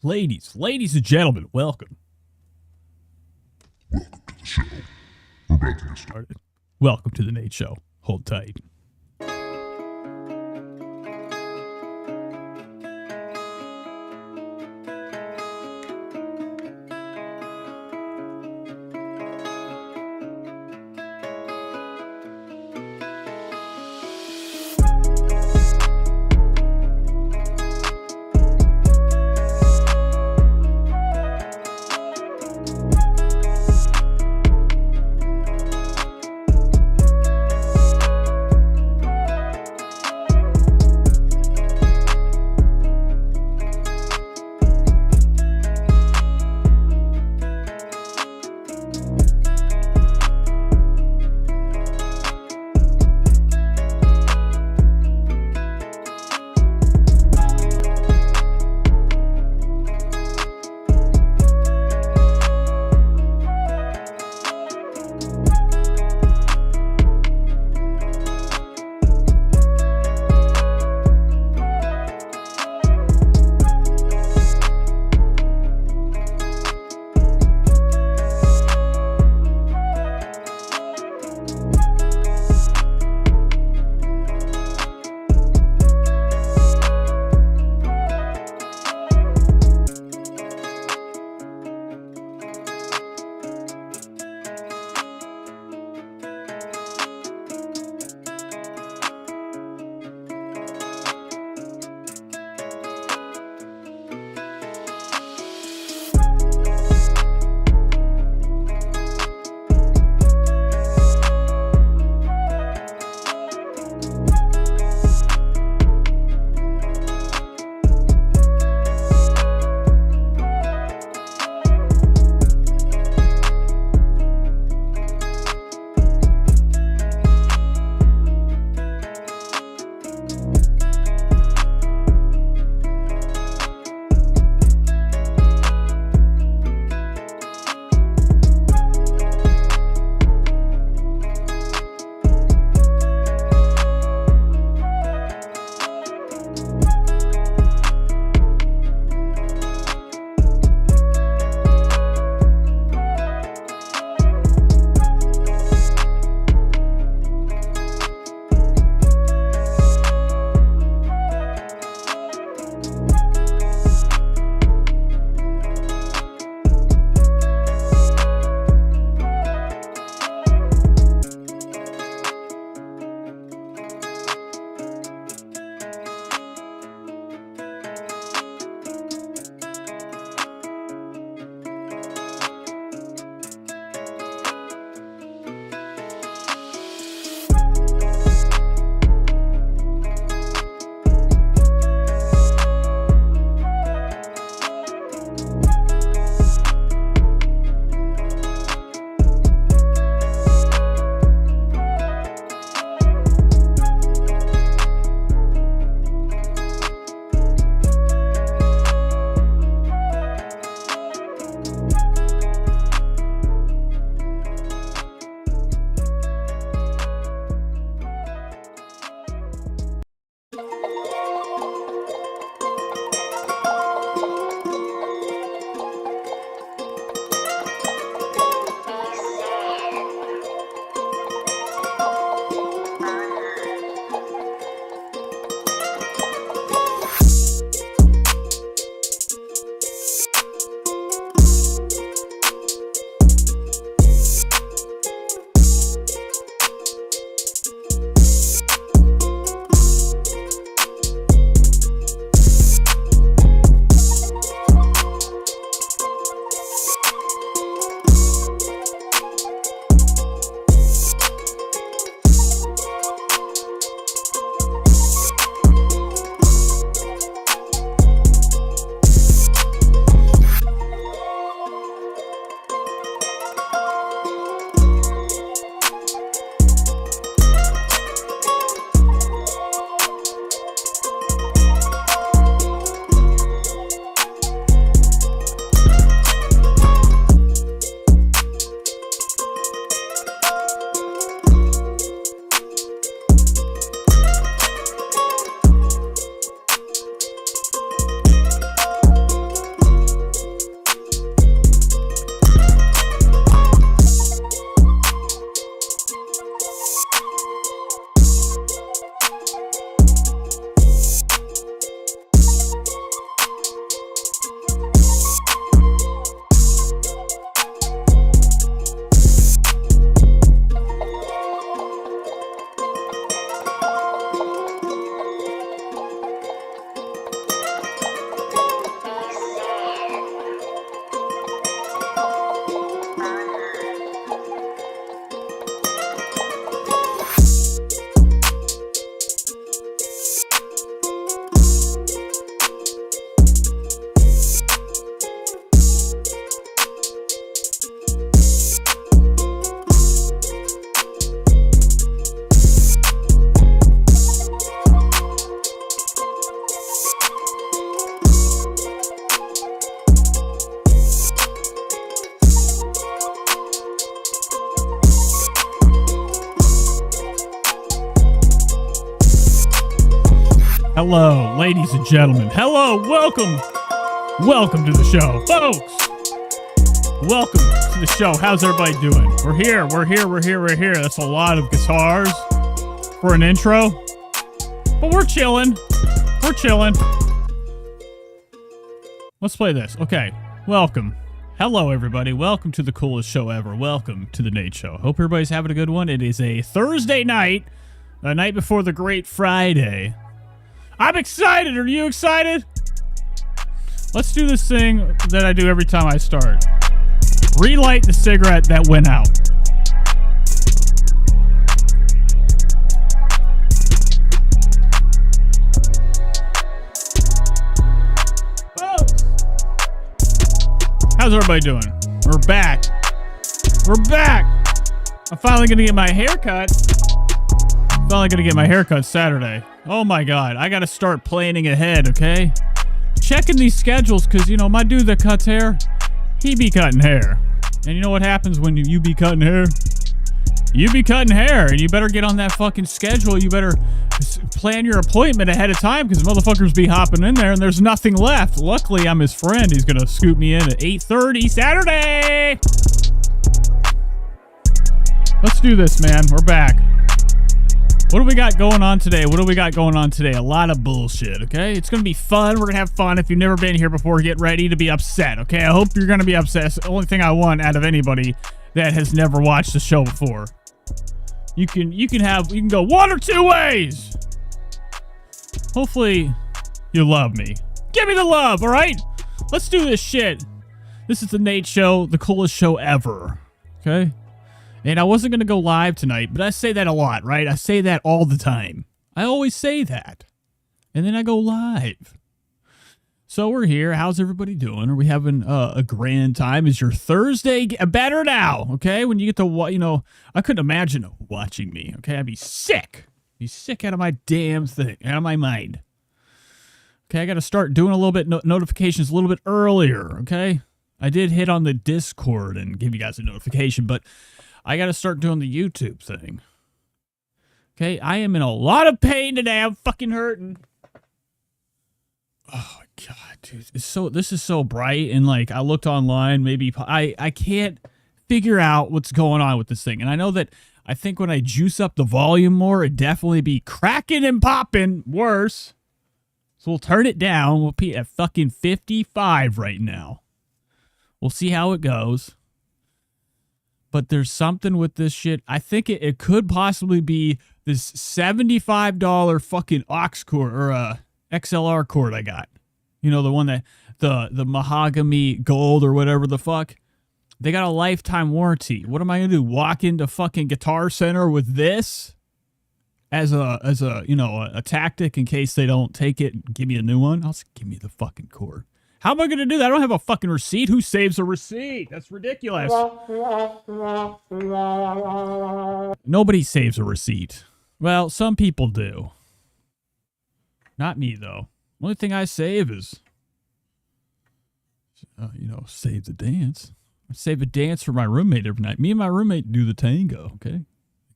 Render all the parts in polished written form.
Ladies and gentlemen, welcome. Welcome to the show. We're about to get started. Welcome to the Nate Show. Hold tight. Hello, ladies and gentlemen. Hello, welcome. Welcome to the show, folks. Welcome to the show. How's everybody doing? We're here. That's a lot of guitars for an intro. But we're chilling. Let's play this. Okay, welcome. Hello, everybody. Welcome to the coolest show ever. Welcome to the Nate Show. Hope everybody's having a good one. It is a Thursday night, the night before the Great Friday. I'm excited. Are you excited? Let's do this thing that I do every time I start. Relight the cigarette that went out. How's everybody doing? We're back. I'm finally gonna get my hair cut. Saturday. Oh my god, I gotta start planning ahead, okay? Checking these schedules, because, you know, my dude that cuts hair, he be cutting hair. And you know what happens when you be cutting hair? You be cutting hair, and you better get on that fucking schedule. You better plan your appointment ahead of time, because motherfuckers be hopping in there, and there's nothing left. Luckily, I'm his friend. He's gonna scoop me in at 8:30 Saturday. Let's do this, man. We're back. What do we got going on today? A lot of bullshit, okay? It's gonna be fun. We're gonna have fun. If you've never been here before, get ready to be upset, okay? I hope you're gonna be upset. It's the only thing I want out of anybody that has never watched the show before. You can go one or two ways. Hopefully you love me. Give me the love, all right? Let's do this shit. This is the Nate Show, the coolest show ever, okay? And I wasn't going to go live tonight, but I say that a lot, right? I say that all the time. I always say that. And then I go live. So we're here. How's everybody doing? Are we having a grand time? Is your Thursday better now? Okay, when you get to, you know, I couldn't imagine watching me. Okay, I'd be sick. Out of my damn thing, out of my mind. Okay, I got to start doing a little bit notifications a little bit earlier. Okay, I did hit on the Discord and give you guys a notification, but I got to start doing the YouTube thing. Okay, I am in a lot of pain today. I'm fucking hurting. Oh my god, dude, this is so bright, and like I looked online, maybe I can't figure out what's going on with this thing, and I know that I think when I juice up the volume more, it'd definitely be cracking and popping worse. So we'll turn it down. We'll be at fucking 55 right now. We'll see how it goes. But there's something with this shit. I think it could possibly be this $75 fucking aux cord or XLR cord I got. You know, the one that the mahogany gold or whatever the fuck. They got a lifetime warranty. What am I gonna do? Walk into fucking Guitar Center with this as a you know, a tactic in case they don't take it and give me a new one? I'll just give me the fucking cord. How am I gonna do that? I don't have a fucking receipt. Who saves a receipt? That's ridiculous. Nobody saves a receipt. Well, some people do. Not me, though. Only thing I save is, you know, save the dance. I save a dance for my roommate every night. Me and my roommate do the tango, okay?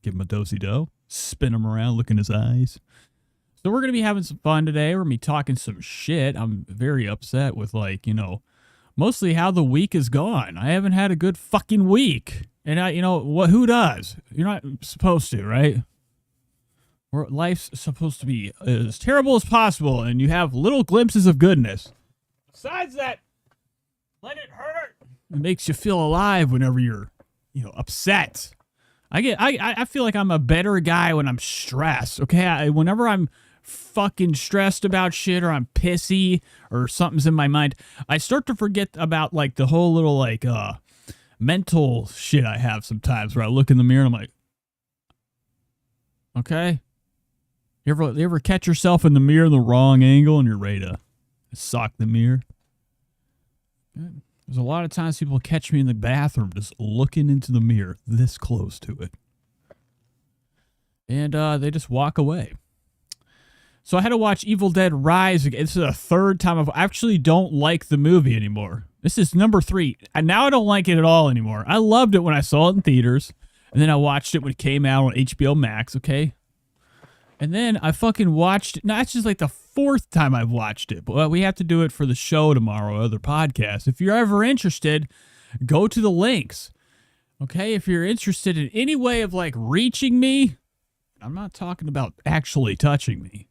Give him a do-si-do. Spin him around, look in his eyes. So we're going to be having some fun today. We're going to be talking some shit. I'm very upset with, like, you know, mostly how the week is gone. I haven't had a good fucking week. And, you know, who does? You're not supposed to, right? Life's supposed to be as terrible as possible, and you have little glimpses of goodness. Besides that, let it hurt. It makes you feel alive whenever you're, you know, upset. I feel like I'm a better guy when I'm stressed, okay? Whenever I'm fucking stressed about shit or I'm pissy or something's in my mind, I start to forget about, like, the whole little, like, mental shit I have sometimes where I look in the mirror and I'm like, okay? You ever catch yourself in the mirror in the wrong angle and you're ready to sock the mirror? There's a lot of times people catch me in the bathroom just looking into the mirror this close to it. And they just walk away. So I had to watch Evil Dead Rise again. This is the third time I actually don't like the movie anymore. This is number 3. And now I don't like it at all anymore. I loved it when I saw it in theaters. And then I watched it when it came out on HBO Max, okay? And then I fucking watched it. No, that's just like the fourth time I've watched it. But we have to do it for the show tomorrow, other podcasts. If you're ever interested, go to the links. Okay? If you're interested in any way of like reaching me, I'm not talking about actually touching me.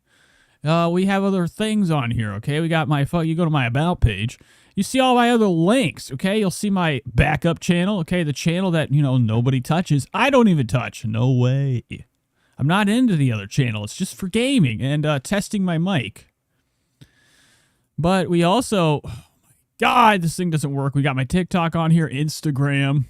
We have other things on here, okay? We got you go to my About page. You see all my other links, okay? You'll see my backup channel, okay? The channel that, nobody touches. I don't even touch. No way. I'm not into the other channel. It's just for gaming and testing my mic. But we also... Oh my God, this thing doesn't work. We got my TikTok on here, Instagram,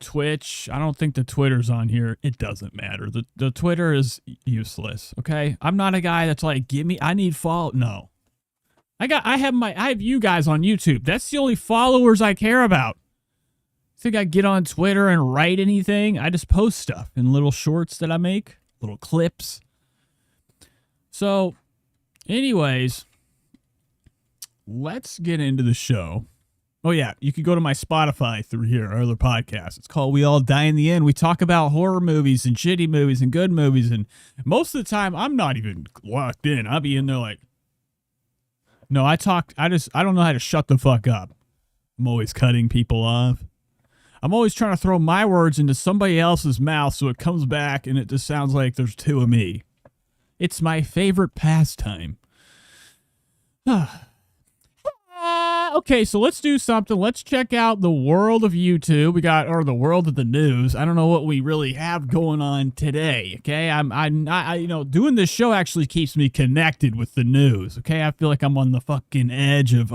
Twitch. I don't think the Twitter's on here. It doesn't matter. The Twitter is useless, okay? I'm not a guy that's like, I need follow. No. I have you guys on YouTube. That's the only followers I care about. Think I get on Twitter and write anything? I just post stuff in little shorts that I make, little clips. So, anyways, let's get into the show. Oh, yeah, you can go to my Spotify through here, our other podcast. It's called We All Die in the End. We talk about horror movies and shitty movies and good movies, and most of the time, I'm not even locked in. I'll be in there like, no, I don't know how to shut the fuck up. I'm always cutting people off. I'm always trying to throw my words into somebody else's mouth so it comes back and it just sounds like there's two of me. It's my favorite pastime. Okay, so let's do something. Let's check out the world of YouTube. Or the world of the news. I don't know what we really have going on today. Okay, doing this show actually keeps me connected with the news. Okay, I feel like I'm on the fucking edge of,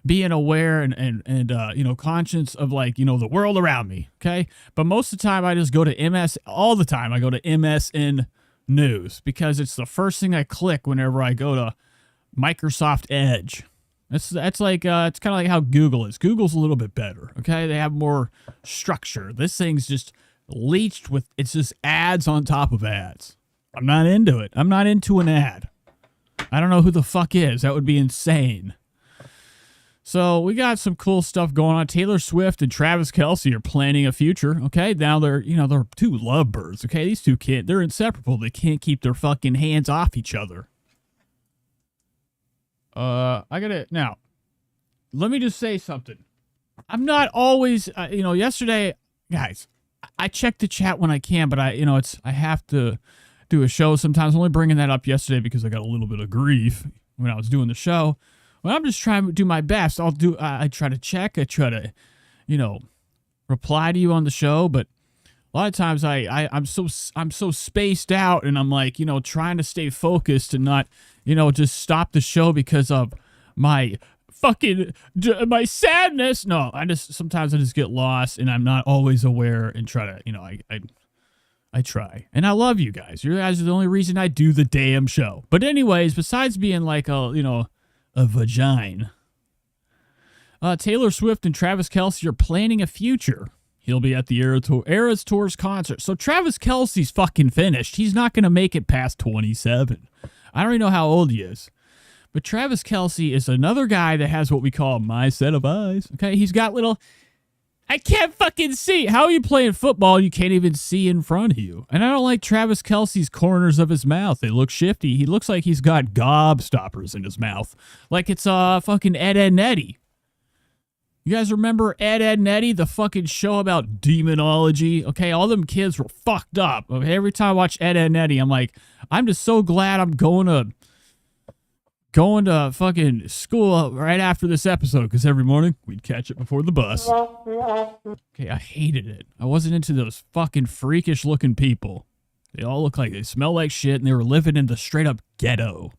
being aware and conscious of the world around me. Okay, but most of the time I just go to all the time I go to MSN News because it's the first thing I click whenever I go to Microsoft Edge. That's like it's kind of like how Google is. Google's a little bit better. Okay, they have more structure. This thing's just leached with it's just ads on top of ads. I'm not into it. I'm not into an ad. I don't know who the fuck is. That would be insane. So we got some cool stuff going on. Taylor Swift and Travis Kelce are planning a future. Okay, now they're two lovebirds. Okay, these two kids, they're inseparable. They can't keep their fucking hands off each other. Now, let me just say something. I'm not always, yesterday, guys, I check the chat when I can, but I have to do a show sometimes. I'm only bringing that up yesterday because I got a little bit of grief when I was doing the show. Well, I'm just trying to do my best. I try to check. I try to, reply to you on the show, but a lot of times I'm so spaced out and I'm like, trying to stay focused and not, just stop the show because of my my sadness. No, sometimes I just get lost and I'm not always aware and try to, I try. And I love you guys. You guys are the only reason I do the damn show. But anyways, besides being like a vagina, Taylor Swift and Travis Kelce are planning a future. He'll be at the Eras Tour's concert. So Travis Kelce's fucking finished. He's not going to make it past 27. I don't even know how old he is. But Travis Kelce is another guy that has what we call my set of eyes. Okay, he's got little... I can't fucking see. How are you playing football? You can't even see in front of you. And I don't like Travis Kelce's corners of his mouth. They look shifty. He looks like he's got gobstoppers in his mouth. Like it's fucking Ed, Edd n Eddy. You guys remember Ed, Edd n Eddy, the fucking show about demonology? Okay, all them kids were fucked up. Okay, every time I watch Ed, Edd n Eddy, I'm like, I'm just so glad I'm going to fucking school right after this episode, because every morning we'd catch it before the bus. Okay, I hated it. I wasn't into those fucking freakish looking people. They all look like they smell like shit and they were living in the straight up ghetto.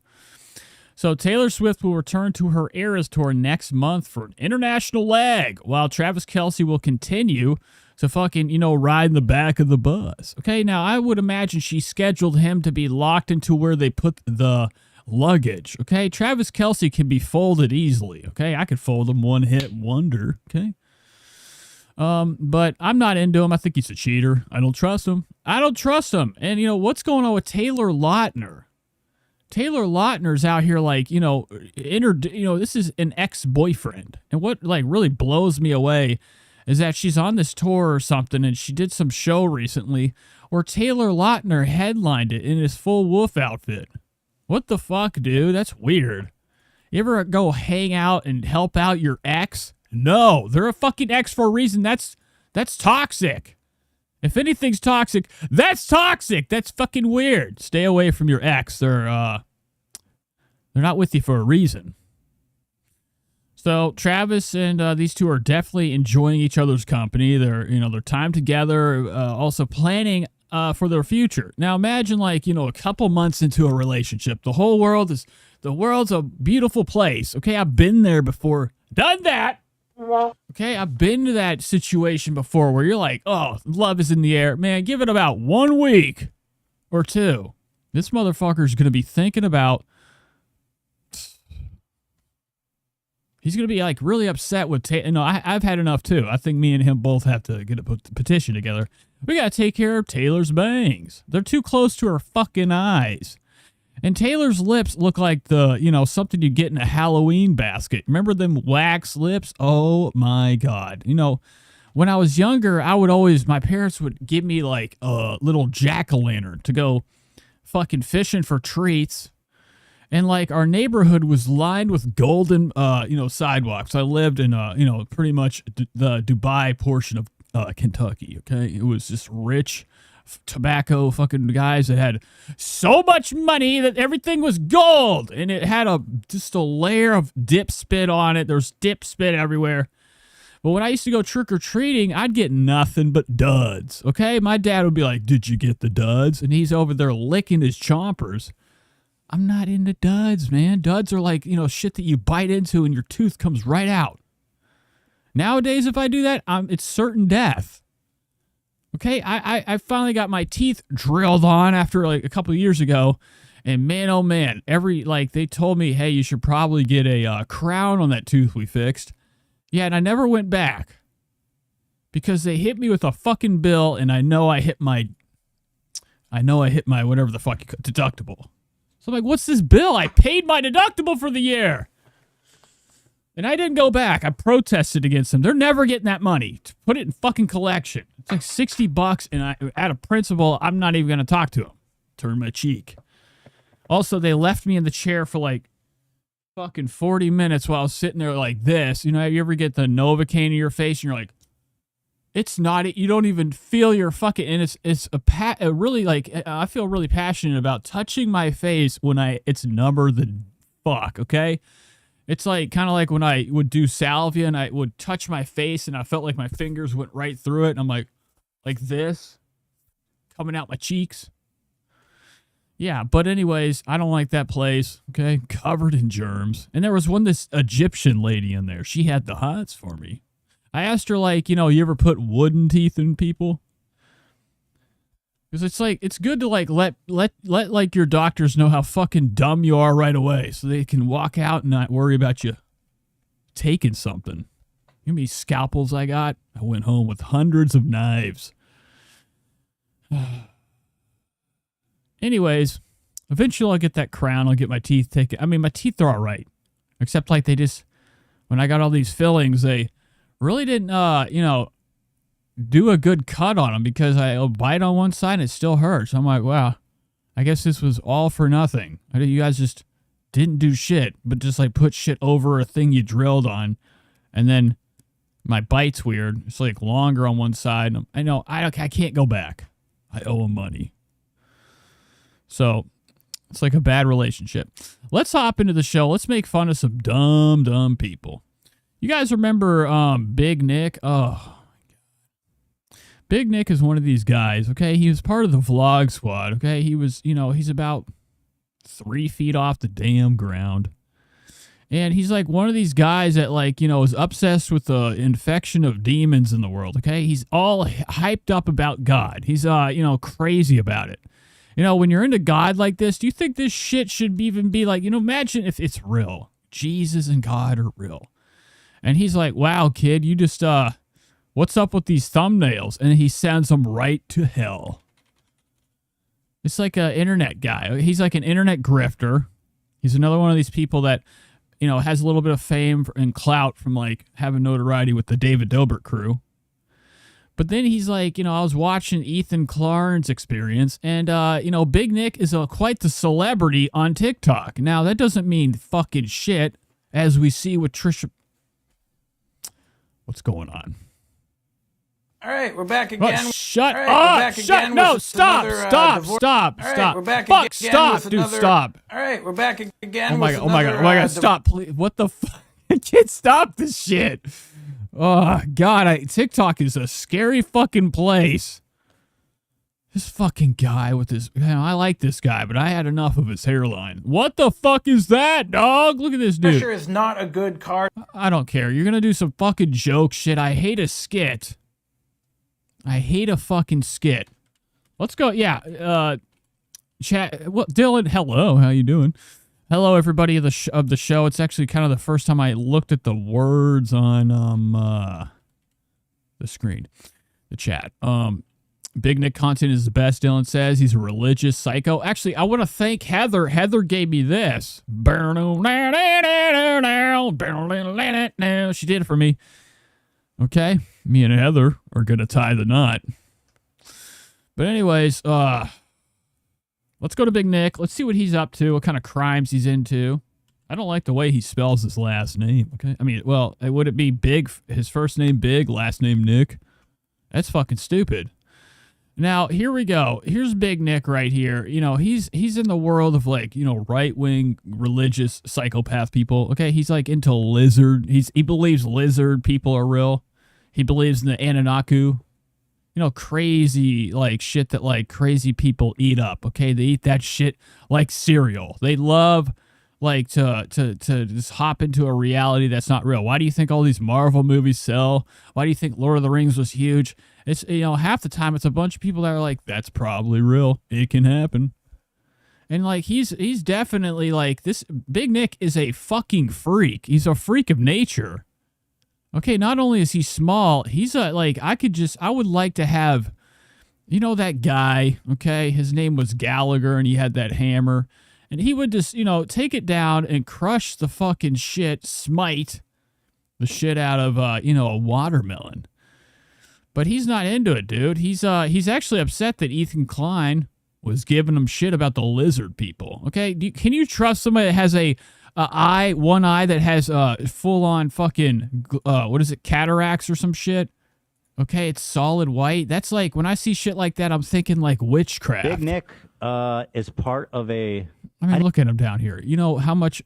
So Taylor Swift will return to her Eras Tour next month for an international leg, while Travis Kelce will continue to fucking, ride in the back of the bus. Okay, now I would imagine she scheduled him to be locked into where they put the luggage. Okay, Travis Kelce can be folded easily. Okay, I could fold him one hit wonder. Okay, but I'm not into him. I think he's a cheater. I don't trust him. And what's going on with Taylor Lautner? Taylor Lautner's out here like, this is an ex-boyfriend. And what like really blows me away is that she's on this tour or something, and she did some show recently where Taylor Lautner headlined it in his full wolf outfit. What the fuck, dude? That's weird. You ever go hang out and help out your ex? No, they're a fucking ex for a reason. That's toxic. If anything's toxic, that's toxic. That's fucking weird. Stay away from your ex. They're not with you for a reason. So Travis and these two are definitely enjoying each other's company. They're their time together, also planning for their future. Now imagine a couple months into a relationship. The world's a beautiful place. Okay, I've been there before, done that. Okay, I've been to that situation before where you're like, oh, love is in the air. Man, give it about 1 week or two. This motherfucker's going to be thinking about... He's going to be really upset with... I've had enough too. I think me and him both have to get a petition together. We got to take care of Taylor's bangs. They're too close to her fucking eyes. And Taylor's lips look like something you get in a Halloween basket. Remember them wax lips? Oh my God. When I was younger, my parents would give me a little jack-o'-lantern to go fucking fishing for treats. And our neighborhood was lined with golden, sidewalks. I lived in, pretty much the Dubai portion of Kentucky. Okay, it was just rich tobacco fucking guys that had so much money that everything was gold, and it had just a layer of dip spit on it. There's dip spit everywhere. But when I used to go trick or treating, I'd get nothing but duds. Okay, my dad would be like, "Did you get the duds?" And he's over there licking his chompers. I'm not into duds, man. Duds are shit that you bite into and your tooth comes right out. Nowadays, if I do that, it's certain death. Okay, I finally got my teeth drilled on after a couple of years ago. And man, oh man, they told me, hey, you should probably get a crown on that tooth we fixed. Yeah, and I never went back. Because they hit me with a fucking bill, and I know I hit my whatever the fuck deductible. So I'm like, what's this bill? I paid my deductible for the year. And I didn't go back. I protested against them. They're never getting that money. Put it in fucking collection. It's like $60, and out of principle, I'm not even going to talk to them. Turn my cheek. Also, they left me in the chair for fucking 40 minutes while I was sitting there like this. You ever get the Novocaine in your face, and you're like, it's not, you don't even feel your fucking, and it's really I feel really passionate about touching my face when it's number the fuck, okay? It's kind of like when I would do salvia and I would touch my face and I felt like my fingers went right through it, and I'm like this, coming out my cheeks. Yeah, but anyways, I don't like that place, okay? Covered in germs. And there was this Egyptian lady in there. She had the hots for me. I asked her, you ever put wooden teeth in people? Because it's good to let your doctors know how fucking dumb you are right away, so they can walk out and not worry about you taking something. You know how many scalpels I got? I went home with hundreds of knives. Anyways, eventually I'll get that crown. I'll get my teeth taken. I mean, my teeth are all right, except they just, when I got all these fillings, they really didn't, do a good cut on them, because I bite on one side and it still hurts. I'm like, wow, I guess this was all for nothing. You guys just didn't do shit, but just put shit over a thing you drilled on. And then my bite's weird. It's longer on one side. I know, I can't go back. I owe them money. So it's a bad relationship. Let's hop into the show. Let's make fun of some dumb people. You guys remember Big Nick? Oh, Big Nick is one of these guys, okay? He was part of the vlog squad, okay? He was, he's about 3 feet off the damn ground. And he's one of these guys that is obsessed with the infection of demons in the world, okay? He's all hyped up about God. He's, crazy about it. When you're into God like this, do you think this shit should even be imagine if it's real. Jesus and God are real. And he's like, wow, kid, you just, what's up with these thumbnails? And he sends them right to hell. It's like an internet guy. He's like an internet grifter. He's another one of these people that, has a little bit of fame and clout from having notoriety with the David Dobrik crew. But then he's like, I was watching Ethan Clarn's experience, and, Big Nick is quite the celebrity on TikTok. Now, that doesn't mean fucking shit, as we see with Trisha. What's going on? All right, we're back again. Oh, shut All right, up! we're back Shut! again No, with stop! another, Stop! divorce. Stop! All right, Stop! we're back Fuck! again Stop, with dude! another- Stop! All right, we're back again. Oh my with god! Oh my god! another, Oh my god! Stop! Please! What the fuck? I can't stop this shit. Oh god! TikTok is a scary fucking place. This fucking guy with his, I like this guy, but I had enough of his hairline. What the fuck is that, dog? Look at this dude. Pressure is not a good card. I don't care. You're gonna do some fucking joke shit. I hate a skit. I hate a fucking skit. Let's go. Yeah. Chat. Well, Dylan. Hello. How you doing? Hello, everybody of the show. It's actually kind of the first time I looked at the words on the screen, the chat. Big Nick content is the best, Dylan says. He's a religious psycho. Actually, I want to thank Heather. Heather gave me this. She did it for me. Okay? Me and Heather are going to tie the knot. But anyways, let's go to Big Nick. Let's see what he's up to, what kind of crimes he's into. I don't like the way he spells his last name, okay? I mean, well, would it be Big, his first name Big, last name Nick? That's fucking stupid. Now, here we go. Here's Big Nick right here. He's in the world of right-wing religious psychopath people. Okay, he's like into lizard. He believes lizard people are real. He believes in the Anunnaki. Crazy shit that crazy people eat up. Okay, they eat that shit like cereal. They love to just hop into a reality that's not real. Why do you think all these Marvel movies sell? Why do you think Lord of the Rings was huge? It's, half the time it's a bunch of people that are like, that's probably real. It can happen. And he's definitely this Big Nick is a fucking freak. He's a freak of nature. Okay, not only is he small, he's I would like to have, that guy, okay? His name was Gallagher and he had that hammer. And he would just, take it down and crush the fucking shit, smite the shit out of, a watermelon. But he's not into it, dude. He's actually upset that Ethan Klein was giving him shit about the lizard people. Okay, can you trust somebody that has one eye that has full on fucking what is it, cataracts or some shit? Okay, it's solid white. That's when I see shit like that, I'm thinking witchcraft. Big Nick is part of a. I mean, look at him down here. You know how much.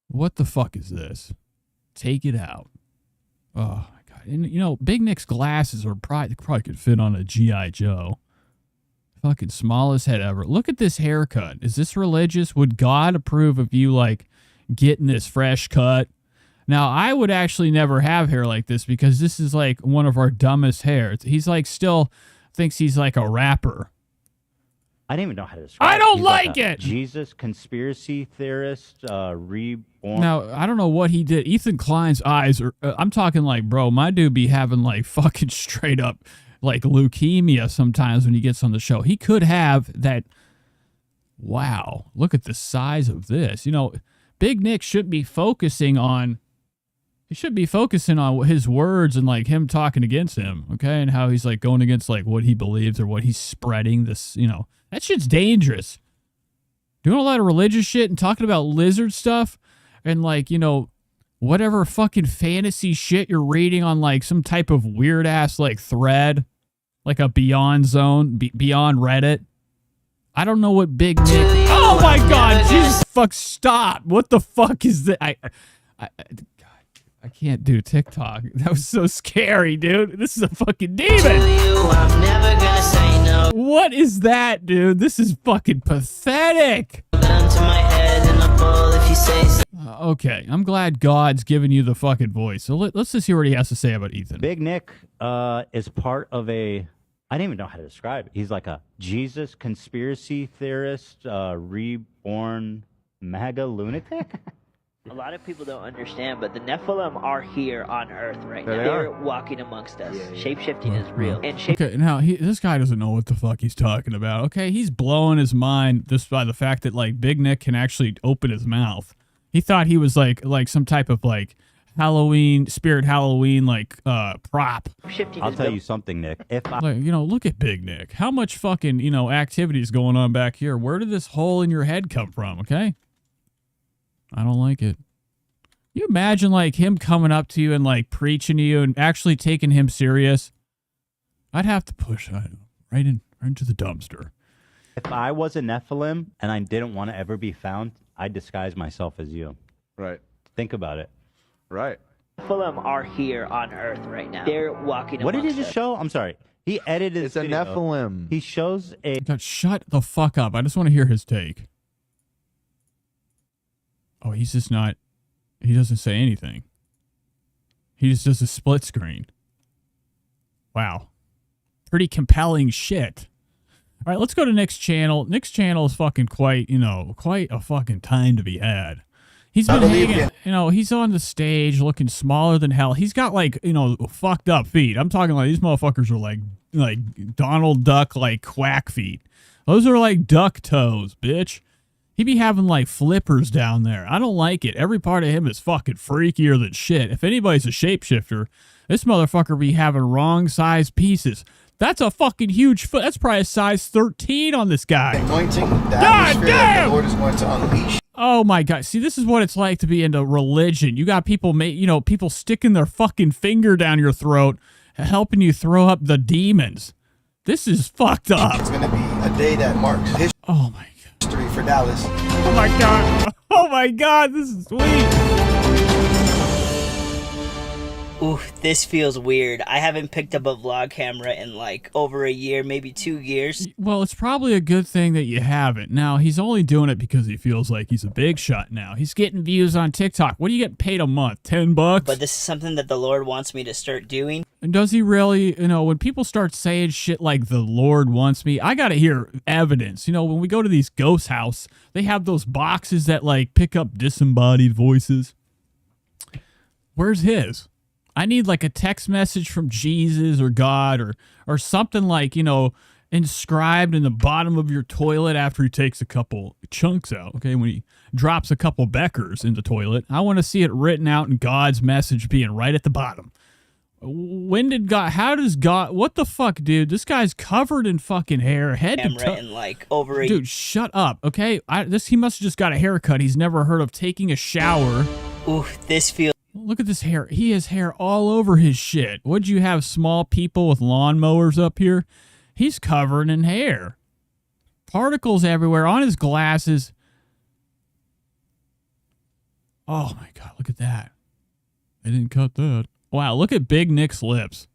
What the fuck is this? Take it out. Oh my god! And Big Nick's glasses are probably could fit on a G.I. Joe. Fucking smallest head ever. Look at this haircut. Is this religious? Would God approve of you getting this fresh cut? Now I would actually never have hair like this because this is one of our dumbest hairs. He's still thinks he's a rapper. I don't even know how to describe. I don't He's like it. Jesus conspiracy theorist, reborn. Now I don't know what he did. Ethan Klein's eyes are. I'm talking bro, my dude be having fucking straight up leukemia sometimes when he gets on the show. He could have that. Wow, look at the size of this. Big Nick should be focusing on. He should be focusing on his words and him talking against him, okay, and how he's going against what he believes or what he's spreading. This, that shit's dangerous. Doing a lot of religious shit and talking about lizard stuff and whatever fucking fantasy shit you're reading on some type of weird ass thread, a Beyond Zone, Beyond Reddit. I don't know what Big Nick. Oh my god, Jesus fuck, stop! What the fuck is that? I can't do TikTok. That was so scary, dude. This is a fucking demon. I'm never gonna say no. What is that, dude? This is fucking pathetic. Okay, I'm glad God's giving you the fucking voice. So let's just hear what he has to say about Ethan. Big Nick is part of a. I don't even know how to describe it. He's a Jesus conspiracy theorist, reborn MAGA lunatic. A lot of people don't understand, but the Nephilim are here on Earth right now. They They're are. walking amongst us. Shape-shifting is real. And shape Okay, now this guy doesn't know what the fuck he's talking about. Okay, he's blowing his mind just by the fact that Big Nick can actually open his mouth. He thought he was like some type of Halloween, Spirit Halloween, like, prop. Shifting I'll his tell bill- you something, Nick. If I Like, you know, look at Big Nick. How much fucking, you know, activity is going on back here? Where did this hole in your head come from, okay? I don't like it. You imagine, like, him coming up to you and, like, preaching to you and actually taking him serious? I'd have to push right into the dumpster. if I was a Nephilim and I didn't want to ever be found, I'd disguise myself as you. Right. Think about it. Right. Nephilim are here on Earth right now. They're walking. What did he amongst just us. show? I'm sorry. He edited It's this a video. Nephilim. He shows a God, shut the fuck up. I just want to hear his take. Oh, he's just not... He doesn't say anything. He just does a split screen. Wow. Pretty compelling shit. All right, let's go to Nick's channel. Nick's channel is fucking quite, you know, quite a fucking time to be had. He's been hanging, you know, he's on the stage looking smaller than hell. He's got, like, you know, fucked up feet. I'm talking like these motherfuckers are like Donald Duck, like, quack feet. Those are like duck toes, bitch. He be having, like, flippers down there. I don't like it. Every part of him is fucking freakier than shit. If anybody's a shapeshifter, this motherfucker be having wrong size pieces. That's a fucking huge foot. That's probably a size 13 on this guy. Anointing, the God atmosphere that damn! the Lord is going to unleash. Oh my God. See, this is what it's like to be into religion. You got people, you know, people sticking their fucking finger down your throat, helping you throw up the demons. This is fucked up. It's going to be a day that marks Oh my God. history for Dallas. Oh my God. Oh my God. This is sweet. Ooh, this feels weird. I haven't picked up a vlog camera in like over a year, maybe 2 years. Well, it's probably a good thing that you haven't. Now, he's only doing it because he feels like he's a big shot now. He's getting views on TikTok. What do you get paid a month? $10? But this is something that the Lord wants me to start doing. And does he really, you know, when people start saying shit like the Lord wants me, I got to hear evidence. You know, when we go to these ghost house, they have those boxes that like pick up disembodied voices. Where's his? I need like a text message from Jesus or God or something like, you know, inscribed in the bottom of your toilet after he takes a couple chunks out. Okay, when he drops a couple Beckers in the toilet, I want to see it written out in God's message being right at the bottom. When did God, how does God, what the fuck, dude? This guy's covered in fucking hair, head to Camera toe. in like over a Dude, shut up, okay? He must have just got a haircut. He's never heard of taking a shower. Ooh, this feels Look at this hair. He has hair all over his shit. Would you have small people with lawnmowers up here? He's covered in hair. Particles everywhere on his glasses. Oh my God, look at that. They didn't cut that. Wow, look at Big Nick's lips.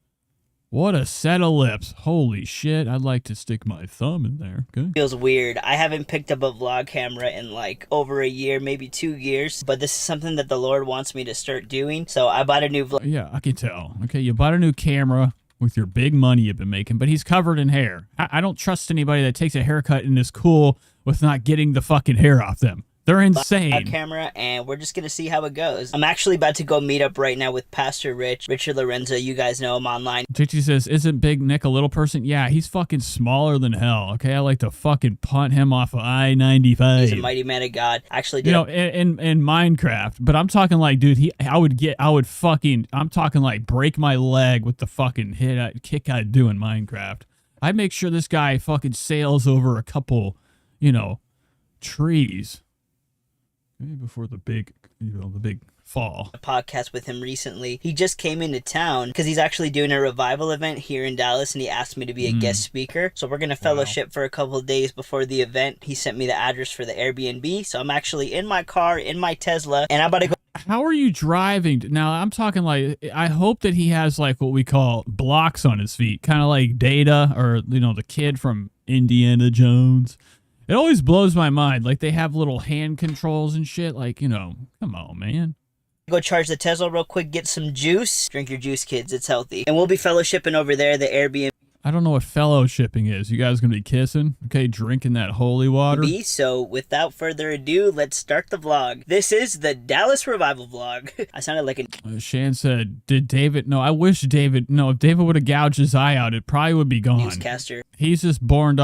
What a set of lips. Holy shit, I'd like to stick my thumb in there. Okay. feels weird. I haven't picked up a vlog camera in like over a year, maybe 2 years. But this is something that the Lord wants me to start doing. So I bought a new vlog. Yeah, I can tell. Okay, you bought a new camera with your big money you've been making, but he's covered in hair. I don't trust anybody that takes a haircut and is cool with not getting the fucking hair off them. They're insane. Camera, and we're just gonna see how it goes. I'm actually about to go meet up right now with Pastor Richard Lorenzo. You guys know him online. JT says, isn't Big Nick a little person? Yeah, he's fucking smaller than hell. Okay, I like to fucking punt him off of I-95. He's a mighty man of God. Actually, You know, in Minecraft, but I'm talking like, dude, I'm talking like break my leg with the fucking kick I'd do in Minecraft. I'd make sure this guy fucking sails over a couple, you know, trees. Maybe before the big fall. a podcast with him recently. He just came into town because he's actually doing a revival event here in Dallas, and he asked me to be a guest speaker. So we're going to fellowship for a couple of days before the event. He sent me the address for the Airbnb. So I'm actually in my car, in my Tesla, and I'm about to go. How are you driving? Now, I'm talking like, I hope that he has like what we call blocks on his feet, kind of like Data or, you know, the kid from Indiana Jones. It always blows my mind. Like, they have little hand controls and shit. Like, you know, come on, man. Go charge the Tesla real quick, get some juice. Drink your juice, kids. It's healthy. And we'll be fellowshipping over there, the Airbnb. I don't know what fellowshipping is. You guys gonna be kissing? Okay, drinking that holy water? So without further ado, let's start the vlog. This is the Dallas Revival vlog. I sounded like a Shan said, did David... No, I wish David... No, if David would have gouged his eye out, it probably would be gone. newscaster. He's just born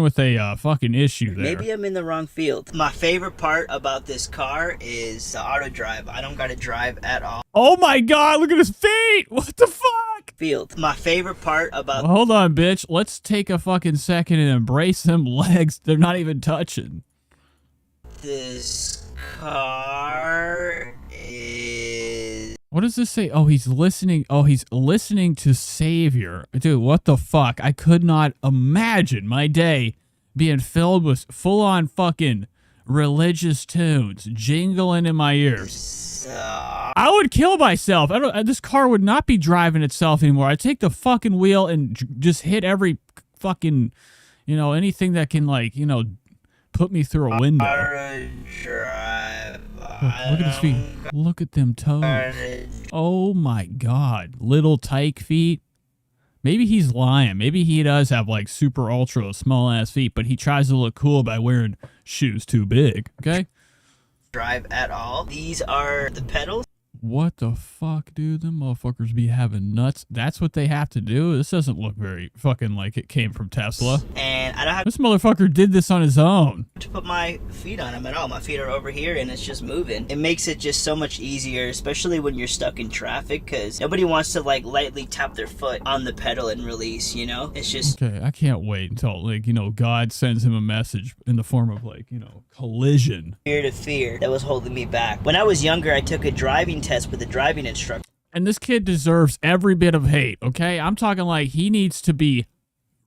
with a fucking issue there. Maybe I'm in the wrong field. My favorite part about this car is the auto drive. I don't gotta drive at all. Oh my god, look at his feet! What the fuck? Field. My favorite part about Hold on, bitch. Let's take a fucking second and embrace them legs. They're not even touching. this car is... What does this say? Oh, he's listening. Oh, he's listening to Savior. Dude, what the fuck? I could not imagine my day being filled with full-on fucking religious tunes jingling in my ears. I would kill myself. This car would not be driving itself anymore. I'd take the fucking wheel and just hit every fucking, anything that can, like, put me through a window. Look at his feet. Look at them toes. Oh my god. Little tyke feet. Maybe he's lying. Maybe he does have like super ultra small ass feet, but he tries to look cool by wearing shoes too big. Okay? drive at all. These are the pedals. What the fuck, dude? Them motherfuckers be having nuts. That's what they have to do? This doesn't look very fucking like it came from Tesla. And I don't have This motherfucker did this on his own. to put my feet on them at all. My feet are over here and it's just moving. It makes it just so much easier, especially when you're stuck in traffic, because nobody wants to like lightly tap their foot on the pedal and release, you know? It's just... Okay, I can't wait until, like, God sends him a message in the form of, like, collision. fear to fear that was holding me back. When I was younger, I took a driving test with a driving instructor. And this kid deserves every bit of hate, okay? I'm talking like he needs to be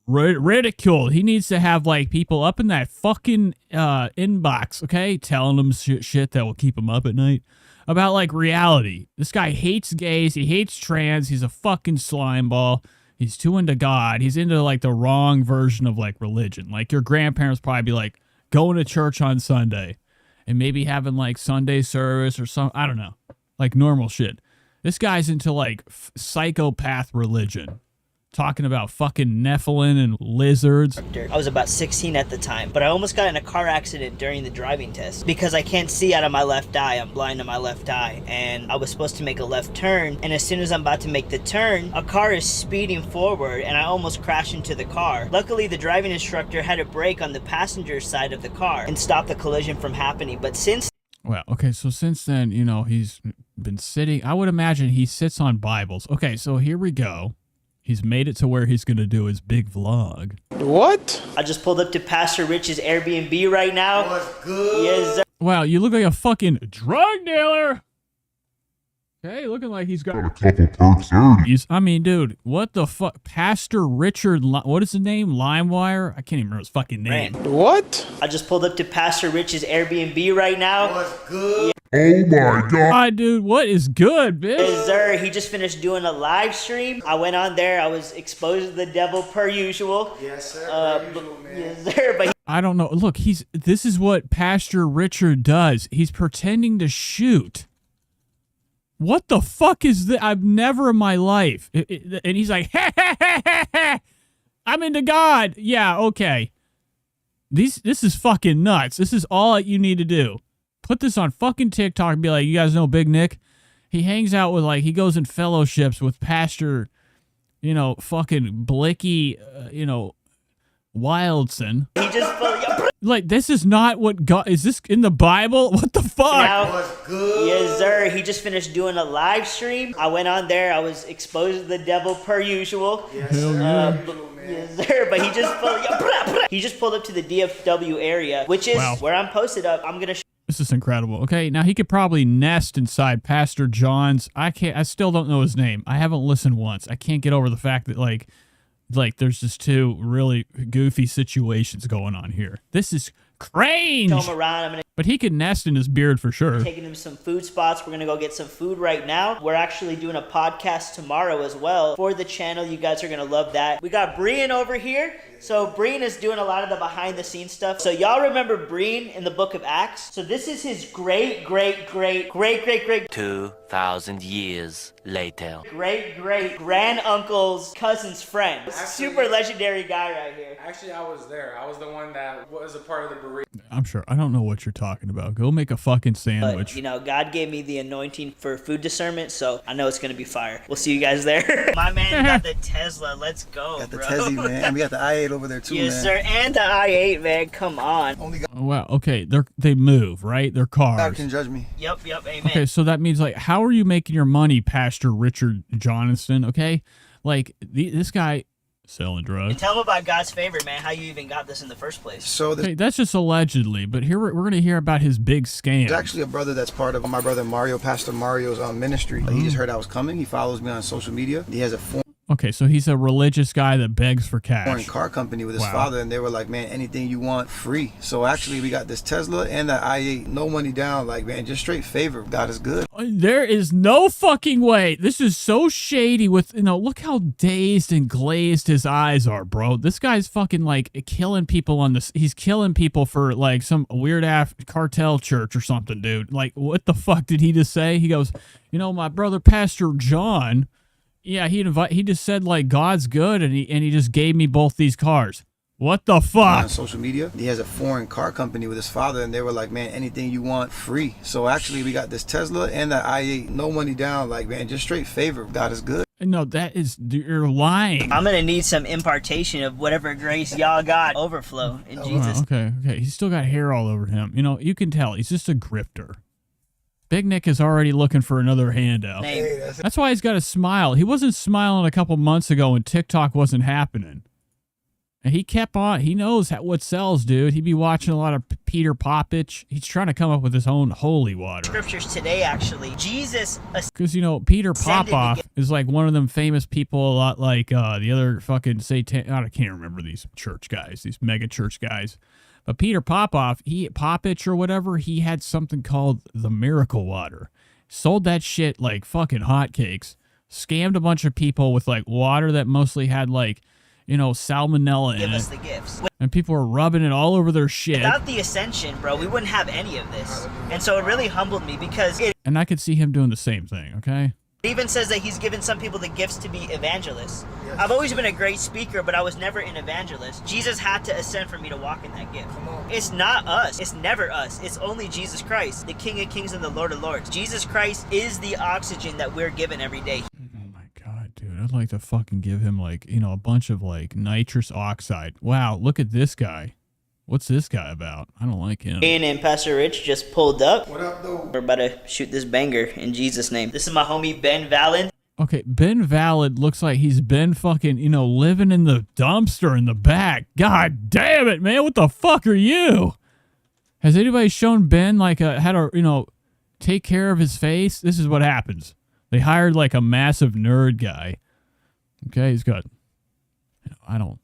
ridiculed. He needs to have, like, people up in that fucking inbox, okay? Telling him shit that will keep him up at night about, like, reality. This guy hates gays. He hates trans. He's a fucking slime ball. He's too into God. He's into, like, the wrong version of, like, religion. Like, your grandparents probably be like, going to church on Sunday and maybe having, like, Sunday service or some, I don't know. Like normal shit. This guy's into like psychopath religion. Talking about fucking Nephilim and lizards. I was about 16 at the time, but I almost got in a car accident during the driving test because I can't see out of my left eye. I'm blind in my left eye, and I was supposed to make a left turn, and as soon as I'm about to make the turn, a car is speeding forward and I almost crashed into the car. Luckily, the driving instructor had a brake on the passenger side of the car and stopped the collision from happening. But since well, okay, so since then, he's been sitting, I would imagine he sits on Bibles. Okay, so here we go. He's made it to where he's going to do his big vlog. What? I just pulled up to Pastor Rich's Airbnb right now. What's good? Yes, sir. Wow, you look like a fucking drug dealer. Okay, looking like he's got Got a couple perks there. I mean, dude, what the fuck? Pastor Richard, what is his name? LimeWire? I can't even remember his fucking name. What? I just pulled up to Pastor Rich's Airbnb right now. What's good? Oh my god. God, dude, what is good, bitch? Yes, sir. He just finished doing a live stream. I went on there. I was exposed to the devil per usual. Yes, sir. Yes, sir. But I don't know. Look, this is what Pastor Richard does. He's pretending to shoot. What the fuck is this? I've never in my life. And he's like, I'm into God. Yeah, okay. This is fucking nuts. This is all you need to do. Put this on fucking TikTok and be like, you guys know Big Nick? He hangs out with, like, he goes in fellowships with Pastor, fucking Blicky, Wildson. he just Like, this is not what God, is this in the Bible? What the fuck? now. What's good? Yes, sir. He just finished doing a live stream. I went on there. I was exposed to the devil per usual. Yes, sir. Yes, sir. But he just pulled up to the DFW area, which is Wow. where I'm posted up. I'm gonna. This is incredible. Okay, now he could probably nest inside Pastor John's. I still don't know his name. I haven't listened once. I can't get over the fact that like there's just two really goofy situations going on here. This is cringe. Show him around. I'm gonna But he could nest in his beard for sure. Taking him some food spots. We're gonna go get some food right now. We're actually doing a podcast tomorrow as well for the channel. You guys are gonna love that. We got Brian over here. So Brian is doing a lot of the behind the scenes stuff. So y'all remember Brian in the book of Acts? So this is his great 2,000 years later. great granduncle's cousin's friend. Super legendary guy right here. Actually, I was there. I was the one that was a part of the burrito. I'm sure. I don't know what you're talking about. Go make a fucking sandwich. But, you know, God gave me the anointing for food discernment, so I know it's going to be fire. We'll see you guys there. My man got the Tesla. Let's go, Got the bro. Tesla, man. And we got the i8 over there, too, Yes, man. sir. And the i8, man. Come on. Only God Oh, wow. Okay. They move, right? They're cars. can judge me. Yep. Amen. Okay, so that means, like, how are you making your money, Pastor Richard Johnston? Okay, like this guy selling drugs. And tell him about God's favor, man. How you even got this in the first place. So Okay, that's just allegedly, but here we're going to hear about his big scam. there's actually a brother that's part of my brother Mario, Pastor Mario's ministry. He just heard I was coming. He follows me on social media. He has a Okay, so he's a religious guy that begs for foreign cash. car company with his Wow. father, and they were like, man, anything you want, free. So actually, we got this Tesla and that i8, no money down, like, man, just straight favor. God is good. There is no fucking way. This is so shady with, look how dazed and glazed his eyes are, bro. This guy's fucking like killing people on this. He's killing people for like some weird ass cartel church or something, dude. Like, what the fuck did he just say? He goes, my brother, Pastor John, yeah, he just said like God's good, and he just gave me both these cars. What the On fuck? social media, he has a foreign car company with his father, and they were like, man, anything you want, free. So actually, we got this Tesla and that i8, no money down, like, man, just straight favor. God is good. No, you're lying. I'm going to need some impartation of whatever grace y'all got overflow in Jesus. Wow, okay. He's still got hair all over him. You can tell he's just a grifter. Big Nick is already looking for another handout. Name. That's why he's got a smile. He wasn't smiling a couple months ago when TikTok wasn't happening. And he kept on. He knows what sells, dude. He'd be watching a lot of Peter Poppich. He's trying to come up with his own holy water. Scriptures today, actually. Jesus Because, Peter ascended to Popoff get- is like one of them famous people, a lot like the other fucking Satan. I can't remember these church guys, these mega church guys. But Peter Popoff, Poppich or whatever, he had something called the miracle water. Sold that shit like fucking hotcakes. Scammed a bunch of people with like water that mostly had like, salmonella give in us it. the gifts. And people were rubbing it all over their shit. Without the ascension, bro, we wouldn't have any of this. And so it really humbled me because it And I could see him doing the same thing, okay? even says that he's given some people the gifts to be evangelists. I've always been a great speaker, but I was never an evangelist. Jesus had to ascend for me to walk in that gift. It's not us. It's never us. It's only Jesus Christ, the King of Kings and the Lord of Lords. Jesus Christ is the oxygen that we're given every day. Oh my God, dude. I'd like to fucking give him like, a bunch of like nitrous oxide. Wow, look at this guy. What's this guy about? I don't like him. Ian and Pastor Rich just pulled up. What up, though? We're about to shoot this banger in Jesus' name. This is my homie Ben Valen. Okay, Ben Valid looks like he's been fucking, living in the dumpster in the back. God damn it, man. What the fuck are you? Has anybody shown Ben like how to, take care of his face? This is what happens. They hired like a massive nerd guy. Okay, he's got,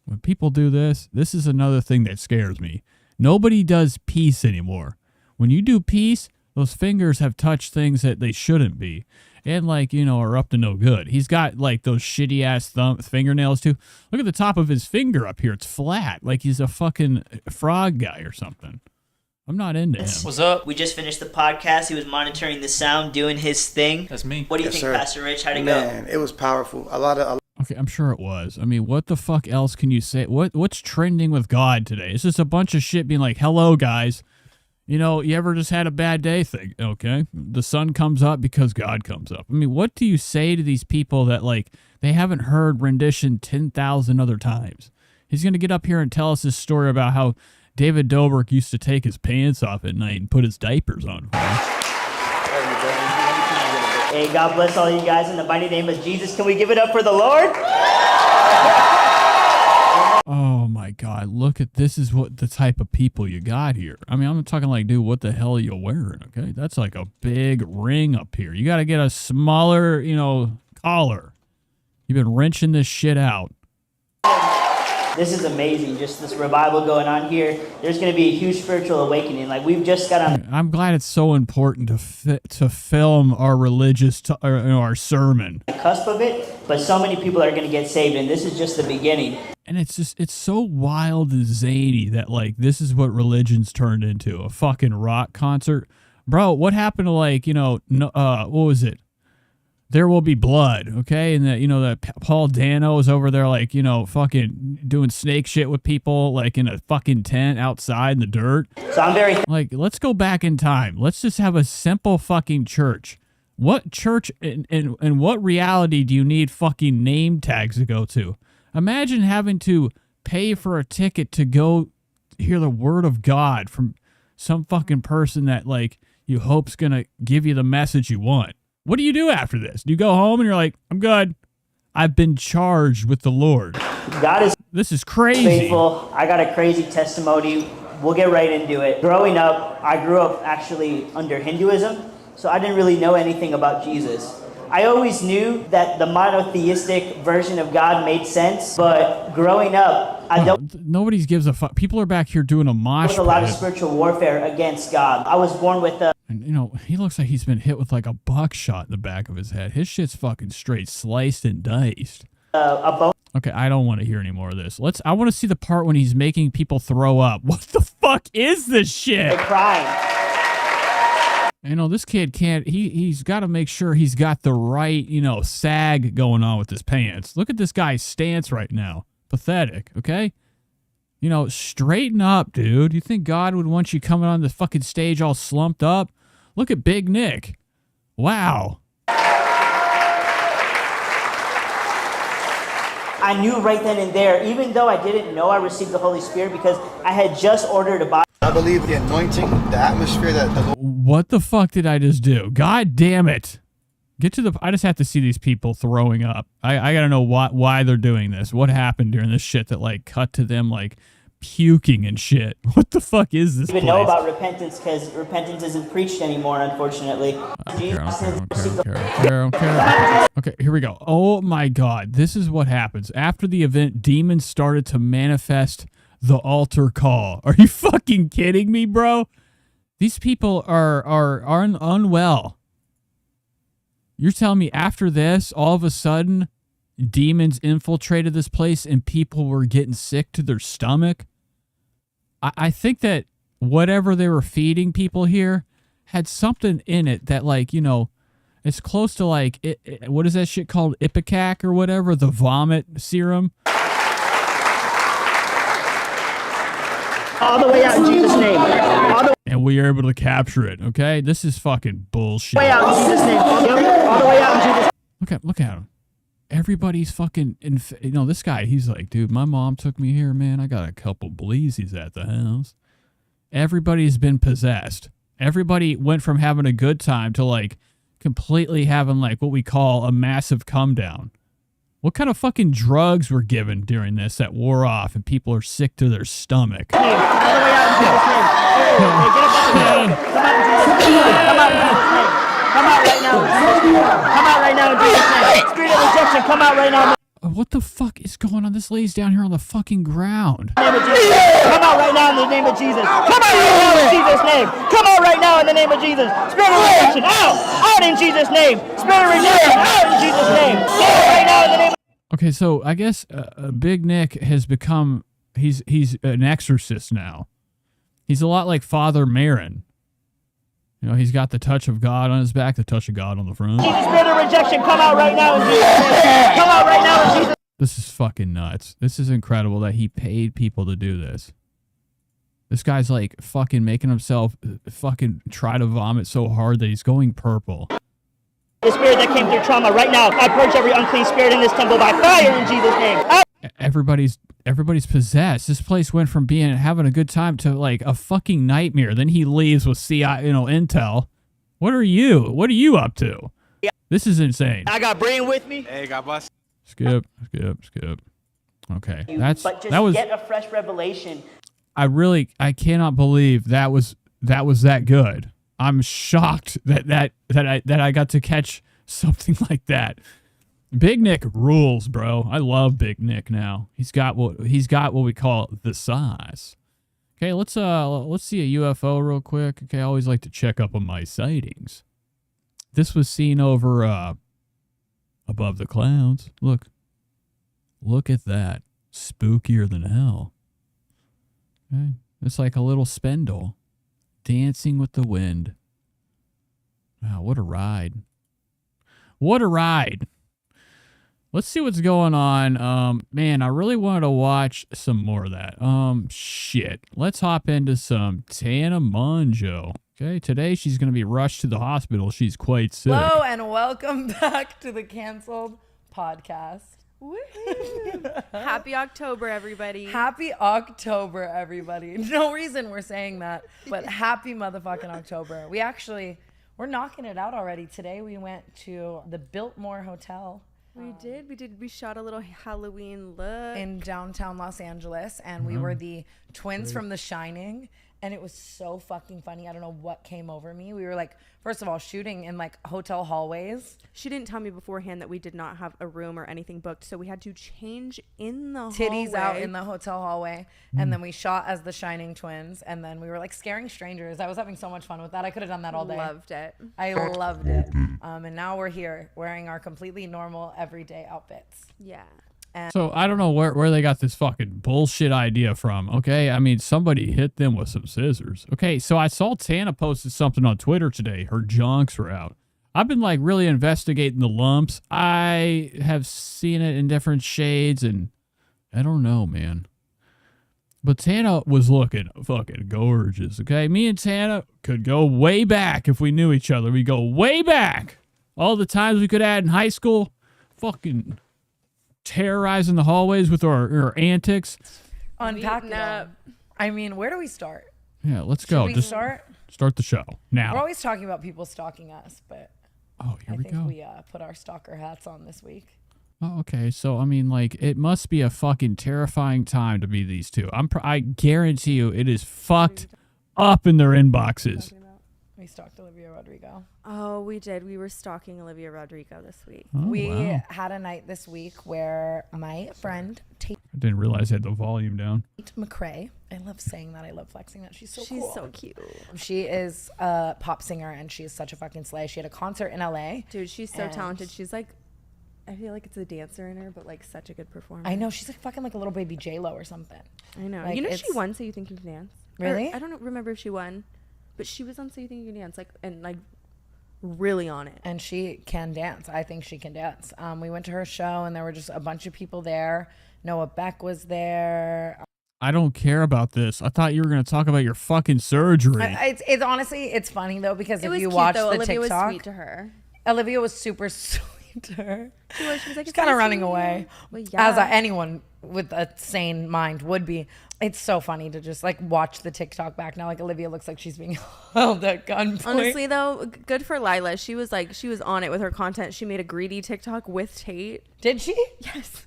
when people do this is another thing that scares me. Nobody does peace anymore. When you do peace, those fingers have touched things that they shouldn't be. And like, are up to no good. He's got like those shitty ass fingernails too. Look at the top of his finger up here. It's flat. Like he's a fucking frog guy or something. I'm not into him. What's up? We just finished the podcast. He was monitoring the sound, doing his thing. That's me. What do you Yes, think, sir. Pastor Rich? How'd it go? Man, it was powerful. A lot of Okay, I'm sure it was. I mean, what the fuck else can you say? What's trending with God today? It's just a bunch of shit being like, hello, guys. You ever just had a bad day thing? Okay. The sun comes up because God comes up. I mean, what do you say to these people that, like, they haven't heard rendition 10,000 other times? He's going to get up here and tell us this story about how David Dobrik used to take his pants off at night and put his diapers on. Hey, God bless all you guys in the mighty name of Jesus. Can we give it up for the Lord? Oh my God, look at this is what the type of people you got here. I mean, I'm not talking like, dude, what the hell are you wearing? Okay, that's like a big ring up here. You got to get a smaller, collar. You've been wrenching this shit out. This is amazing. Just this revival going on here. There's going to be a huge spiritual awakening. Like we've just got on. I'm glad it's so important to film our religious or our sermon. The cusp of it, but so many people are going to get saved, and this is just the beginning. And it's so wild and zany that like this is what religion's turned into, a fucking rock concert. Bro, what happened to like, what was it? There Will Be Blood, okay? And that, that Paul Dano is over there like, fucking doing snake shit with people like in a fucking tent outside in the dirt. So I'm very like, let's go back in time. Let's just have a simple fucking church. What church and what reality do you need fucking name tags to go to? Imagine having to pay for a ticket to go hear the word of God from some fucking person that like you hope's gonna give you the message you want. What do you do after this? Do you go home and you're like, I'm good. I've been charged with the Lord. God is This is crazy. faithful. I got a crazy testimony. We'll get right into it. Growing up, I grew up actually under Hinduism, so I didn't really know anything about Jesus. I always knew that the monotheistic version of God made sense, but growing up, I dealt Nobody gives a fuck. People are back here doing a mosh with a lot of pit. spiritual warfare against God. I was born with a And, he looks like he's been hit with like a buckshot in the back of his head. His shit's fucking straight sliced and diced. bone. Okay, I don't want to hear any more of this. I want to see the part when he's making people throw up. What the fuck is this shit? Crying. This kid can't, he's got to make sure he's got the right, sag going on with his pants. Look at this guy's stance right now. Pathetic, okay? Straighten up, dude. You think God would want you coming on the fucking stage all slumped up? Look at Big Nick. Wow. I knew right then and there, even though I didn't know I received the Holy Spirit because I had just ordered a Bible. I believe the anointing, the atmosphere that the What the fuck did I just do? God damn it. I just have to see these people throwing up. I gotta know why they're doing this. What happened during this shit that like cut to them like puking and shit. What the fuck is this I didn't place? know about repentance because repentance isn't preached anymore, unfortunately. Okay, here we go. Oh my God. This is what happens. After the event, demons started to manifest the altar call. Are you fucking kidding me, bro? These people are unwell. You're telling me after this, all of a sudden, demons infiltrated this place and people were getting sick to their stomach? I think that whatever they were feeding people here had something in it that, like, it's close to, like, what is that shit called? Ipecac or whatever? The vomit serum? All the way out in Jesus' name. And we are able to capture it, okay? This is fucking bullshit. All the way out in Jesus' name. All the way out in Jesus' name. Look at him. Everybody's fucking, this guy, he's like, dude, my mom took me here, man. I got a couple bleezies at the house. Everybody's been possessed. Everybody went from having a good time to, like, completely having, like, what we call a massive come down. What kind of fucking drugs were given during this that wore off and people are sick to their stomach? All the way out in Jesus' name. Hey, get up in here. Come out in Jesus' name. Come out right now in Jesus' name. Come out right now in Jesus' name. Spirit of rejection, come out right now. What the fuck is going on? This lady's down here on the fucking ground. In the name of Jesus. Come out right now in the name of Jesus. Come out right now in Jesus' name. Come out right now in the name of Jesus. Spirit of rejection, out. Out in Jesus' name. Spirit of rejection, out in Jesus' name. Get out right now in the name of Okay, so I guess Big Nick has become, he's an exorcist now. He's a lot like Father Marin. He's got the touch of God on his back, the touch of God on the front. Jesus. Spirit of rejection, come out right now in Jesus' name. Come out right now in Jesus' name. This is fucking nuts. This is incredible that he paid people to do this. This guy's like fucking making himself fucking try to vomit so hard that he's going purple. The spirit that came through trauma right now, I purge every unclean spirit in this temple by fire in Jesus' name. Out. Everybody's possessed. This place went from having a good time to like a fucking nightmare. Then he leaves with intel. What are you up to? Yeah. This is insane. I got Brian with me. Hey, God bless. Skip. Okay, But just get a fresh revelation. I cannot believe that was that good. I'm shocked that I got to catch something like that. Big Nick rules, bro. I love Big Nick now. He's got what we call the size. Okay, let's see a UFO real quick. Okay, I always like to check up on my sightings. This was seen over above the clouds. Look at that. Spookier than hell. Okay, it's like a little spindle dancing with the wind. Wow, what a ride. What a ride. Let's see what's going on. Man, I really wanted to watch some more of that. Shit. Let's hop into some Tana Mongeau. Okay, today she's going to be rushed to the hospital. She's quite sick. Hello and welcome back to the Canceled Podcast. Woohoo! Happy October, everybody. Happy October, everybody. No reason we're saying that, but happy motherfucking October. We're knocking it out already. Today we went to the Biltmore Hotel. We shot a little Halloween look in downtown Los Angeles, and we were the twins from The Shining, and it was so fucking funny. I don't know what came over me. We were like, first of all, shooting in like hotel hallways. She didn't tell me beforehand that we did not have a room or anything booked, so we had to change in the titties hallway. Out in the hotel hallway, and then we shot as the Shining twins, and then we were like scaring strangers. I was having so much fun with that. I could have done that all day. Loved it. I loved it. And now we're here wearing our completely normal everyday outfits. Yeah. So I don't know where they got this fucking bullshit idea from, okay? I mean, somebody hit them with some scissors. Okay, so I saw Tana posted something on Twitter today. Her jonks were out. I've been like really investigating the lumps. I have seen it in different shades, and I don't know, man. But Tana was looking fucking gorgeous, okay? Me and Tana could go way back if we knew each other. We go way back. All the times we could add in high school, fucking terrorizing the hallways with our antics. Unpack it all. I mean, where do we start? Yeah, let's go. Should we start the show now. We're always talking about people stalking us, but I think we put our stalker hats on this week. Oh, okay. So I mean, like, it must be a fucking terrifying time to be these two. I guarantee you, it is fucked up in their inboxes. We stalked Olivia Rodrigo. Oh, we did. We were stalking Olivia Rodrigo this week. Oh, we wow. had a night this week where my friend Tate I didn't realize I had the volume down. McRae, I love saying that. I love flexing that. She's She's so cute. She is a pop singer, and she is such a fucking slay. She had a concert in LA. Dude, she's so talented. She's like, I feel like it's a dancer in her, but like such a good performer. I know. She's like fucking like a little baby J-Lo or something. I know. Like, you know she won So You Think You Can Dance? Really? I don't remember if she won, but she was on So You Think You Can Dance, like, and like really on it. And she can dance. I think she can dance. We went to her show, and there were just a bunch of people there. Noah Beck was there. I don't care about this. I thought you were going to talk about your fucking surgery. It's honestly, it's funny though, because if you cute, watch though. the Olivia TikTok, was sweet to her. Olivia was super sweet to her. She was like, she's kind of running away, well, yeah. as anyone with a sane mind would be. It's so funny to just like watch the TikTok back now. Like Olivia looks like she's being held at gunpoint. Honestly though, good for Lila. She was on it with her content. She made a greedy TikTok with Tate. Did she? Yes.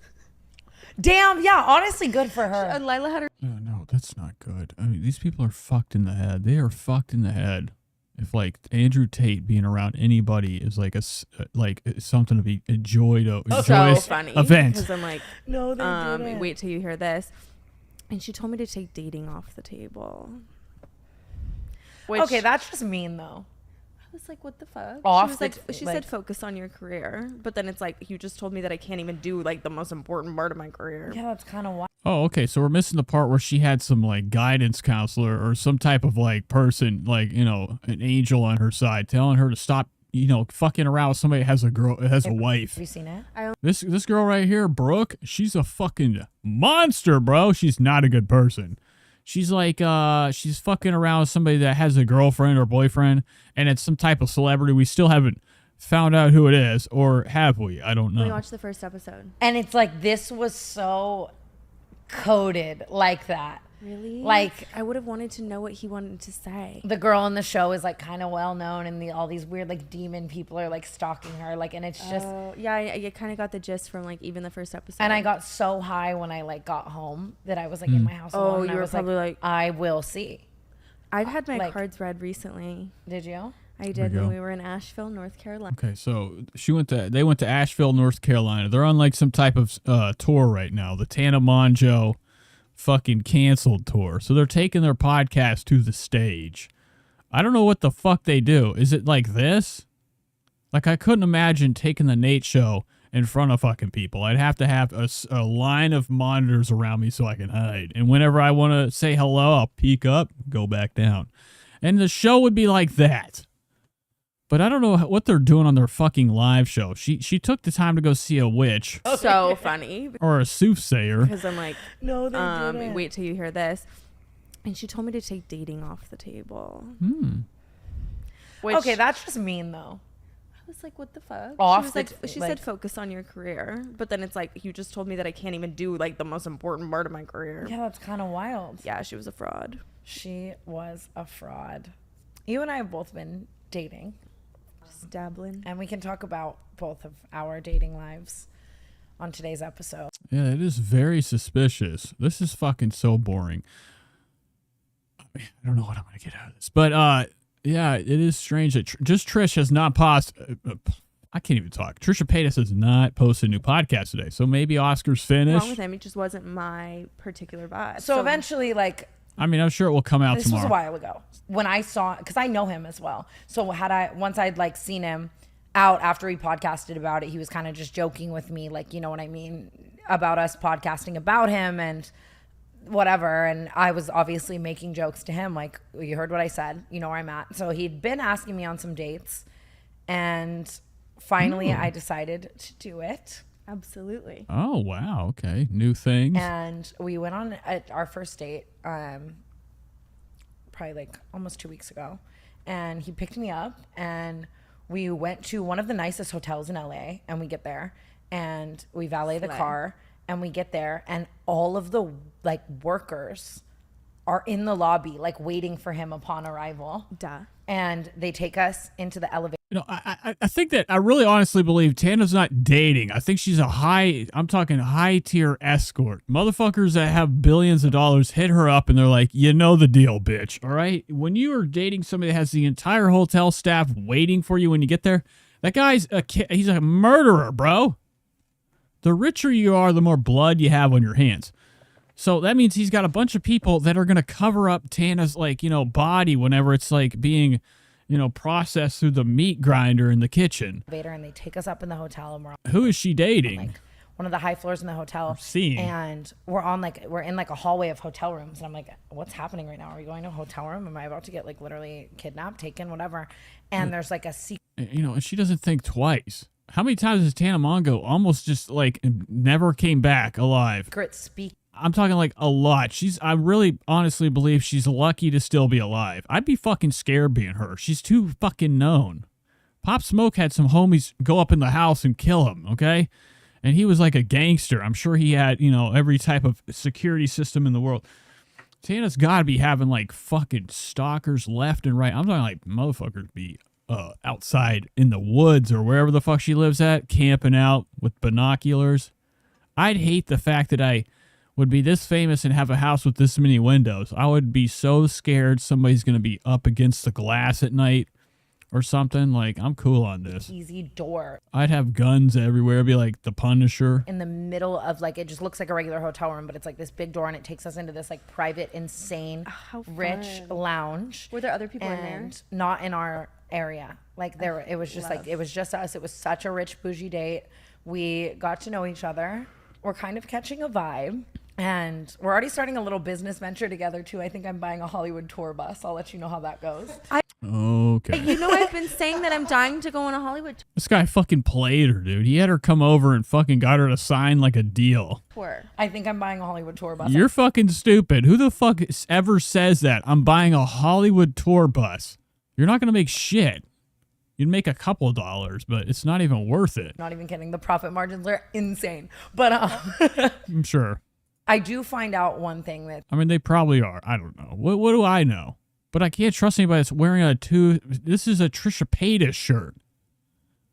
Damn, yeah, honestly, good for her. And Lila had her. No, that's not good. I mean, these people are fucked in the head. They are fucked in the head. If like Andrew Tate being around anybody is like something to be enjoyed, joyous funny event. Because I'm like, no, they didn't. Wait till you hear this. And she told me to take dating off the table. Okay, that's just mean though. I was like, what the fuck? She said focus on your career, but then it's like, you just told me that I can't even do like the most important part of my career. Yeah, that's kind of wild. Oh, okay. So we're missing the part where she had some like guidance counselor or some type of like person, like, you know, an angel on her side telling her to stop, you know, fucking around with somebody that has a wife. Have you seen it? This girl right here, Brooke, she's a fucking monster, bro. She's not a good person. She's like, she's fucking around with somebody that has a girlfriend or boyfriend, and it's some type of celebrity. We still haven't found out who it is, or have we? I don't know. We watched the first episode. And it's like, this was so coded like that. Really? Like, I would have wanted to know what he wanted to say. The girl in the show is like kind of well known, and all these weird like demon people are like stalking her, like, and it's just yeah, I kind of got the gist from like even the first episode. And I got so high when I like got home that I was like in my house alone. You were probably like, I will see. I've had my like, cards read recently. Did you? I did when we were in Asheville, North Carolina. Okay, so they went to Asheville, North Carolina. They're on like some type of tour right now, the Tana Mongeau fucking canceled tour. So they're taking their podcast to the stage. I don't know what the fuck they do. Is it like this? Like, I couldn't imagine taking the Nate show in front of fucking people. I'd have to have a line of monitors around me so I can hide. And whenever I want to say hello, I'll peek up, go back down. And the show would be like that. But I don't know what they're doing on their fucking live show. She took the time to go see a witch. So funny. Or a soothsayer. Because I'm like, no, they didn't. Wait till you hear this. And she told me to take dating off the table. Okay, that's just mean though. I was like, what the fuck? She said focus on your career. But then it's like, you just told me that I can't even do like the most important part of my career. Yeah, that's kind of wild. Yeah, she was a fraud. She was a fraud. You and I have both been dating. Just dabbling. And we can talk about both of our dating lives on today's episode. Yeah, it is very suspicious. This is fucking so boring. I don't know what I'm going to get out of this. But, yeah, it is strange that Trish has not posted. I can't even talk. Trisha Paytas has not posted a new podcast today. So maybe Oscar's finished. Wrong with him. It just wasn't my particular vibe. So eventually, like, I mean, I'm sure it will come out tomorrow. This was a while ago when I saw, because I know him as well. So once I'd like seen him out after he podcasted about it, he was kind of just joking with me, like, you know what I mean, about us podcasting about him and whatever. And I was obviously making jokes to him, like, you heard what I said, you know where I'm at. So he'd been asking me on some dates, and finally I decided to do it. Absolutely. Oh, wow. Okay. New things. And we went on our first date, probably like almost 2 weeks ago. And he picked me up and we went to one of the nicest hotels in LA, and we get there and we valet the car, and we get there and all of the like workers are in the lobby, like waiting for him upon arrival. Duh. And they take us into the elevator. You know, I think that I really honestly believe Tana's not dating. I think she's I'm talking high tier escort. Motherfuckers that have billions of dollars hit her up and they're like, you know the deal, bitch. All right. When you are dating somebody that has the entire hotel staff waiting for you when you get there, that guy's he's a murderer, bro. The richer you are, the more blood you have on your hands. So that means he's got a bunch of people that are going to cover up Tana's, like, you know, body whenever it's like being, you know, processed through the meat grinder in the kitchen. And they take us up in the hotel, and who is she dating? Like one of the high floors in the hotel. Seeing. And we're in like a hallway of hotel rooms, and I'm like, what's happening right now? Are we going to a hotel room? Am I about to get like literally kidnapped, taken, whatever? And there's like a secret. You know, and she doesn't think twice. How many times has Tana Mongeau almost just like never came back alive? I'm talking like a lot. I really honestly believe she's lucky to still be alive. I'd be fucking scared being her. She's too fucking known. Pop Smoke had some homies go up in the house and kill him, okay? And he was like a gangster. I'm sure he had, you know, every type of security system in the world. Tana's got to be having like fucking stalkers left and right. I'm talking like motherfuckers be outside in the woods or wherever the fuck she lives at, camping out with binoculars. I'd hate the fact that I would be this famous and have a house with this many windows. I would be so scared somebody's going to be up against the glass at night or something. Like, I'm cool on this. Easy door. I'd have guns everywhere. It'd be like the Punisher. In the middle of like, it just looks like a regular hotel room, but it's like this big door, and it takes us into this like private, insane, rich lounge. Were there other people in there? Not in our area. Like it was just like, it was just us. It was such a rich bougie date. We got to know each other. We're kind of catching a vibe. And we're already starting a little business venture together, too. I think I'm buying a Hollywood tour bus. I'll let you know how that goes. Okay. You know, I've been saying that I'm dying to go on a Hollywood tour. This guy fucking played her, dude. He had her come over and fucking got her to sign like a deal. I think I'm buying a Hollywood tour bus. You're fucking stupid. Who the fuck ever says that? I'm buying a Hollywood tour bus. You're not going to make shit. You'd make a couple of dollars, but it's not even worth it. Not even kidding. The profit margins are insane. But I'm sure. I do find out one thing that... I mean, they probably are. I don't know. What do I know? But I can't trust anybody that's wearing This is a Trisha Paytas shirt.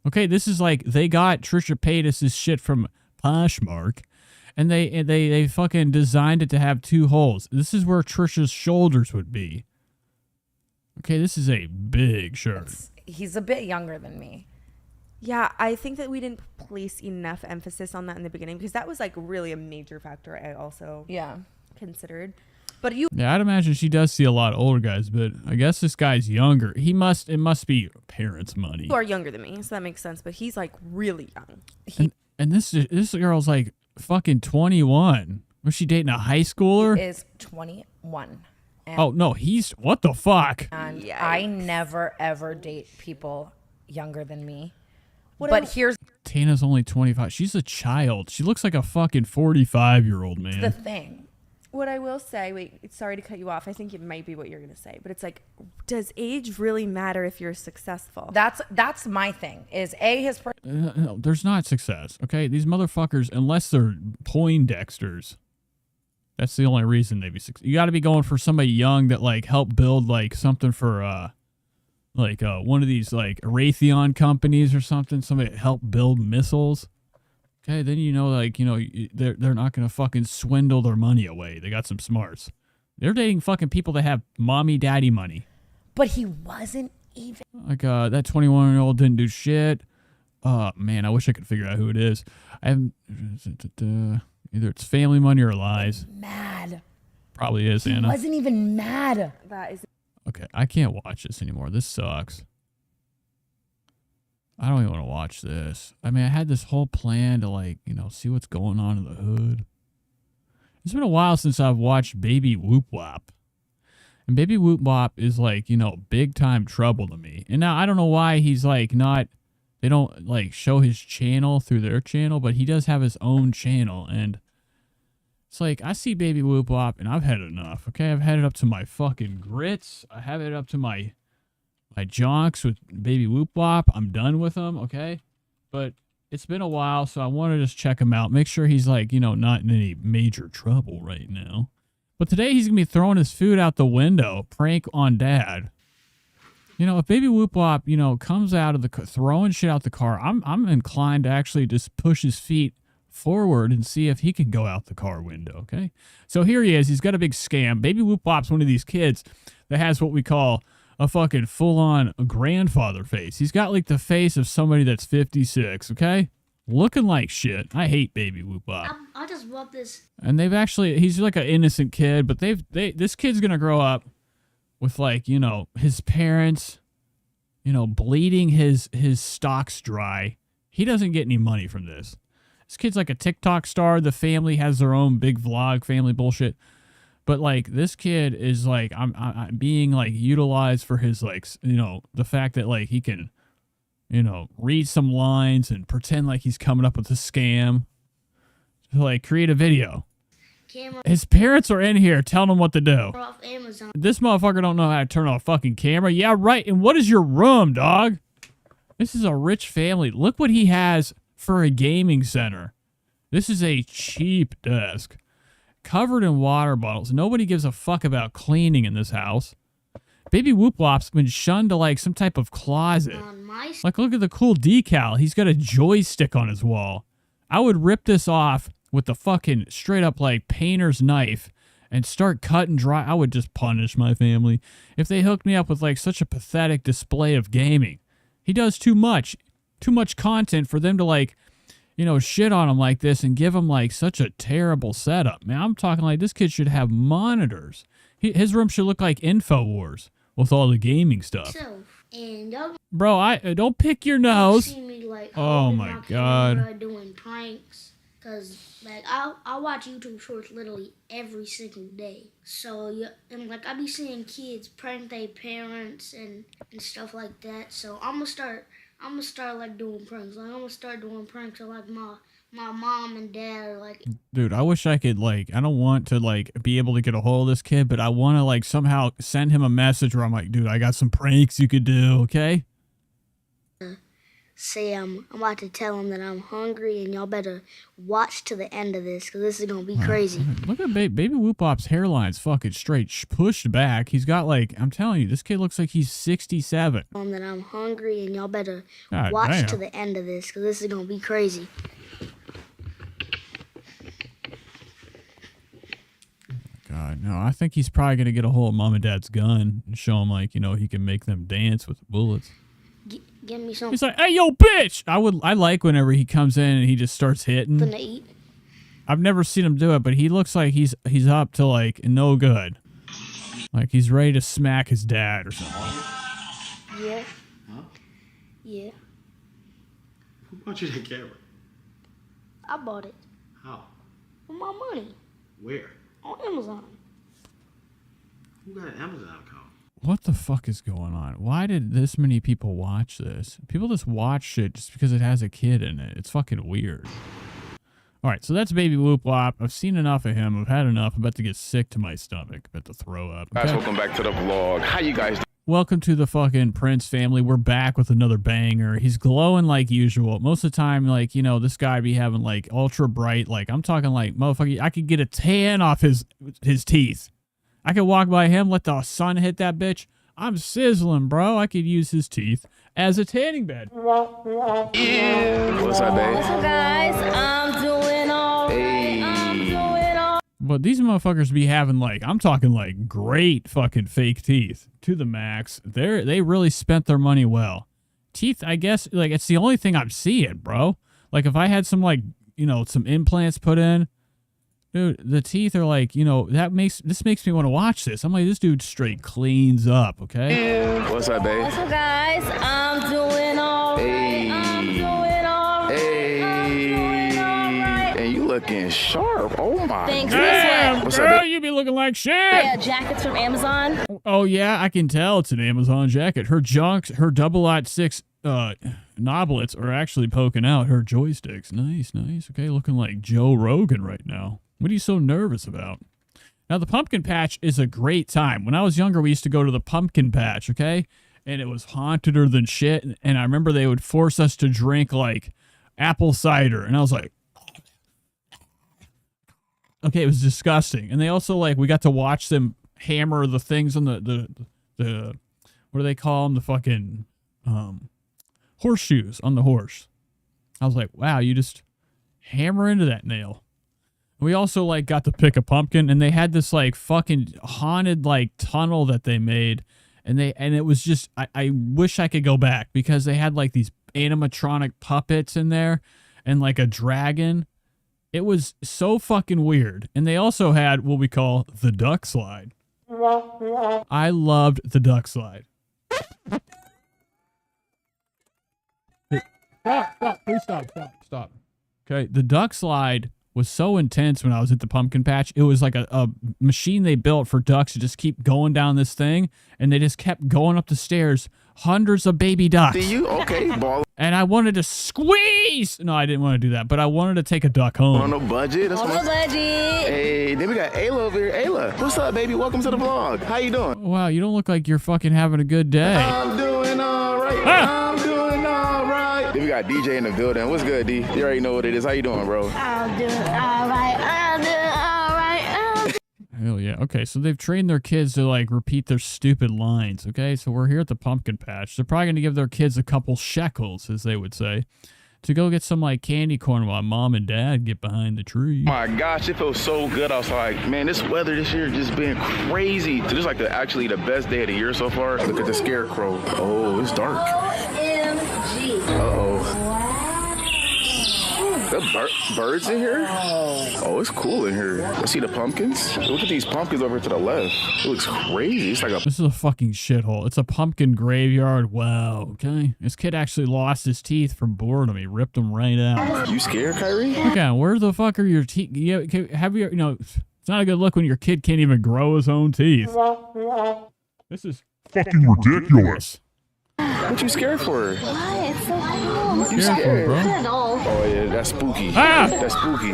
Okay, this is like they got Trisha Paytas' shit from Poshmark, and they fucking designed it to have 2 holes. This is where Trisha's shoulders would be. Okay, this is a big shirt. He's a bit younger than me. Yeah, I think that we didn't place enough emphasis on that in the beginning because that was like really a major factor I also considered. But Yeah, I'd imagine she does see a lot of older guys, but I guess this guy's younger. It must be parents' money. You are younger than me, so that makes sense, but he's like really young. And this girl's like fucking 21. Was she dating a high schooler? He is 21. Oh, no, what the fuck? And I never, ever date people younger than me. Here's Tana's only 25. She's a child. She looks like a fucking 45-year-old, man. the thing. What I will say, wait, sorry to cut you off. I think it might be what you're going to say, but it's like, does age really matter if you're successful? That's my thing. Is his no, there's not success. Okay, these motherfuckers, unless they're Poindexters, that's the only reason they'd be successful. You got to be going for somebody young that like helped build like something for one of these like Raytheon companies or something. Somebody that helped build missiles. Okay, then they're not gonna fucking swindle their money away. They got some smarts. They're dating fucking people that have mommy daddy money. But he wasn't even like that 21-year-old didn't do shit. Man, I wish I could figure out who it is. Either it's family money or lies. Mad. Probably is, Anna. He wasn't even mad. That is okay. I can't watch this anymore. This sucks. I don't even want to watch this. I mean, I had this whole plan to see what's going on in the hood. It's been a while since I've watched Baby Wop Wop. And Baby Wop Wop is big time trouble to me. And now I don't know why he's they don't show his channel through their channel, but he does have his own channel. And it's I see Baby Wop Wop and I've had enough. Okay. I've had it up to my fucking grits. I have it up to my jonks with Baby Wop Wop. I'm done with him, okay? But it's been a while, so I want to just check him out. Make sure he's, not in any major trouble right now. But today he's going to be throwing his food out the window. Prank on Dad. If Baby Wop Wop, comes out of the throwing shit out the car, I'm inclined to actually just push his feet forward and see if he can go out the car window, okay? So here he is. He's got a big scam. Baby Wop Wop's one of these kids that has what we call a fucking full-on grandfather face. He's got the face of somebody that's 56, okay? Looking like shit. I hate Baby Wop Wop. I just love this. And he's like an innocent kid, but this kid's gonna grow up with his parents, bleeding his stocks dry. He doesn't get any money from this. This kid's like a TikTok star. The family has their own big vlog, family bullshit. But this kid is I'm being utilized for his the fact that he can read some lines and pretend like he's coming up with a scam to create a video. His parents are in here telling him what to do. Off Amazon. This motherfucker don't know how to turn on a fucking camera. Yeah, right. And what is your room, dog? This is a rich family. Look what he has for a gaming center. This is a cheap desk. Covered in water bottles. Nobody gives a fuck about cleaning in this house. Baby Wop Wop's been shunned to some type of closet. Look at the cool decal. He's got a joystick on his wall. I would rip this off with the fucking straight up painter's knife and start cutting dry. I would just punish my family if they hooked me up with such a pathetic display of gaming. He does too much content for them to shit on him like this and give him such a terrible setup. Man, I'm talking this kid should have monitors. His room should look like InfoWars with all the gaming stuff. Bro, I don't pick your nose. See me, oh my god. Doing pranks, cause I watch YouTube shorts literally every single day. So and I be seeing kids prank their parents and stuff like that. So I'm gonna start doing pranks. I'm gonna start doing pranks of my mom and dad are Dude, I wish I could I don't want to be able to get a hold of this kid, but I want to somehow send him a message where I'm dude, I got some pranks you could do, okay? Say I'm about to tell him that I'm hungry and y'all better watch to the end of this because this is gonna be crazy. Look at Baby Wop Wop's hairline's fucking straight pushed back. He's got I'm telling you, this kid looks like he's 67. Tell him that I'm hungry and y'all better God watch damn. to the end of this because this is gonna be crazy. God, No, I think he's probably going to get a hold of mom and dad's gun and show him, like, you know, he can make them dance with the bullets. Give me something. He's like, hey, yo, bitch! I like whenever he comes in and he just starts hitting. To eat. I've never seen him do it, but he looks like he's up to, like, no good. Like, he's ready to smack his dad or something. Yeah. Huh? Yeah. Who bought you that camera? I bought it. How? With my money. Where? On Amazon. Who got an Amazon account? What the fuck is going on? Why did this many people watch this? People just watch shit just because it has a kid in it. It's fucking weird. All right, so that's Baby Wop Wop. I've seen enough of him. I've had enough. I'm about to get sick to my stomach. I'm about to throw up. Guys, welcome back to the vlog. How you guys doing? Welcome to the fucking Prince family. We're back with another banger. He's glowing like usual. Most of the time, like, you know, this guy be having like ultra bright, like, I'm talking like, motherfucker, I could get a tan off his teeth. I could walk by him, let the sun hit that bitch. I'm sizzling, bro. I could use his teeth as a tanning bed. Yeah. What's up, babe? What's up, guys? I'm doing all right. I'm doing all. But these motherfuckers be having, like, I'm talking like great fucking fake teeth to the max. They really spent their money well. Teeth, I guess, like, it's the only thing I'm seeing, bro. Like, if I had some, like, you know, some implants put in, dude, the teeth are like, you know, this makes me want to watch this. I'm like, this dude straight cleans up, okay? Yeah. What's up, babe? What's up, guys? I'm doing all right. I'm doing all right. Hey. I'm doing all right. And you looking sharp. Oh, my Thanks. Damn, What's girl, up, babe? you be looking like shit. Yeah, jackets from Amazon. Oh, yeah, I can tell it's an Amazon jacket. Her junks, her 006 knoblets are actually poking out. Her joysticks. Nice, nice. Okay, looking like Joe Rogan right now. What are you so nervous about? Now, the pumpkin patch is a great time. When I was younger, we used to go to the pumpkin patch, okay? And it was haunteder than shit. And I remember they would force us to drink, like, apple cider. And I was like, okay, it was disgusting. And they also, like, we got to watch them hammer the things on the what do they call them? The fucking horseshoes on the horse. I was like, wow, you just hammer into that nail. We also, like, got to pick a pumpkin, and they had this, like, fucking haunted, like, tunnel that they made, and it was just, I wish I could go back, because they had, like, these animatronic puppets in there, and, like, a dragon. It was so fucking weird. And they also had what we call the duck slide. I loved the duck slide. Stop, please stop. Okay, the duck slide was so intense when I was at the pumpkin patch. It was like a machine they built for ducks to just keep going down this thing, and they just kept going up the stairs. Hundreds of baby ducks. See you? Okay, ball. And I wanted to squeeze. No, I didn't want to do that, but I wanted to take a duck home. On no budget. That's On the budget. Hey, then we got Ayla over here. Ayla, what's up, baby? Welcome to the vlog. How you doing? Wow, you don't look like you're fucking having a good day. I'm doing all right. I'm doing all right. Then we got DJ in the building. What's good, D? You already know what it is. How you doing, bro? I'm doing all right. I'm doing all right. Hell yeah. Okay, so they've trained their kids to, like, repeat their stupid lines, okay? So we're here at the pumpkin patch. They're probably going to give their kids a couple shekels, as they would say, to go get some, like, candy corn while mom and dad get behind the tree. Oh my gosh, it feels so good outside. Man, this weather this year just been crazy. So this is like actually the best day of the year so far. Look at the scarecrow. Oh, it's dark. OMG. Uh-oh. The birds in here? Oh, it's cool in here. Let's see the pumpkins. Look at these pumpkins over to the left. It looks crazy. It's like This is a fucking shithole. It's a pumpkin graveyard. Wow, okay? This kid actually lost his teeth from boredom. He ripped them right out. You scared, Kyrie? Okay, where the fuck are your teeth? Have you know, it's not a good look when your kid can't even grow his own teeth. This is fucking ridiculous. What you scared for? Why? It's so cool. You scared, bro? I don't know. Oh yeah, that's spooky. Ah! That's spooky.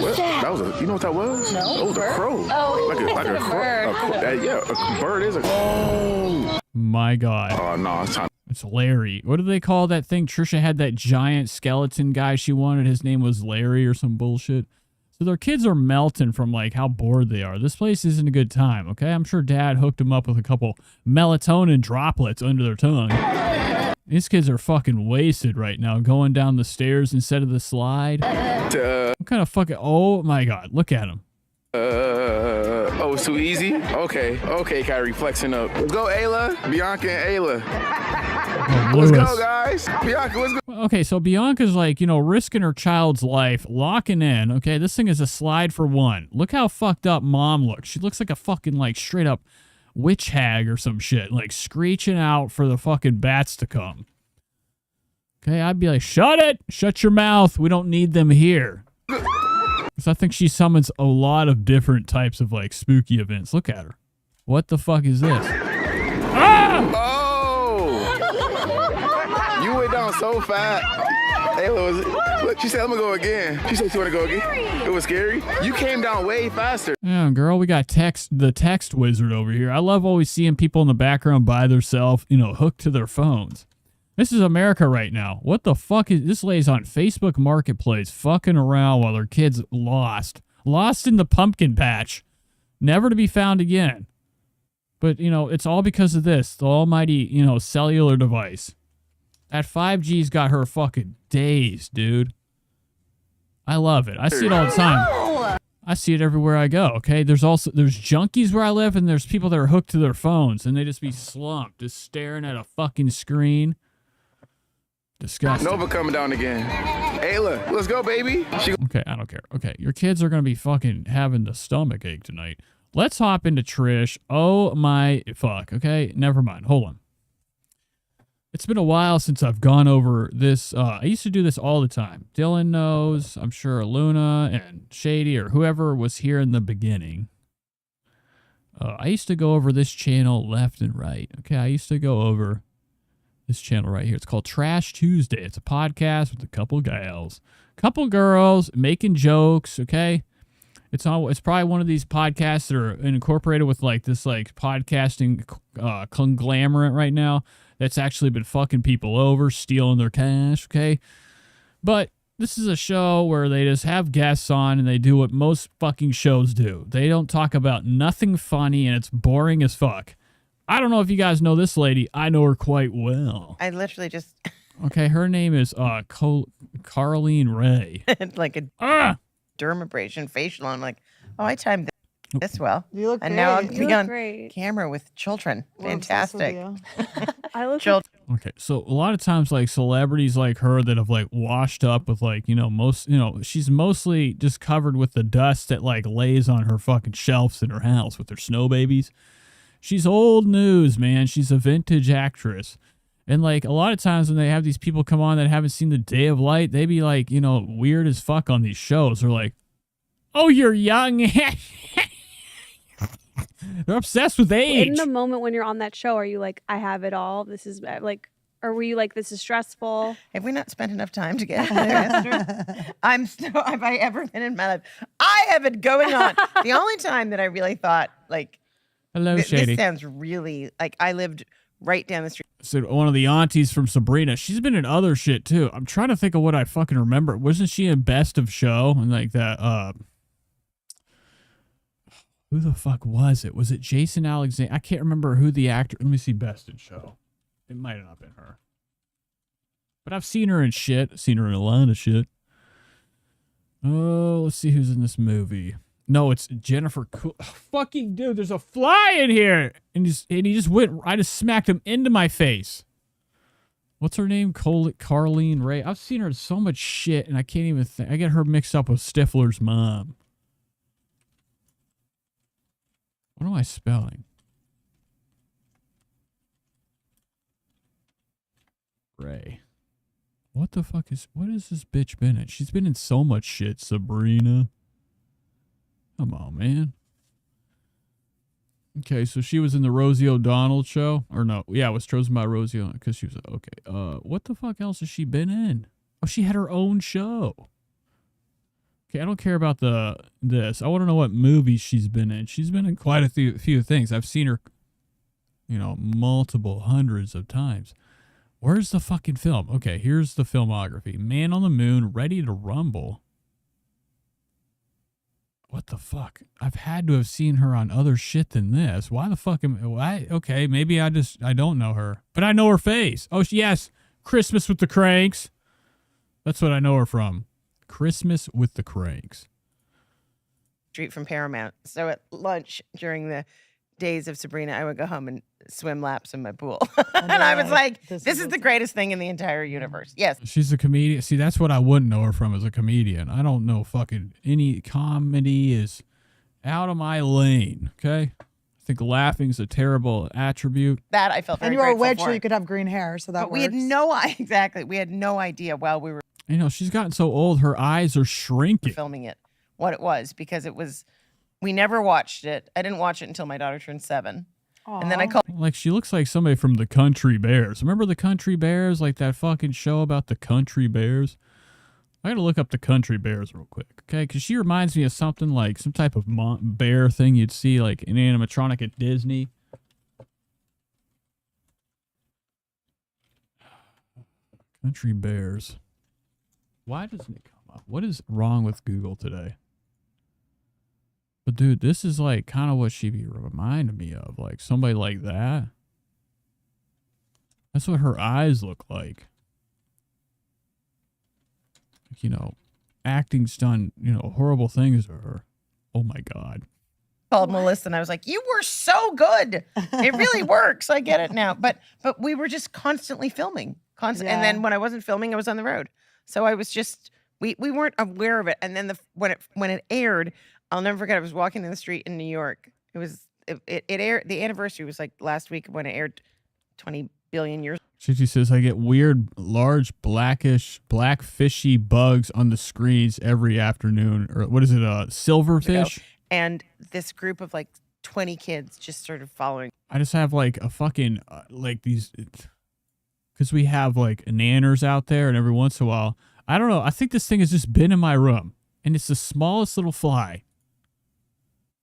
What's that? That was a. You know what that was? No. That was a crow. Oh, like a bird. Yeah, a bird is a. Oh. My God. Oh no, it's time. It's Larry. What do they call that thing? Trisha had that giant skeleton guy she wanted. His name was Larry or some bullshit. So their kids are melting from, like, how bored they are. This place isn't a good time, okay? I'm sure Dad hooked them up with a couple melatonin droplets under their tongue. These kids are fucking wasted right now, going down the stairs instead of the slide. What kind of fucking... Oh, my God. Look at them. Oh, it's too easy? Okay, Kyrie, flexing up. Let's go, Ayla. Bianca and Ayla. Let's go, guys. Bianca, let's go. Okay, so Bianca's like, you know, risking her child's life, locking in. Okay, this thing is a slide for one. Look how fucked up mom looks. She looks like a fucking, like, straight up witch hag or some shit. Like, screeching out for the fucking bats to come. Okay, I'd be like, shut it! Shut your mouth. We don't need them here. Because I think she summons a lot of different types of, like, spooky events. Look at her. What the fuck is this? Ah! Oh! You went down so fast. Ayla look, she said, I'm gonna go again. She said she wanna go again. It was scary. You came down way faster. Yeah, girl, we got the text wizard over here. I love always seeing people in the background by themselves, you know, hooked to their phones. This is America right now. What the fuck is this? Lady's on Facebook Marketplace fucking around while her kid's lost in the pumpkin patch, never to be found again. But, you know, it's all because of this, the almighty, you know, cellular device. That 5G's got her fucking dazed, dude. I love it. I see it all the time. I see it everywhere I go, okay? There's junkies where I live, and there's people that are hooked to their phones, and they just be slumped, just staring at a fucking screen. Disgusting. Nova coming down again. Ayla, let's go, baby. Okay, I don't care. Okay, your kids are going to be fucking having the stomach ache tonight. Let's hop into Trish. Oh my fuck. Okay, never mind. Hold on. It's been a while since I've gone over this. I used to do this all the time. Dylan knows. I'm sure Luna and Shady or whoever was here in the beginning. I used to go over this channel left and right. Okay, I used to go over this channel right here. It's called Trash Tuesday. It's a podcast with a couple gals, couple girls making jokes. Okay, it's probably one of these podcasts that are incorporated with like this like podcasting conglomerate right now that's actually been fucking people over, stealing their cash. Okay, but this is a show where they just have guests on and they do what most fucking shows do. They don't talk about nothing funny and it's boring as fuck. I don't know if you guys know this lady. I know her quite well. I literally just... Okay, her name is Carleen Ray. Like a dermabrasion facial. I'm like, oh, I timed this well. You look great. Now I'll be on camera with children. Well, fantastic. I look children. Okay, so a lot of times, like, celebrities like her that have, like, washed up with, like, you know, she's mostly just covered with the dust that, like, lays on her fucking shelves in her house with her snow babies. She's old news, man. She's a vintage actress. And, like, a lot of times when they have these people come on that haven't seen the day of light, they be, like, you know, weird as fuck on these shows. They're like, oh, you're young. They're obsessed with age. In the moment when you're on that show, are you like, I have it all? This is, like, or were you like, this is stressful? Have we not spent enough time together, Esther? Have I ever been in my life? I have it going on. The only time that I really thought, like, hello, Shady. This sounds really like I lived right down the street. So one of the aunties from Sabrina, she's been in other shit too. I'm trying to think of what I fucking remember. Wasn't she in Best of Show and like that? Who the fuck was it? Was it Jason Alexander? I can't remember who the actor. Let me see Best in Show. It might have not been her, but I've seen her in shit. I've seen her in a lot of shit. Oh, let's see who's in this movie. No, it's Jennifer Cool. Oh, fucking dude, there's a fly in here. And he just went, I just smacked him into my face. What's her name? Carleen Ray. I've seen her in so much shit, and I can't even think. I get her mixed up with Stifler's mom. What am I spelling? Ray. What the fuck what has this bitch been in? She's been in so much shit, Sabrina. Come on, man. Okay, so she was in the Rosie O'Donnell show. Or no, yeah, it was chosen by Rosie O'Donnell because she was, okay. What the fuck else has she been in? Oh, she had her own show. Okay, I don't care about this. I want to know what movies she's been in. She's been in quite a few things. I've seen her, you know, multiple hundreds of times. Where's the fucking film? Okay, here's the filmography. Man on the Moon, Ready to Rumble. What the fuck? I've had to have seen her on other shit than this. Why the fuck okay, maybe I don't know her. But I know her face. Oh, yes. Christmas with the Cranks. That's what I know her from. Christmas with the Cranks. street from Paramount. So at lunch during the days of Sabrina, I would go home and swim laps in my pool. And I was like, this is the greatest thing in the entire universe. Yes. She's a comedian. See, that's what I wouldn't know her from as a comedian. I don't know fucking any comedy is out of my lane. Okay. I think laughing's a terrible attribute. That I felt very And you were a grateful witch, for. so you could have green hair, so that But we had exactly. We had no idea while we were You know, she's gotten so old, her eyes are shrinking. filming it what it was, because it was, we never watched it. I didn't watch it until my daughter turned 7. And then I called. Like, she looks like somebody from the Country Bears. Remember the Country Bears? Like that fucking show about the Country Bears? I gotta look up the Country Bears real quick, okay? Because she reminds me of something like some type of bear thing you'd see like an animatronic at Disney. Country Bears. Why doesn't it come up? What is wrong with Google today? But dude, this is like kind of what she be reminding me of. Like somebody like that. That's what her eyes look like. You know, acting's done, you know, horrible things to her. Oh my God. Called Melissa and I was like, you were so good. It really works. I get it now. But we were just constantly filming. And then when I wasn't filming, I was on the road. So I was just, we weren't aware of it. And then when it aired, I'll never forget, I was walking in the street in New York. It aired, the anniversary was like last week when it aired 20 billion years. She says, I get weird, large, black fishy bugs on the screens every afternoon. Or what is it, silverfish? And this group of like 20 kids just started following. I just have like a fucking, like these, because we have like nanners out there, and every once in a while, I don't know, I think this thing has just been in my room, and it's the smallest little fly.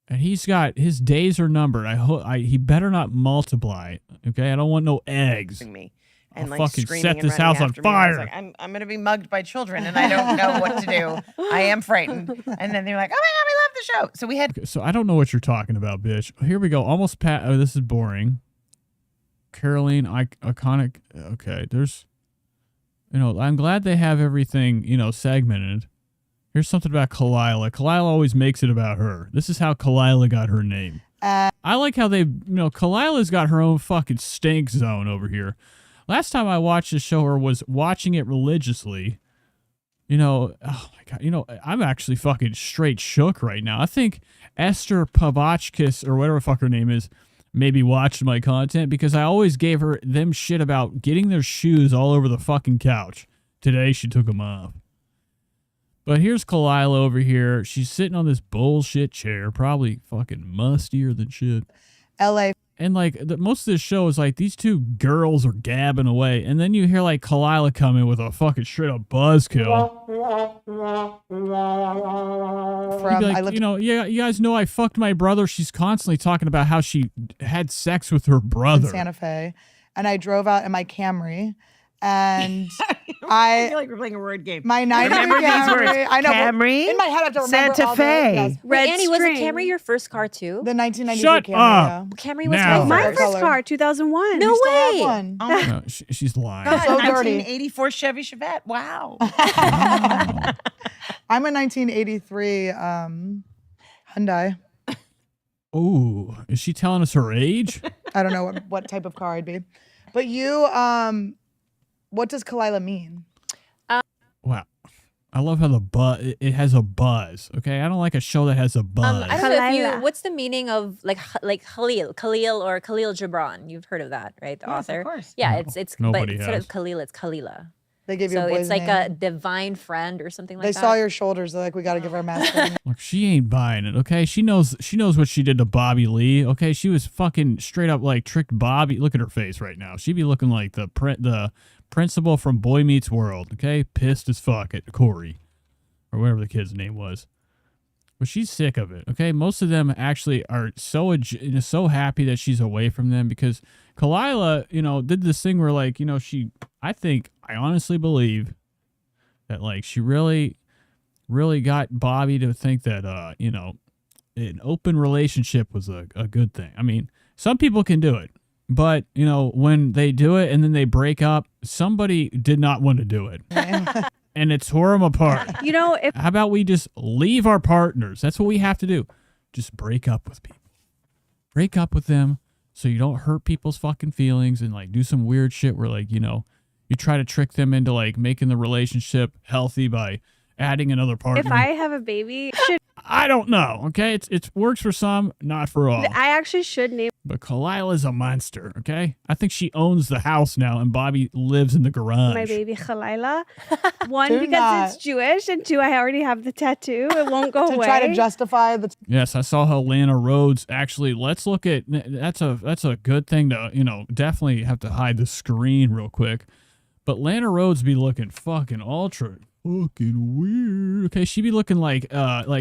And he's got, his days are numbered. He better not multiply. Okay, I don't want no eggs. Me. I'll And fucking screaming set and this running house on after me. I was fire. like, I'm going to be mugged by children and I don't know what to do. I am frightened. And then they're like, oh my God, we love the show. So we had. Okay, so I don't know what you're talking about, bitch. Here we go. Almost oh, this is boring. Caroline, iconic. Okay, there's, you know, I'm glad they have everything, you know, segmented. Here's something about Kila. Kila always makes it about her. This is how Kila got her name. I like how they, you know, Kalila's got her own fucking stink zone over here. Last time I watched this show or was watching it religiously, you know, oh my God, you know, I'm actually fucking straight shook right now. I think Esther Pavachkis, or whatever the fuck her name is, maybe watched my content because I always gave her them shit about getting their shoes all over the fucking couch. Today she took them off. But here's Kila over here. She's sitting on this bullshit chair, probably fucking mustier than shit. LA. And like most of this show is like these two girls are gabbing away, and then you hear like Kila come in with a fucking straight up buzzkill. Like, you know, yeah, you guys know I fucked my brother. She's constantly talking about how she had sex with her brother In Santa Fe, and I drove out in my Camry. And I feel like we're playing a word game. My 90 Remember these words? Camry. I know. Camry, in my head, I have to remember Santa all Fe. The, yes. Wait, Annie, was string. a Camry your first car too? The 1993 Shut Camry. up. Camry was Now. my My first car, 2001. No You still have way. one. Oh my No, she's lying. God, So dirty. 1984 Chevy Chevette. Wow. I'm a 1983 Hyundai. Ooh, is she telling us her age? I don't know what type of car I'd be. But you, what does Kila mean? Wow. I love how the it has a buzz. Okay, I don't like a show that has a buzz. I don't know if you. What's the meaning of like Khalil or Khalil Gibran? You've heard of that, right? The author. Of course. Yeah, No, it's nobody but instead has. of Khalil, it's Kalila. They give you So a boy's it's like name. a divine friend or something like They that. saw your shoulders. They're like, we got to give her a masculine. Look, she ain't buying it. Okay, she knows what she did to Bobby Lee. Okay, she was fucking straight up like tricked Bobby. Look at her face right now. She'd be looking like the principal from Boy Meets World. Okay, pissed as fuck at Corey or whatever the kid's name was. But she's sick of it. Okay, most of them actually are so happy that she's away from them because Kila, you know, did this thing where like, you know, I honestly believe that like she really got Bobby to think that you know, an open relationship was a good thing. I mean, some people can do it, but you know, when they do it and then they break up, somebody did not want to do it. and it tore them apart. You know, if How about we just leave our partners? That's what we have to do. Just break up with people. Break up with them so you don't hurt people's fucking feelings and like do some weird shit where like, you know, you try to trick them into like making the relationship healthy by adding another partner. if I have a baby, I don't know. Okay, it works for some, not for all. I actually should name. But Kalila's a monster. Okay, I think she owns the house now, and Bobby lives in the garage. My baby Khalila. One, Do because not. it's Jewish, and two, I already have the tattoo. It won't go To away. try to justify the. Yes, I saw how Lana Rhodes actually. Let's look at that's a good thing to definitely have to hide the screen real quick. But Lana Rhodes be looking fucking ultra fucking weird. Okay, she be looking like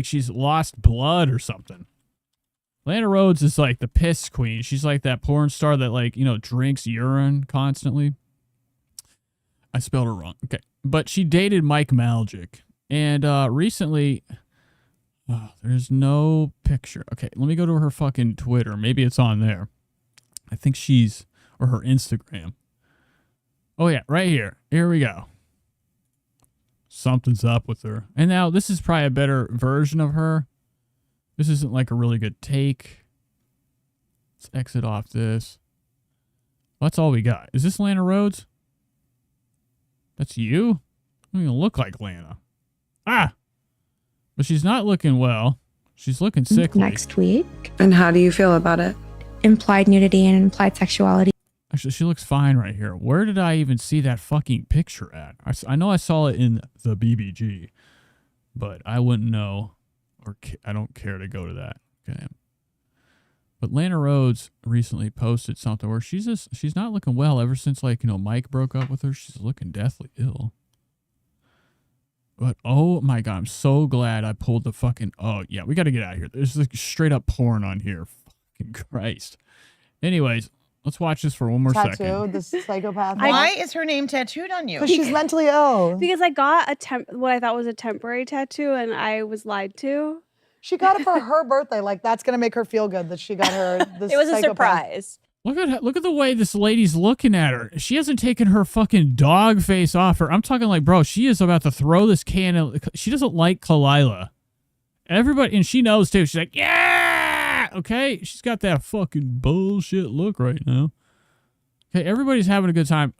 she's lost blood or something. Lana Rhodes is like the piss queen. She's like that porn star that like drinks urine constantly. I spelled her wrong. Okay, but she dated Mike Maljic, and recently. Oh, there's no picture. Okay, let me go to her fucking Twitter. Maybe it's on there. I think or her Instagram. Oh, yeah, right here. Here we go. Something's up with her. And now this is probably a better version of her. This isn't like a really good take. Let's exit off this. That's all we got. Is this Lana Rhodes? That's you? You don't even look like Lana. Ah! But she's not looking well. She's looking sickly. Next week. And how do you feel about it? Implied nudity and implied sexuality. Actually, she looks fine right here. Where did I even see that fucking picture at? I know I saw it in the BBG, but I wouldn't know, or I don't care to go to that. Okay. But Lana Rhodes recently posted something where she's not looking well ever since Mike broke up with her. She's looking deathly ill. But oh my God, I'm so glad I pulled the fucking. Oh yeah, we got to get out of here. There's like straight up porn on here. Fucking Christ. Anyways. Let's watch this for one more second. The psychopath. Why is her name tattooed on you? Because she's mentally ill. Because I got what I thought was a temporary tattoo, and I was lied to. She got it for her birthday. Like that's gonna make her feel good that she got her. This It was a psychopath. surprise. Look at the way this lady's looking at her. She hasn't taken her fucking dog face off her. I'm talking like, bro, she is about to throw this can. She doesn't like Kalila. Everybody, and she knows too. She's like, yeah. Okay, she's got that fucking bullshit look right now. Okay, everybody's having a good time.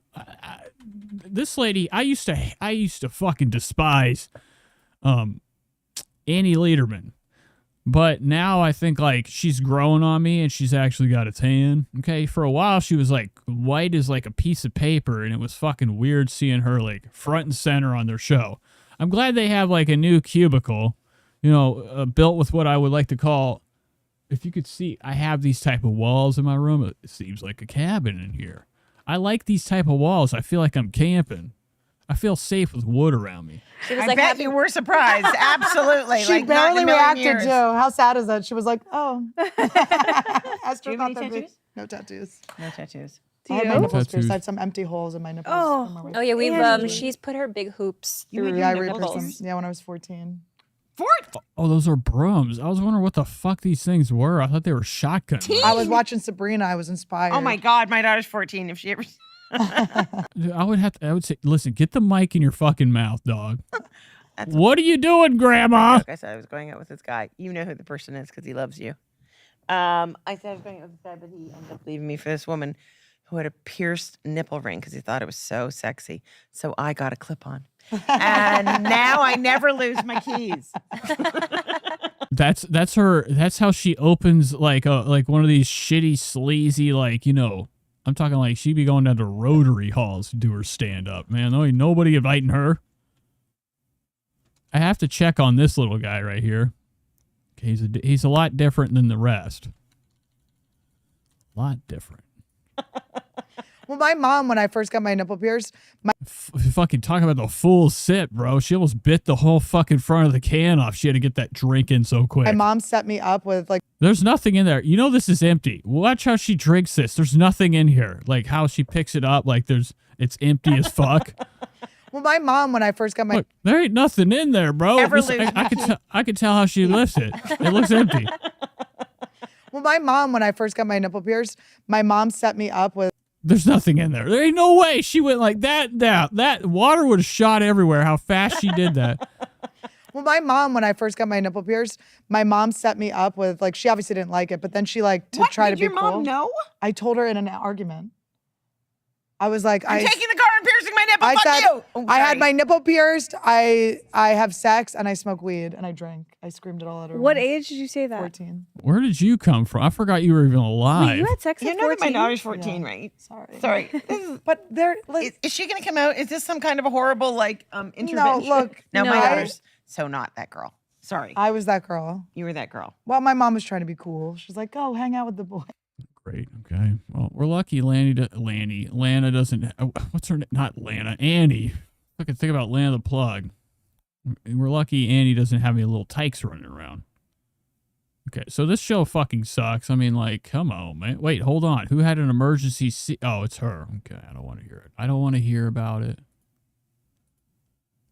This lady, I used to fucking despise Annie Lederman, but now I think like she's growing on me and she's actually got a tan. Okay, for a while she was like white as like a piece of paper, and it was fucking weird seeing her like front and center on their show. I'm glad they have like a new cubicle, built with what I would like to call. If you could see, I have these type of walls in my room. It seems like a cabin in here. I like these type of walls. I feel like I'm camping. I feel safe with wood around me. I bet you were surprised. Absolutely. She like, not in barely a million reacted years. to. How sad is that? She was like, "Oh." Esther Do you have thought any that'd be- tattoos? No tattoos. No tattoos. I had my nipples pierced. I had some empty holes in my nipples. Oh yeah, we've she's put her big hoops through Yeah, I her re-pierced them. nipples. Yeah, when I was 14. Oh, those are brooms. I was wondering what the fuck these things were. I thought they were shotgun. I was watching Sabrina. I was inspired. Oh my God, my daughter's 14. If she ever. I would say, listen, get the mic in your fucking mouth, dog. What are you doing, Grandma? Like I said, I was going out with this guy. You know who the person is because he loves you. I said I was going out with this guy, but he ended up leaving me for this woman who had a pierced nipple ring because he thought it was so sexy. So I got a clip-on. And now I never lose my keys. That's her. That's how she opens like one of these shitty, sleazy, I'm talking like she'd be going down to Rotary halls to do her stand up. Man, there ain't nobody inviting her. I have to check on this little guy right here. Okay, he's a lot different than the rest. A lot different. Well, my mom, when I first got my nipple pierced, Fucking talk about the full sip, bro. She almost bit the whole fucking front of the can off. She had to get that drink in so quick. my mom set me up with like. There's nothing in there. You know this is empty. Watch how she drinks this. There's nothing in here. Like how she picks it up. Like it's empty as fuck. Well, my mom, when I first got my. Look, there ain't nothing in there, bro. Never This- lose I could tell how she lifts it. It looks empty. Well, my mom, when I first got my nipple pierced, my mom set me up with There's nothing in there. There ain't no way she went like that. That water would have shot everywhere. How fast she did that. Well, my mom, when I first got my nipple pierced, my mom set me up with, like, she obviously didn't like it, but then she, like, to try to be cool. Did your mom know? I told her in an argument. I was like, I'm taking the car and piercing my nipple. I Fuck said, you. Oh, I had sorry. my nipple pierced. I have sex and I smoke weed and I drink. I screamed it all out. What age did you say that? 14. Where did you come from? I forgot you were even alive. Wait, you had sex You at know that 14? my daughter's 14, right? Sorry. But they're like, is she gonna come out? Is this some kind of a horrible like intervention? No, look. No, my I- daughter's so not that girl. Sorry. I was that girl. You were that girl. Well, my mom was trying to be cool. She's like, go hang out with the boy. Great. Okay. Well, we're lucky Lana doesn't. What's her name? Not Lana. Annie. I can think about Lana the Plug. We're lucky Annie doesn't have any little tykes running around. Okay. So this show fucking sucks. I mean, like, come on, man. Wait, hold on. Who had an emergency? Oh, it's her. Okay. I don't want to hear it. I don't want to hear about it.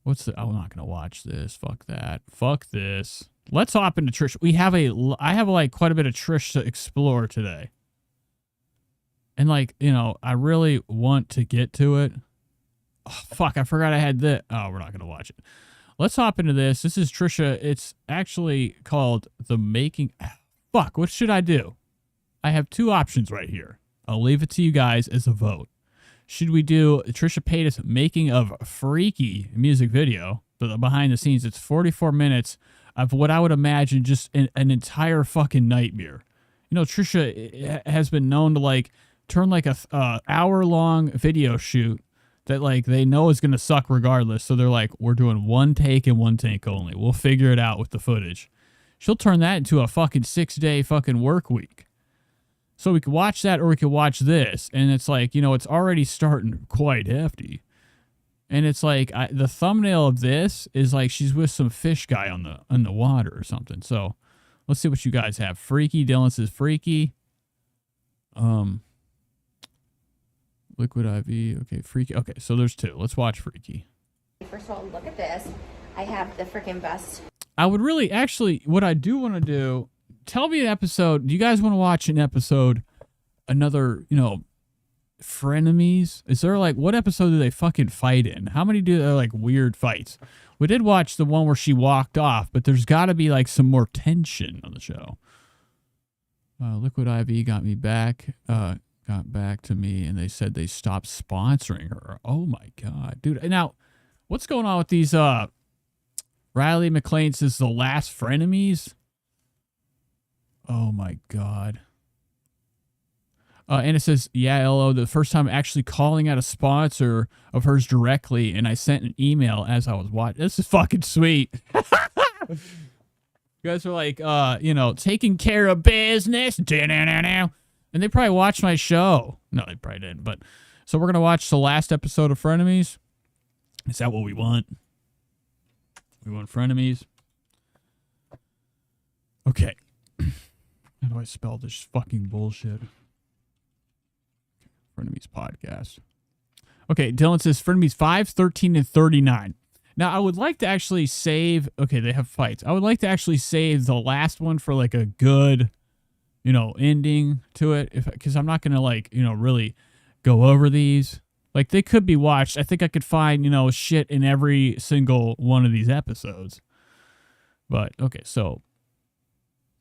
What's the? I'm not gonna watch this. Fuck that. Fuck this. Let's hop into Trish. I have like quite a bit of Trish to explore today. And like, you know, I really want to get to it. Oh, fuck, I forgot I had this. Oh, we're not going to watch it. Let's hop into this. This is Trisha. It's actually called The Making. Fuck, what should I do? I have two options right here. I'll leave it to you guys as a vote. Should we do Trisha Paytas making of freaky music video? The behind the scenes, it's 44 minutes of what I would imagine just an entire fucking nightmare. You know, Trisha has been known to like turn like a hour-long video shoot that like they know is going to suck regardless. So they're like, we're doing one take and one take only. We'll figure it out with the footage. She'll turn that into a fucking 6-day fucking work week. So we could watch that or we could watch this. And it's like, you know, it's already starting quite hefty. And it's like the thumbnail of this is like she's with some fish guy on the water or something. So let's see what you guys have. Freaky. Dylan says freaky. Liquid IV. Okay, freaky. Okay, so there's two. Let's watch freaky. First of all, look at this. I have the freaking best. I would really, actually, what I do want to do, tell me an episode. Do you guys want to watch an episode, another, you know, Frenemies? Is there like, what episode do they fucking fight in? How many do they like weird fights? We did watch the one where she walked off, but there's got to be like some more tension on the show. Liquid IV got me back. Got back to me and they said they stopped sponsoring her. Oh my God, dude. Now, what's going on with these, Riley McLean says the last Frenemies? Oh my God. And it says, yeah, LO, the first time actually calling out a sponsor of hers directly, and I sent an email as I was watching. This is fucking sweet. You guys are like, you know, taking care of business. And they probably watched my show. No, they probably didn't. But so we're going to watch the last episode of Frenemies. Is that what we want? We want Frenemies. Okay. How do I spell this fucking bullshit? Frenemies podcast. Okay, Dylan says Frenemies 5, 13, and 39. Now, I would like to actually save... Okay, they have fights. I would like to actually save the last one for like a good... you know, ending to it, because I'm not going to, like, you know, really go over these. Like, they could be watched. I think I could find, you know, shit in every single one of these episodes. But, okay, so,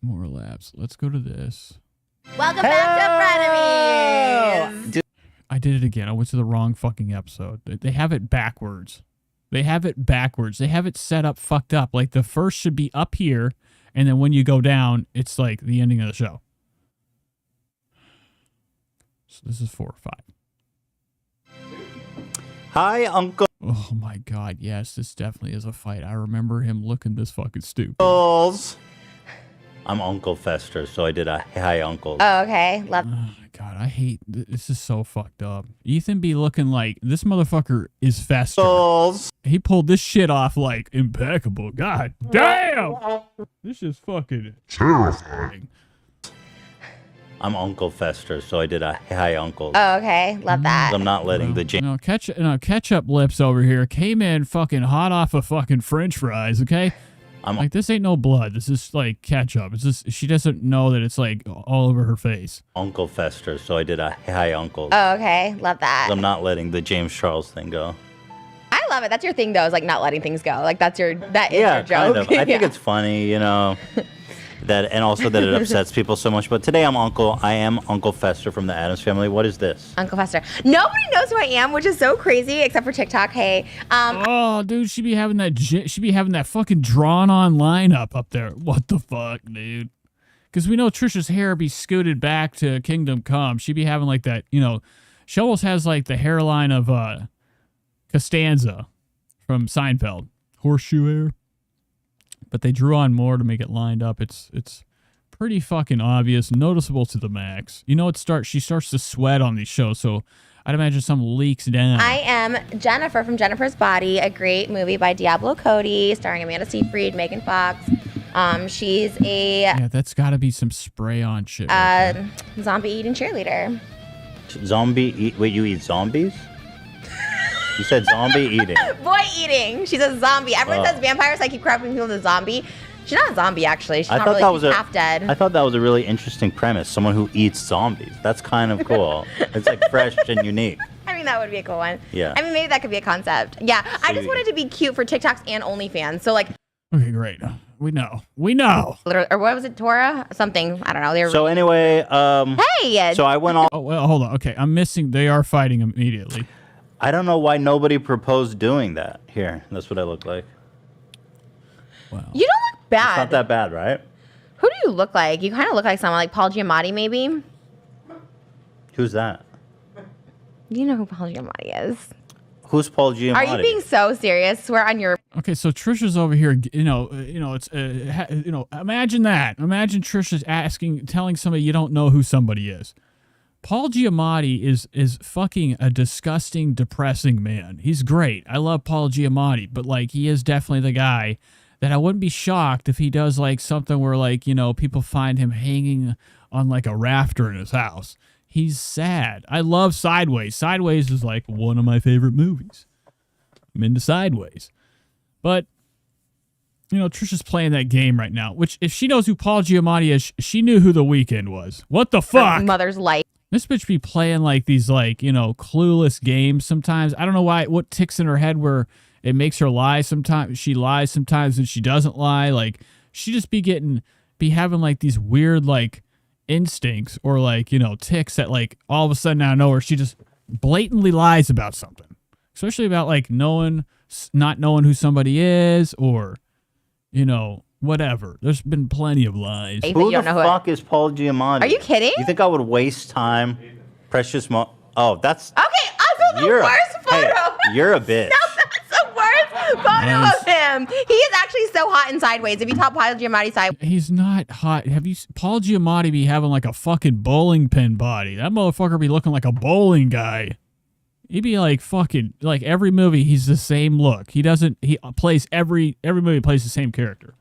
more laps. Let's go to this. Welcome back to Frenemies. I did it again. I went to the wrong fucking episode. They have it backwards. They have it backwards. They have it set up fucked up. Like, the first should be up here, and then when you go down, it's like the ending of the show. So this is 4 or 5. Hi, Uncle. Oh my God, yes, this definitely is a fight. I remember him looking this fucking stupid. I'm Uncle Fester, so I did a hi, Uncle. Oh, okay. Love. Oh my God, I hate this. Is so fucked up. Ethan be looking like this motherfucker is Fester. He pulled this shit off like impeccable. God damn, this is fucking terrifying. I'm Uncle Fester, so I did a hi, Uncle. Oh, okay. Love that. I'm not letting the ketchup lips over here came in fucking hot off of fucking French fries. Okay, Like, this ain't no blood. This is like ketchup. It's just she doesn't know that it's like all over her face. Uncle Fester, so I did a hi uncle. Oh, okay. Love that. I'm not letting the James Charles thing go. I love it. That's your thing, though, is like not letting things go. Like that is your joke. Kind of. I think it's funny, you know, that, and also that it upsets people so much. But today I am Uncle Fester from the Addams Family. What is this? Uncle Fester. Nobody knows who I am, which is so crazy, except for TikTok. Hey, oh, dude, she be having that fucking drawn on lineup up there. What the fuck, dude? Because we know Trisha's hair be scooted back to Kingdom Come. She be having like that, you know, she almost has like the hairline of Costanza from Seinfeld, horseshoe hair. But they drew on more to make it lined up. It's pretty fucking obvious, noticeable to the max. You know, she starts to sweat on these shows, so I'd imagine some leaks down. I am Jennifer from Jennifer's Body, a great movie by Diablo Cody, starring Amanda Seyfried, Megan Fox. She's a that's got to be some spray on shit. Zombie eating cheerleader. Wait, you eat zombies? You said zombie eating. Boy eating. She's a zombie. Everyone says vampires. I keep correcting people to zombie. She's not a zombie, actually. She's not really, she's half dead. I thought that was a really interesting premise. Someone who eats zombies. That's kind of cool. It's like fresh and unique. I mean, that would be a cool one. Yeah. I mean, maybe that could be a concept. Yeah. I just wanted to be cute for TikToks and OnlyFans. So, like. Okay, great. We know. Or what was it, Tora? Something. I don't know. So anyway, hey. So I went off. Oh, well, hold on. Okay, I'm missing. They are fighting immediately. I don't know why nobody proposed doing that. Here, that's what I look like. Wow. You don't look bad. It's not that bad, right? Who do you look like? You kind of look like someone like Paul Giamatti, maybe. Who's that? You know who Paul Giamatti is. Who's Paul Giamatti? Are you being so serious? Swear on your. Okay, so Trisha's over here. It's imagine that. Imagine Trisha's telling somebody you don't know who somebody is. Paul Giamatti is fucking a disgusting, depressing man. He's great. I love Paul Giamatti, but like he is definitely the guy that I wouldn't be shocked if he does like something where like, you know, people find him hanging on like a rafter in his house. He's sad. I love Sideways. Sideways is like one of my favorite movies. I'm into Sideways. But, you know, Trisha's playing that game right now, which if she knows who Paul Giamatti is, she knew who The Weeknd was. What the fuck? Her mother's life. This bitch be playing like these like, you know, clueless games sometimes. I don't know what ticks in her head where it makes her lie sometimes. She lies sometimes and she doesn't lie. Like she just be having like these weird like instincts or like, you know, ticks that like all of a sudden out of nowhere she just blatantly lies about something. Especially about like not knowing who somebody is or, you know, whatever. There's been plenty of lies. Who the fuck is Paul Giamatti? Are you kidding? You think I would waste time, precious Oh, that's... Okay, also the worst photo. Hey, you're a bitch. No, that's the worst photo of him. He is actually so hot in Sideways. If you top Paul Giamatti sideways. He's not hot. Paul Giamatti be having like a fucking bowling pin body. That motherfucker be looking like a bowling guy. He'd be like fucking, like every movie he's the same look. He plays every movie plays the same character.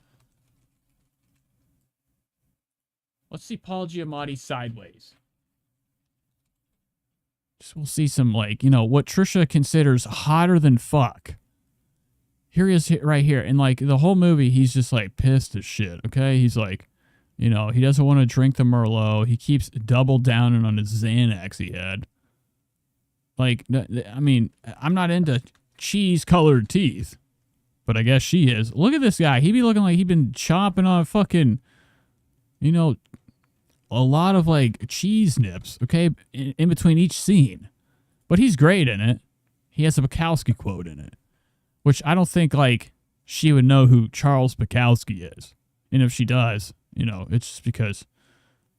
Let's see Paul Giamatti Sideways. Just we'll see some like, you know, what Trisha considers hotter than fuck. Here he is right here. And like the whole movie, he's just like pissed as shit. Okay. He's like, you know, he doesn't want to drink the Merlot. He keeps double downing on his Xanax he had. Like, I mean, I'm not into cheese colored teeth, but I guess she is. Look at this guy. He be looking like he been chomping on fucking, you know, a lot of like cheese nips, okay, in between each scene. But he's great in it. He has a Bukowski quote in it, which I don't think like she would know who Charles Bukowski is. And if she does, you know, it's just because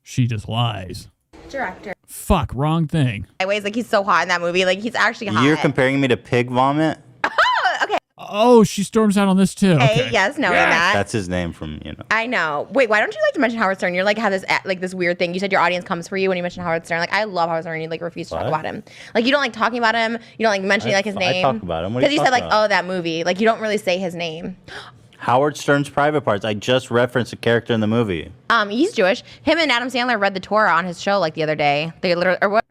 she just lies. Director. Fuck, wrong thing. Sideways, like he's so hot in that movie. Like he's actually hot. You're comparing me to pig vomit? Okay. Oh, she storms out on this too. Okay. Yes, knowing that. That's his name from, you know. I know. Wait, why don't you like to mention Howard Stern? You're like have this weird thing. You said your audience comes for you when you mention Howard Stern. Like I love Howard Stern. You like refuse to talk about him. Like you don't like talking about him. You don't like mentioning like his name. I talk about him. What because you said like about? oh that movie. Like you don't really say his name. Howard Stern's Private Parts. I just referenced a character in the movie. He's Jewish. Him and Adam Sandler read the Torah on his show like the other day. They literally or what?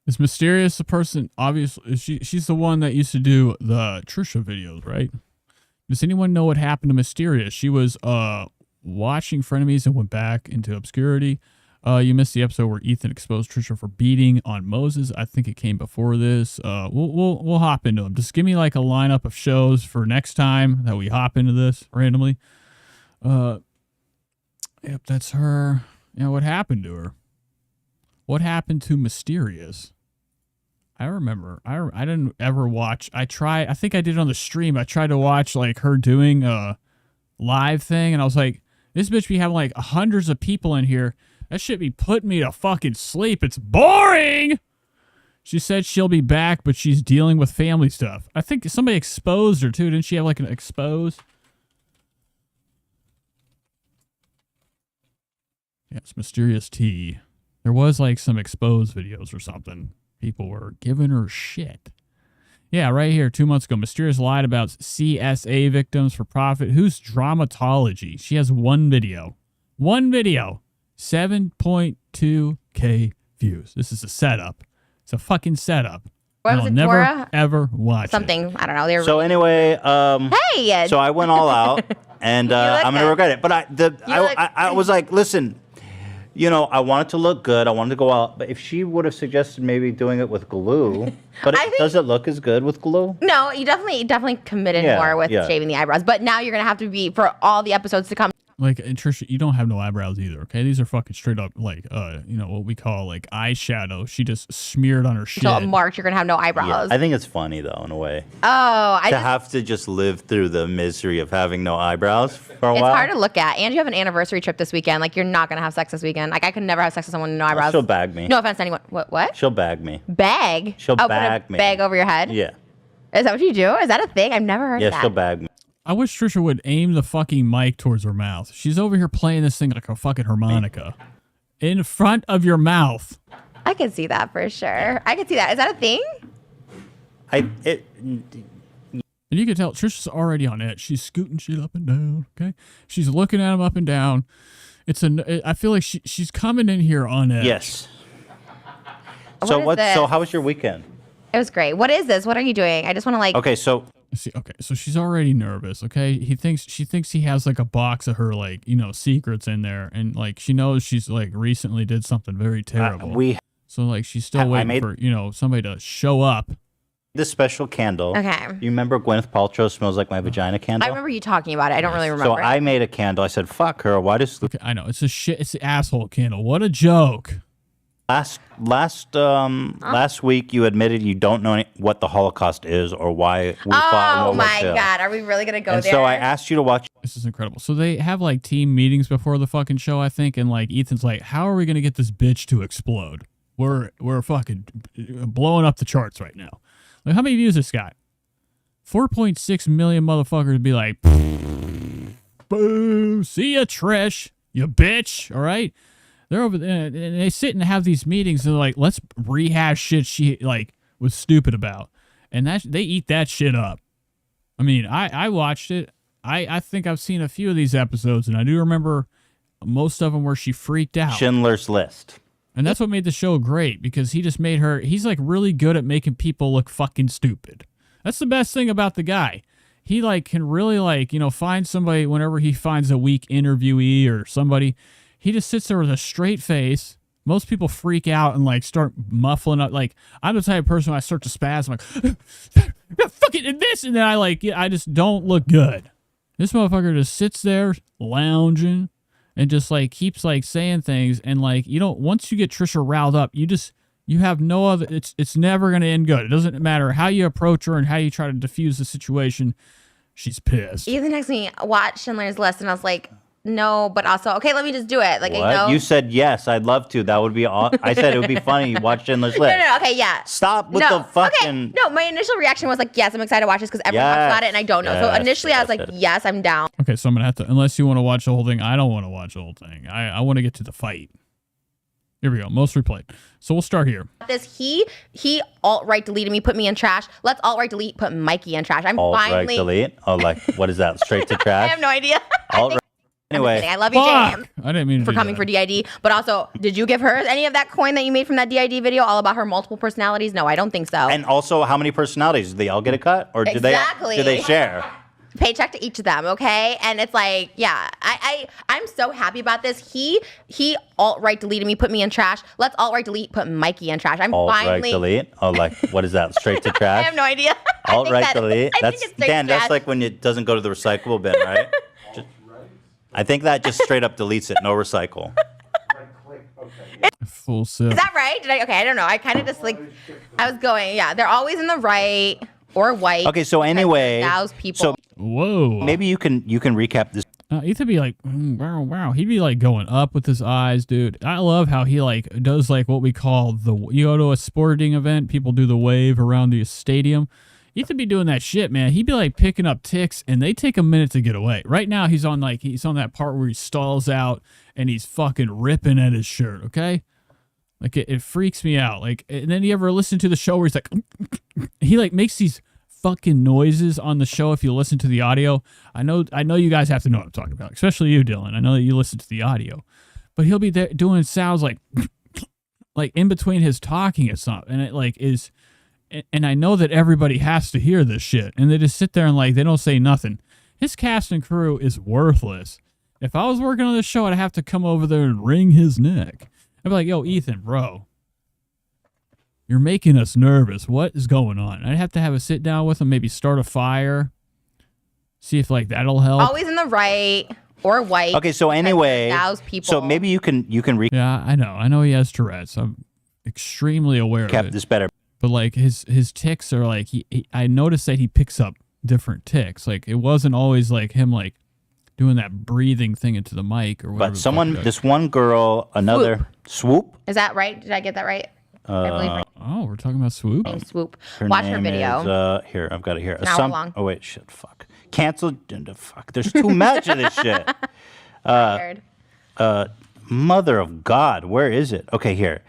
Is Mysterious the person? Obviously, she's the one that used to do the Trisha videos, right? Does anyone know what happened to Mysterious? She was watching Frenemies and went back into obscurity. You missed the episode where Ethan exposed Trisha for beating on Moses. I think it came before this. We'll hop into them. Just give me like a lineup of shows for next time that we hop into this randomly. Yep, that's her. You know, what happened to her? What happened to Mysterious? I remember. I didn't ever watch. I think I did it on the stream. I tried to watch like her doing a live thing, and I was like, this bitch be having like hundreds of people in here. That shit be putting me to fucking sleep. It's boring. She said she'll be back, but she's dealing with family stuff. I think somebody exposed her too. Didn't she have like an expose? Yeah, it's Mysterious T. There was like some exposed videos or something. People were giving her shit. Yeah, right here, 2 months ago. Mysterious lied about CSA victims for profit. Who's Dramatology? She has one video. One video. 7.2K views. This is a setup. It's a fucking setup. What was I'll it, never, Cora? ever watch Something. I don't know. They were So anyway, Hey! so I went all out, and I'm gonna regret it. But I was like, listen, you know, I wanted to look good. I wanted to go out. But if she would have suggested maybe doing it with glue, but does it look as good with glue? No, you definitely committed more with shaving the eyebrows. But now you're gonna have to be for all the episodes to come. Like, and Trisha, you don't have no eyebrows either, okay? These are fucking straight up, like, you know, what we call, like, eyeshadow. She just smeared on her shit. Until March, you're gonna have no eyebrows. I think it's funny, though, in a way. Oh, have to just live through the misery of having no eyebrows for a It's while. hard to look at. And you have an anniversary trip this weekend. Like, you're not gonna have sex this weekend. Like, I could never have sex with someone with no eyebrows. She'll bag me. No offense to anyone. What? She'll bag me. Bag? She'll put bag a me. bag over your head? Yeah. Is that what you do? Is that a thing? I've never heard of Yeah, that. she'll bag me. I wish Trisha would aim the fucking mic towards her mouth. She's over here playing this thing like a fucking harmonica. In front of your mouth. I can see that for sure. I can see that. Is that a thing? And you can tell Trisha's already on it. She's scooting shit up and down, okay? She's looking at him up and down. I feel like she's coming in here on edge. Yes. So So how was your weekend? It was great. What is this? What are you doing? I just want to like. Okay, so so she's already nervous, okay? She thinks he has like a box of her like, you know, secrets in there, and like she knows she's like recently did something very terrible. So like she's still waiting for, you know, somebody to show up. This special candle. Okay. You remember Gwyneth Paltrow Smells Like My Vagina candle? I remember you talking about it. I don't really remember. So I made a candle. I said, "Fuck her." Why does? Okay, I know it's a shit. It's the asshole candle. What a joke. Last week you admitted you don't know what the Holocaust is or why we fought in Oh World War my II. God. Are we really going to go And there? so I asked you to watch. This is incredible. So they have like team meetings before the fucking show, I think, and like Ethan's like, "How are we gonna get this bitch to explode? We're fucking blowing up the charts right now. Like, how many views this got? 4.6 million motherfuckers be like, boo, see ya, Trish, you bitch. All right." They're over there and they sit and have these meetings and they're like, let's rehash shit she like was stupid about. And they eat that shit up. I mean, I watched it. I think I've seen a few of these episodes and I do remember most of them where she freaked out. Schindler's List. And that's what made the show great because he just made her, he's like really good at making people look fucking stupid. That's the best thing about the guy. He like can really like, you know, find somebody whenever he finds a weak interviewee or somebody. He just sits there with a straight face. Most people freak out and like start muffling up. Like I'm the type of person when I start to spaz, I'm like, fucking this, and then I just don't look good. This motherfucker just sits there lounging and just like keeps like saying things, and like you don't. Once you get Trisha riled up, you have no other. It's never gonna end good. It doesn't matter how you approach her and how you try to diffuse the situation. She's pissed. Ethan texted me, watch Schindler's List, and I was like, no, but also, okay, let me just do it. Like, What? I know. You said yes, I'd love to. That would be all. I said it would be funny. You watch Schindler's List. No, okay, yeah. Stop with no, the fucking. Okay, no, my initial reaction was like, yes, I'm excited to watch this because everyone talks about it and I don't know. So Yes, initially I was like, yes, I'm down. Okay, so I'm gonna have to. Unless you want to watch the whole thing, I don't want to watch the whole thing. I want to get to the fight. Here we go. Most replayed. So we'll start here. He alt-right deleted me, put me in trash. Let's alt-right delete, put Mikey in trash. I'm Alt-right finally. delete. Oh, like what is that? Straight to I trash. have no idea. Alt-right. Anyway, I love you, James, I didn't mean to for do coming that. for DID. But also, did you give her any of that coin that you made from that DID video all about her multiple personalities? No, I don't think so. And also, how many personalities? Did they all get a cut, or Exactly. do they share? paycheck to each of them, okay? And it's like, yeah, I'm so happy about this. He alt-right deleted me, put me in trash. Let's alt-right delete, put Mikey in trash. I'm Alt-right finally delete? Oh, like, what is that? Straight to trash? I have no idea. Alt-right delete? I think it's straight Dan, to that's trash. like when it doesn't go to the recyclable bin, right? I think that just straight up deletes it. No recycle. Full sip. Is that right? Okay, I don't know. I kind of just like, I was going, yeah, they're always in the right or white. Okay, so anyway, Those people. so whoa, maybe you can recap this. Ethan be like, wow. He'd be like going up with his eyes, dude. I love how he like does like what we call you go to a sporting event, people do the wave around the stadium. Ethan be doing that shit, man. He'd be like picking up ticks and they take a minute to get away. Right now he's on that part where he stalls out and he's fucking ripping at his shirt, okay? Like it freaks me out. Like, and then you ever listen to the show where he's like, he like makes these fucking noises on the show. If you listen to the audio, I know you guys have to know what I'm talking about, especially you, Dylan. I know that you listen to the audio, but he'll be there doing sounds like in between his talking and stuff, and it like is, and I know that everybody has to hear this shit, and they just sit there and like they don't say nothing. His cast and crew is worthless. If I was working on this show, I'd have to come over there and wring his neck. I'd be like, yo, Ethan, bro, you're making us nervous. What is going on? I'd have to have a sit down with him, maybe start a fire, see if like that'll help. Always in the right or white. Okay, so anyway, people. so maybe you can Yeah, I know he has Tourette's. I'm extremely aware of it. this better. But like his ticks are like I noticed that he picks up different ticks. Like it wasn't always like him like doing that breathing thing into the mic or whatever. But this one girl, another swoop. Is that right? Did I get that right? I believe right. Oh, we're talking about Swoop. Swoop. Watch her video. Here, I've got it here. An hour long. Oh wait, shit, fuck. Canceled. Fuck. There's too much of this shit. Mother of God, where is it? Okay, here.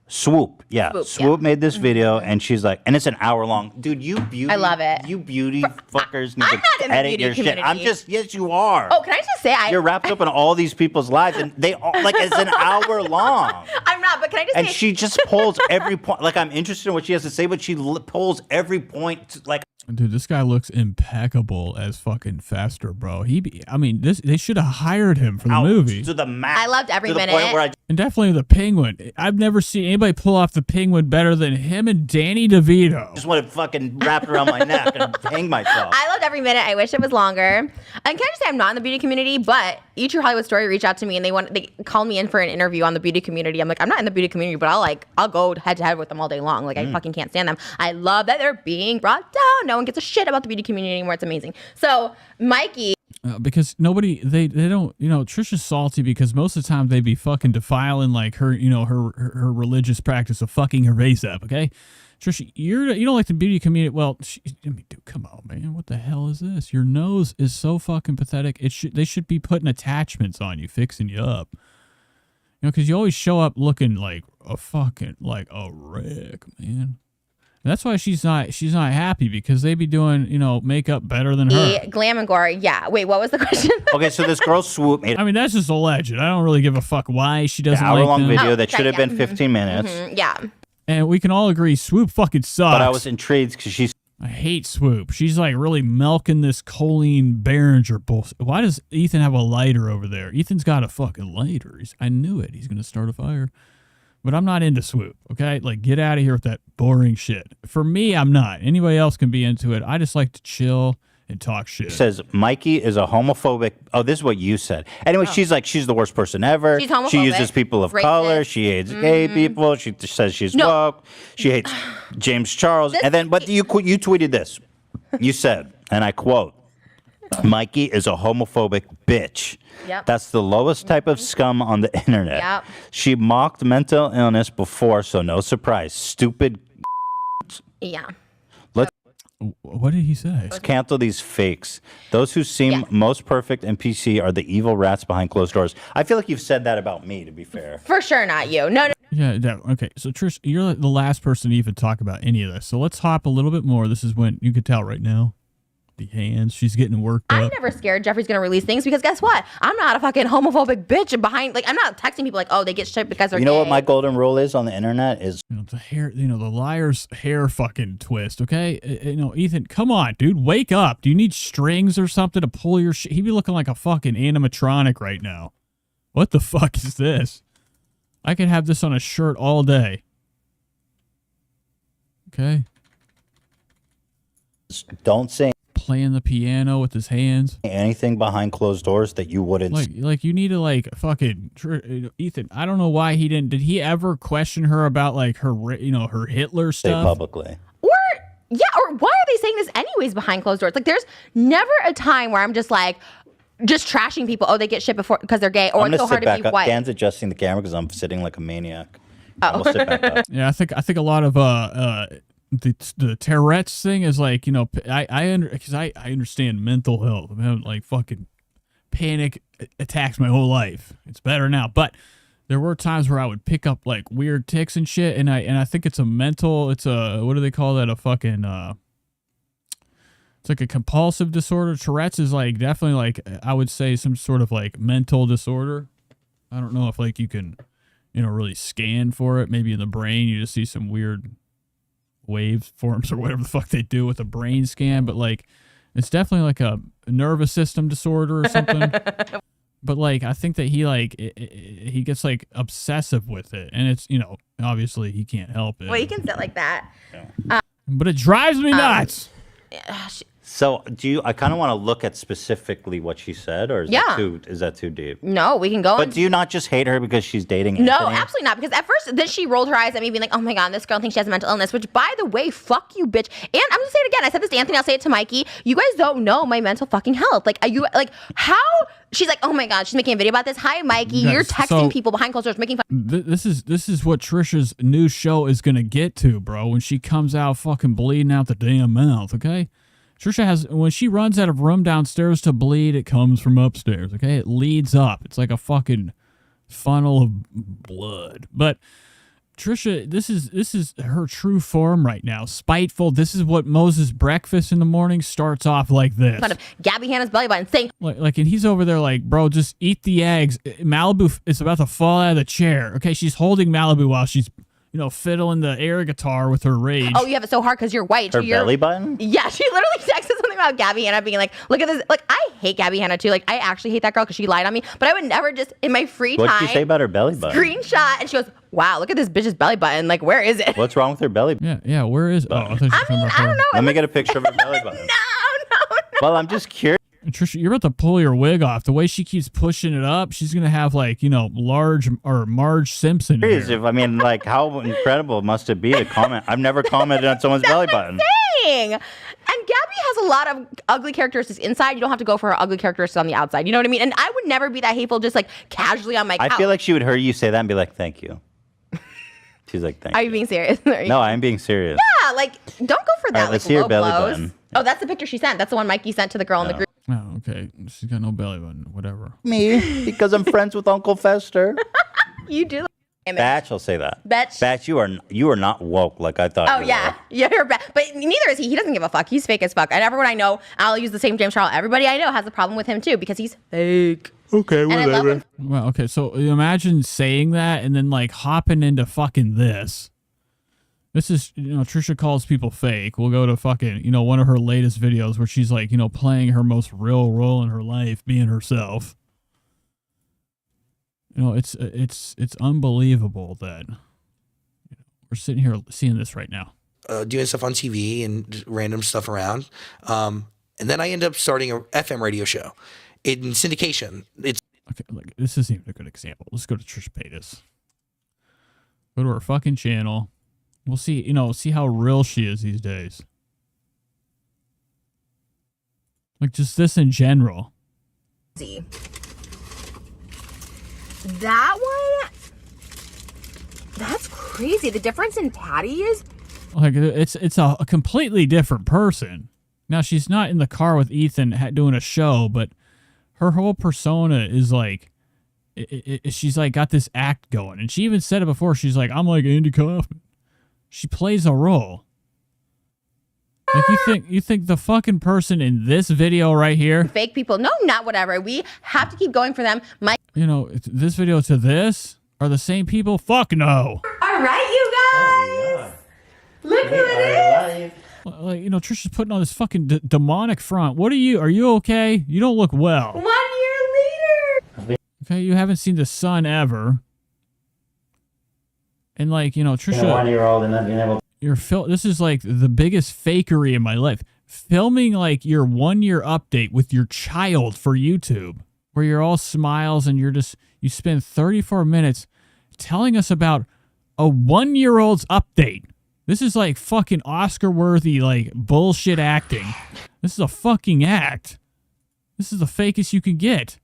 Swoop. Yeah. Swoop made this video and she's like, and it's an hour long. Dude, you beauty. I love it. You beauty fuckers need I'm not to in the edit beauty your shit. community. Yes, you are. Oh, can I just say You're wrapped up in all these people's lives and they all, like, it's an hour long. I'm not, but can I just And say. she just pulls every point. Like, I'm interested in what she has to say, but she pulls every point. Like, dude, this guy looks impeccable as fucking Faster, bro. They should have hired him for the movie. To the max. I loved every to the minute. Point where And definitely the Penguin. I've never seen anybody pull off the Penguin better than him and Danny DeVito. just want to fucking wrap it around my neck and hang myself. I loved every minute. I wish it was longer. And can I just say I'm not in the beauty community, but Eat Your Hollywood Story reached out to me and they called me in for an interview on the beauty community. I'm like, I'm not in the beauty community, but I'll go head to head with them all day long. Like I fucking can't stand them. I love that they're being brought down. No one gives a shit about the beauty community anymore. It's amazing. So Mikey. Because nobody, they don't, Trisha's salty because most of the time they be fucking defiling like her, her religious practice of fucking her face up, okay? Trisha, you don't like the beauty community. Well, dude, come on, man. What the hell is this? Your nose is so fucking pathetic. They should be putting attachments on you, fixing you up. Because you always show up looking like a fucking, like a wreck, man. And that's why she's not happy because they be doing, makeup better than her. Glam and gore. Yeah. Wait, what was the question? Okay, so this girl Swoop made that's just alleged. I don't really give a fuck why she doesn't like hour-long them. video that should have been 15 minutes. Yeah. And we can all agree Swoop fucking sucks. But I was intrigued because I hate Swoop. She's like really milking this Colleen Behringer bullshit. Why does Ethan have a lighter over there? Ethan's got a fucking lighter. I knew it. He's going to start a fire. But I'm not into Swoop, okay? Like, get out of here with that boring shit. For me, I'm not. Anybody else can be into it. I just like to chill and talk shit. Says Mikey is a homophobic. Oh, this is what you said. Anyway, she's like, she's the worst person ever. She's homophobic. She uses people of Racist. color. She hates gay people. She says she's woke. She hates James Charles. And then, but you tweeted this. You said, and I quote, Mikey is a homophobic bitch. Yep. That's the lowest type of scum on the internet. Yep. She mocked mental illness before, so no surprise. Stupid. Yeah. What did he say? Let's cancel these fakes. Those who seem most perfect and PC are the evil rats behind closed doors. I feel like you've said that about me, to be fair. For sure, not you. No. Yeah, okay. So, Trish, you're the last person to even talk about any of this. So let's hop a little bit more. This is when you can tell right now. the hands. She's getting worked up. I'm never scared Jeffrey's gonna release things because guess what? I'm not a fucking homophobic bitch behind. Like I'm not texting people like, oh, they get shit because they're You know gay. what my golden rule is on the internet is the hair. The liar's hair fucking twist. Okay, Ethan, come on, dude, wake up. Do you need strings or something to pull your shit? He'd be looking like a fucking animatronic right now. What the fuck is this? I could have this on a shirt all day. Okay. don't say playing the piano with his hands. Anything behind closed doors that you wouldn't. Like you need to fucking Ethan. I don't know why he didn't. Did he ever question her about like her her Hitler say stuff publicly? Or why are they saying this anyways behind closed doors? Like there's never a time where I'm just trashing people. Oh, they get shit before because they're gay, or it's so hard to be white. Dan's adjusting the camera because I'm sitting like a maniac. Oh. We'll sit back up. Yeah, I think a lot of the Tourette's thing is I understand mental health. I'm having like fucking panic attacks my whole life. It's better now, but there were times where I would pick up like weird tics and shit, and I think it's a mental. It's a what do they call that? A fucking it's like a compulsive disorder. Tourette's is like definitely like I would say some sort of like mental disorder. I don't know if like you can really scan for it. Maybe in the brain you just see some weird waveforms or whatever the fuck they do with a brain scan, but like it's definitely like a nervous system disorder or something. But like I think that he gets like obsessive with it, and it's obviously he can't help it. Well, you can sit like that. But it drives me nuts. So I kind of want to look at specifically what she said, or is that too deep? No, we can go. But do you not just hate her because she's dating No, Anthony? absolutely not. Because at first, then she rolled her eyes at me being like, oh my God, this girl thinks she has a mental illness, which by the way, fuck you, bitch. And I'm gonna say it again. I said this to Anthony, I'll say it to Mikey. You guys don't know my mental fucking health. How? She's like, oh my God, she's making a video about this. Hi, Mikey. Yes, You're texting people behind closed doors, making fun. This is what Trisha's new show is gonna get to, bro. When she comes out fucking bleeding out the damn mouth, okay? Trisha when she runs out of room downstairs to bleed, it comes from upstairs, okay? It leads up. It's like a fucking funnel of blood. But Trisha, this is her true form right now. Spiteful. This is what Moses' breakfast in the morning starts off like this. Fun of Gabby Hanna's belly button saying and he's over there like, bro, just eat the eggs. Malibu is about to fall out of the chair. Okay, she's holding Malibu while she's fiddling the air guitar with her rage. Oh, you have it so hard because you're white. Her belly button? Yeah, she literally texted something about Gabby Hanna being like, look at this. Like, I hate Gabby Hanna too. Like, I actually hate that girl because she lied on me. But I would never just, in my free time. What did she say about her belly button? Screenshot. And she goes, wow, look at this bitch's belly button. Like, where is it? What's wrong with her belly button? Yeah, where is it? I don't know. Let me get a picture of her belly button. No. Well, I'm just curious. Trisha, you're about to pull your wig off. The way she keeps pushing it up, she's gonna have large or Marge Simpson hair. If like how incredible must it be to comment? I've never commented on someone's belly button. Dang. And Gabby has a lot of ugly characteristics inside. You don't have to go for her ugly characteristics on the outside. You know what I mean? And I would never be that hateful just like casually on my couch. I feel like she would hear you say that and be like, "Thank you." She's like, "Thank you." Are you being serious? No, I'm being serious. Yeah, like don't go for that. All right, let's like, see her low belly blows. button. Oh, that's the picture she sent. That's the one Mikey sent to the girl in the group. Oh, okay. She's got no belly button. Whatever. Me, because I'm friends with Uncle Fester. You do. Batch, I'll say that. Batch, you are not woke like I thought. Oh you yeah, were. you're bad. But neither is he. He doesn't give a fuck. He's fake as fuck. And everyone I know, I'll use the same James Charles. Everybody I know has a problem with him too because he's fake. Okay, whatever. Well, okay. So imagine saying that and then like hopping into fucking this. This is, Trisha calls people fake. We'll go to fucking, one of her latest videos where she's like, playing her most real role in her life, being herself. It's unbelievable that we're sitting here seeing this right now. Doing stuff on TV and just random stuff around. And then I end up starting a FM radio show in syndication. It's okay. Like this isn't even a good example. Let's go to Trisha Paytas. Go to her fucking channel. We'll see, see how real she is these days. Like just this in general. See. That one, that's crazy. The difference in Patty is like it's a completely different person. Now she's not in the car with Ethan doing a show, but her whole persona is like, she's like got this act going. And she even said it before. She's like, I'm like Andy Kaufman. She plays a role. Like you think the fucking person in this video right here, Fake people. No, not whatever. We have to keep going for them. you know, this video to this are the same people? Fuck no. All right, you guys. Look who it is. Like, you know, Trisha's putting on this fucking demonic front. What are you? Are you okay? You don't look well. 1 year later. Okay, you haven't seen the sun ever. And like, you know, Trisha, 1-year-old and not being able. this is like the biggest fakery in my life. Filming like your 1 year update with your child for YouTube, where you're all smiles and you spend 34 minutes telling us about a 1-year-old's update. This is like fucking Oscar-worthy, like, bullshit acting. This is a fucking act. This is the fakest you can get.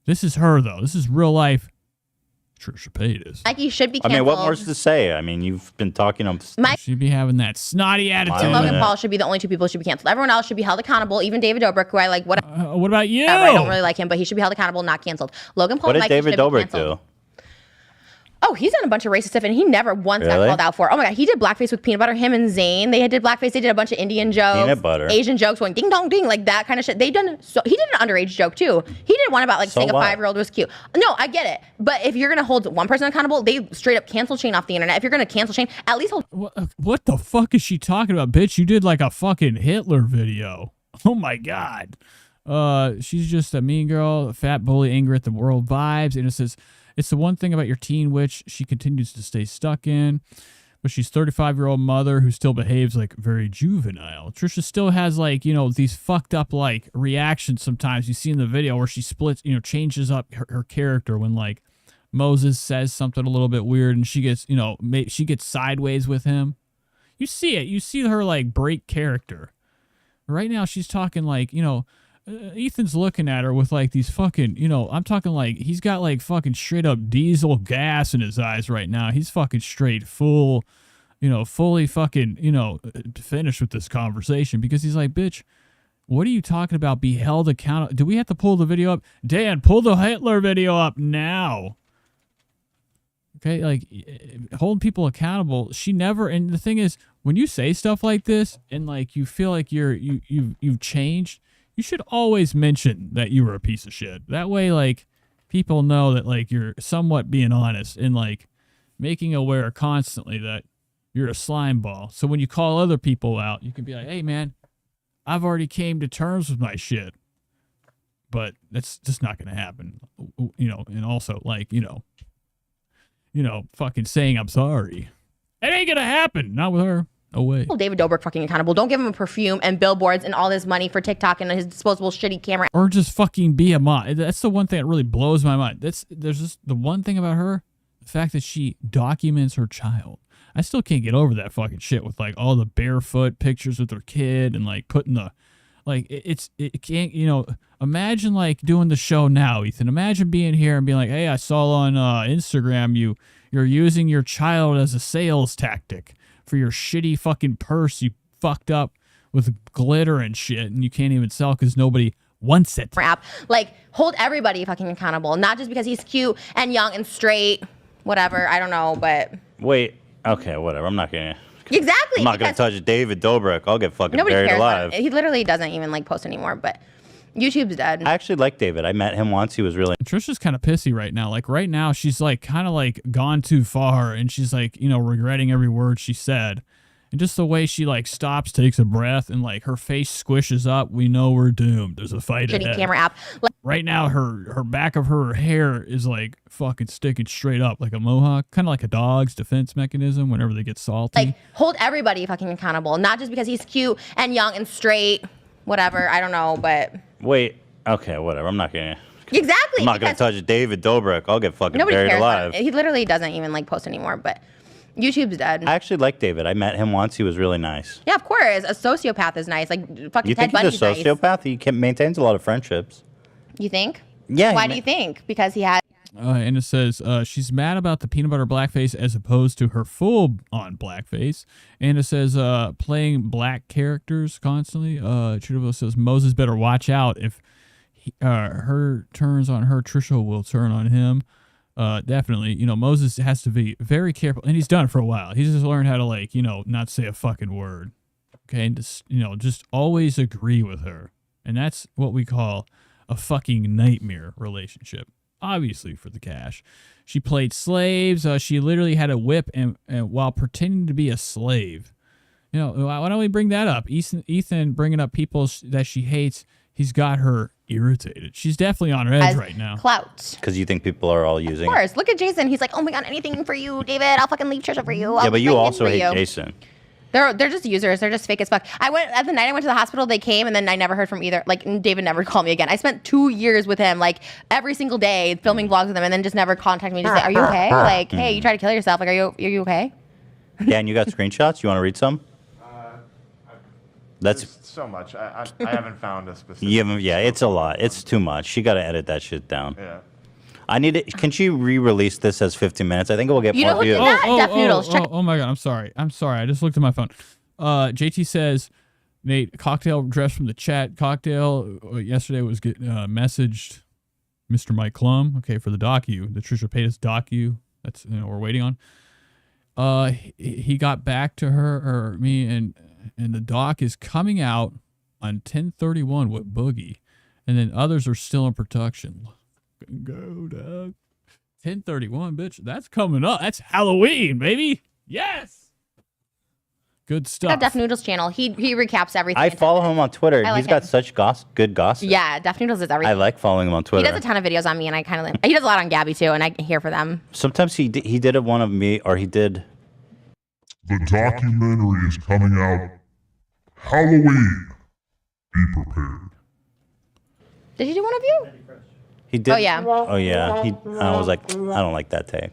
This is her, though. This is real life Trisha Paytas. Mikey should be I canceled. mean, what more is to say? I mean, you've been talking on. She'd be having that snotty attitude. And Logan Paul should be the only two people who should be canceled. Everyone else should be held accountable. Even David Dobrik, who I like. What about you? I don't really like him, but he should be held accountable, not canceled. Logan Paul. What did Mikey David should be Dobrik canceled. do? Oh, he's done a bunch of racist stuff, and he never once got Really? called out for. Oh my god, he did blackface with Peanut Butter. Him and Zayn, they did blackface. They did a bunch of Indian jokes, Peanut Butter. Asian jokes, going ding dong ding, like that kind of shit. He did an underage joke too. He did one about like So saying what? a 5-year-old was cute. No, I get it, but if you're gonna hold one person accountable, they straight up cancel Shane off the internet. If you're gonna cancel Shane, at least hold. What the fuck is she talking about, bitch? You did like a fucking Hitler video. Oh my god. She's just a mean girl, a fat bully, angry at the world vibes, and it says it's the one thing about your teen witch she continues to stay stuck in, but she's 35-year-old mother who still behaves like very juvenile. Trisha still has like, you know, these fucked up like reactions sometimes you see in the video where she splits, you know, changes up her character when like Moses says something a little bit weird and she gets, you know, she gets sideways with him. You see it. You see her like break character. Right now she's talking like, you know, Ethan's looking at her with like these fucking, you know, I'm talking like he's got like fucking straight up diesel gas in his eyes right now. He's fucking straight full, you know, fully fucking, you know, finished with this conversation because he's like, bitch, what are you talking about? Be held accountable. Do we have to pull the video up? Dan, pull the Hitler video up now. Okay, like hold people accountable. She never, and the thing is, when you say stuff like this and like you feel like you've changed, you should always mention that you were a piece of shit. That way, like, people know that, like, you're somewhat being honest and, like, making aware constantly that you're a slime ball. So when you call other people out, you can be like, hey, man, I've already came to terms with my shit. But that's just not going to happen. You know, and also, like, you know, fucking saying I'm sorry. It ain't going to happen. Not with her. No way. David Dobrik fucking accountable. Don't give him a perfume and billboards and all this money for TikTok and his disposable shitty camera. Or just fucking be a mom. That's the one thing that really blows my mind. There's just the one thing about her, the fact that she documents her child. I still can't get over that fucking shit with like all the barefoot pictures with her kid and like putting the, like it can't, you know, imagine like doing the show now, Ethan. Imagine being here and being like, hey, I saw on Instagram you're using your child as a sales tactic for your shitty fucking purse you fucked up with glitter and shit and you can't even sell because nobody wants it. Rap. Like, hold everybody fucking accountable. Not just because he's cute and young and straight, whatever, I don't know, but... Wait, okay, whatever. I'm not gonna... Exactly. I'm not gonna touch David Dobrik. I'll get fucking Nobody buried cares alive. He literally doesn't even like post anymore, but YouTube's dead. I actually like David. I met him once. He was really... Trisha's kind of pissy right now. Like right now, she's like kind of like gone too far and she's like, you know, regretting every word she said. And just the way she like stops, takes a breath, and like her face squishes up. We know we're doomed. There's a fight Shitty ahead. camera app. Like, right now, her back of her hair is like fucking sticking straight up like a mohawk, kind of like a dog's defense mechanism whenever they get salty. like, hold everybody fucking accountable. Not just because he's cute and young and straight, whatever, I don't know, but... Wait, okay, whatever. I'm not gonna... Exactly. I'm not gonna touch David Dobrik. I'll get fucking Nobody buried cares alive. He literally doesn't even like post anymore, but YouTube's dead. I actually like David. I met him once. He was really nice. Yeah, of course. A sociopath is nice. Like, fucking You Ted think Bundy's he's a nice. sociopath? He maintains a lot of friendships. You think? Yeah. Why do you think? Because he had... And it says she's mad about the peanut butter blackface as opposed to her full-on blackface. And it says playing black characters constantly. Chudavo says Moses better watch out. If her turns on her, Trisha will turn on him. Definitely. You know, Moses has to be very careful. And he's done it for a while. He's just learned how to, like, you know, not say a fucking word. Okay, and just, just always agree with her. And that's what we call a fucking nightmare relationship. Obviously for the cash. She played slaves. She literally had a whip and while pretending to be a slave. Why don't we bring that up? Ethan bringing up people that she hates. He's got her irritated. She's definitely on her edge right now. Clout. Because you think people are all using Of course. Look at Jason. He's like, oh my God, anything for you, David. I'll fucking leave Trisha for you. Yeah, but you also hate Jason. They're just users. They're just fake as fuck. The night I went to the hospital, they came, and then I never heard from either. Like, David never called me again. I spent 2 years with him, like, every single day filming vlogs with him, and then just never contacted me to say, are you okay? Like, hey, you tried to kill yourself. Like, are you okay? Yeah, and you got screenshots? You want to read some? That's so much. I haven't found a specific. Yeah, it's a lot. It's too much. She got to edit that shit down. Yeah. I need it. Can she re-release this as 15 minutes? I think it will get You more know who did views. that? Deaf Noodles. Check- Oh my God, I'm sorry. I just looked at my phone. JT says, Nate, cocktail dress from the chat. Cocktail yesterday was messaged Mr. Mike Klum, okay, for the Trisha Paytas docu. That's we're waiting on. He got back to her or me, and the doc is coming out on 10/31 with Boogie, and then others are still in production. Go, dog. 10/31, bitch. That's coming up. That's Halloween, baby. Yes. Good stuff. Deaf Noodles channel. He recaps everything. I follow him on Twitter. I like He's got him. such good gossip. Yeah, Deaf Noodles is everything. I like following him on Twitter. He does a ton of videos on me, and I kind of he does a lot on Gabby too, and I hear for them. Sometimes he did it one of me, or he did. The documentary is coming out Halloween. Be prepared. Did he do one of you? He did. Oh yeah. Oh yeah. I was like, I don't like that take.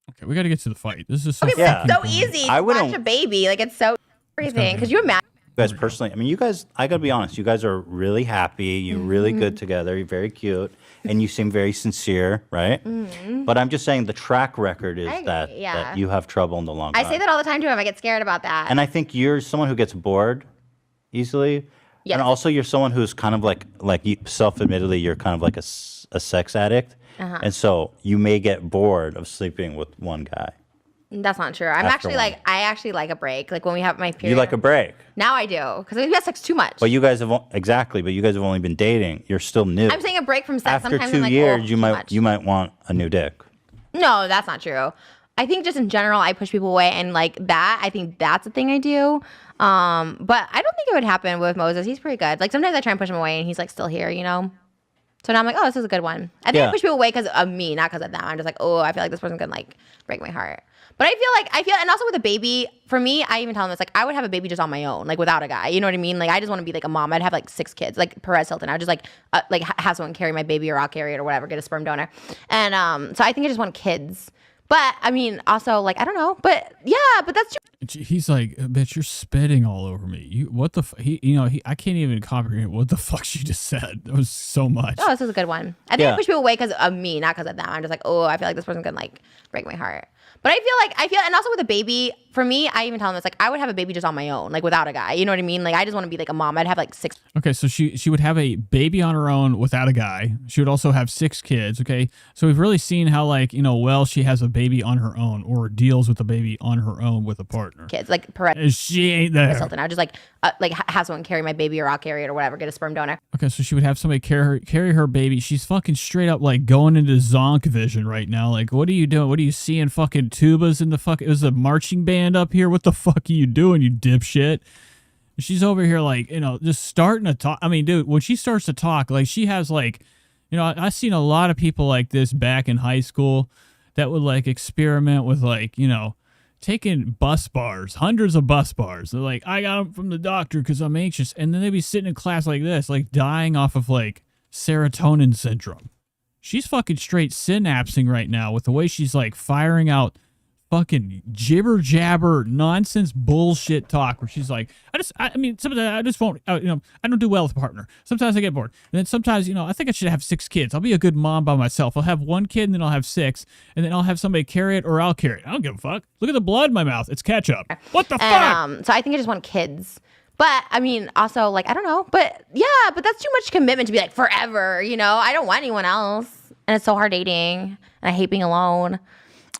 Okay, we got to get to the fight. This is so Okay, Yeah. it's so easy I to watch wouldn't- a baby. Like it's so everything. Because you imagine. You guys personally, I mean, you guys, I gotta be honest, you guys are really happy. You're really good together. You're very cute. And you seem very sincere, right? But I'm just saying the track record is that you have trouble in the long run. I say that all the time to him. I get scared about that. And I think you're someone who gets bored easily. Yes. And also you're someone who's kind of like you, self-admittedly, you're kind of like a sex addict. Uh-huh. And so you may get bored of sleeping with one guy. That's not true. I'm After actually one. I actually like a break. Like when we have my period. You like a break. Now I do. Because we have sex too much. But you guys have, exactly, but you guys have only been dating. You're still new. I'm saying a break from sex. After Sometimes 2 I'm like, years, oh, you might want a new dick. No, that's not true. I think just in general, I push people away, and like that, I think that's a thing I do. But I don't think it would happen with Moses. He's pretty good. Like sometimes I try and push him away, and he's like still here, you know. So now I'm like, oh, this is a good one. I think I push people away because of me, not because of them. I'm just like, oh, I feel like this person could like break my heart. But I feel, and also with a baby, for me, I even tell them it's like I would have a baby just on my own, like without a guy. You know what I mean? Like I just want to be like a mom. I'd have like 6 kids, like Perez Hilton. I would just like have someone carry my baby, or I'll carry it, or whatever. Get a sperm donor, and so I think I just want kids. But I mean, also like I don't know, but yeah, but that's true. He's like, bitch, you're spitting all over me. You what the I can't even comprehend what the fuck she just said. That was so much. Oh, this is a good one. I think I push people away because of me, not because of them. I'm just like, oh, I feel like this person could like break my heart. But I feel, and also with a baby, for me, I even tell them it's like I would have a baby just on my own, like without a guy. You know what I mean? Like I just want to be like a mom. I'd have like 6. Okay, so she would have a baby on her own without a guy. She would also have 6 kids. Okay, so we've really seen how like well she has a baby on her own or deals with a baby on her own with a partner. Kids like Perez. She ain't there. Hilton. I would just like have someone carry my baby, or I'll carry it, or whatever. Get a sperm donor. Okay, so she would have somebody carry her baby. She's fucking straight up like going into zonk vision right now. Like, what are you doing? What are you seeing? Fucking tubas in the fuck? It was a marching band up here. What the fuck are you doing, you dipshit? She's over here like just starting to talk. I mean, dude, when she starts to talk, like she has like, I've seen a lot of people like this back in high school that would like experiment with like taking bus bars, hundreds of bus bars. They're like, I got them from the doctor because I'm anxious. And then they'd be sitting in class like this, like dying off of like serotonin syndrome. She's fucking straight synapsing right now with the way she's like firing out fucking jibber jabber nonsense bullshit talk where she's like, I mean, sometimes I just won't, I don't do well with a partner. Sometimes I get bored. And then sometimes, I think I should have 6 kids. I'll be a good mom by myself. I'll have 1 kid and then I'll have 6 and then I'll have somebody carry it or I'll carry it. I don't give a fuck. Look at the blood in my mouth. It's ketchup. What the fuck? So I think I just want kids. But I mean, also like, I don't know, but yeah, but that's too much commitment to be like forever, I don't want anyone else. And it's so hard dating and I hate being alone.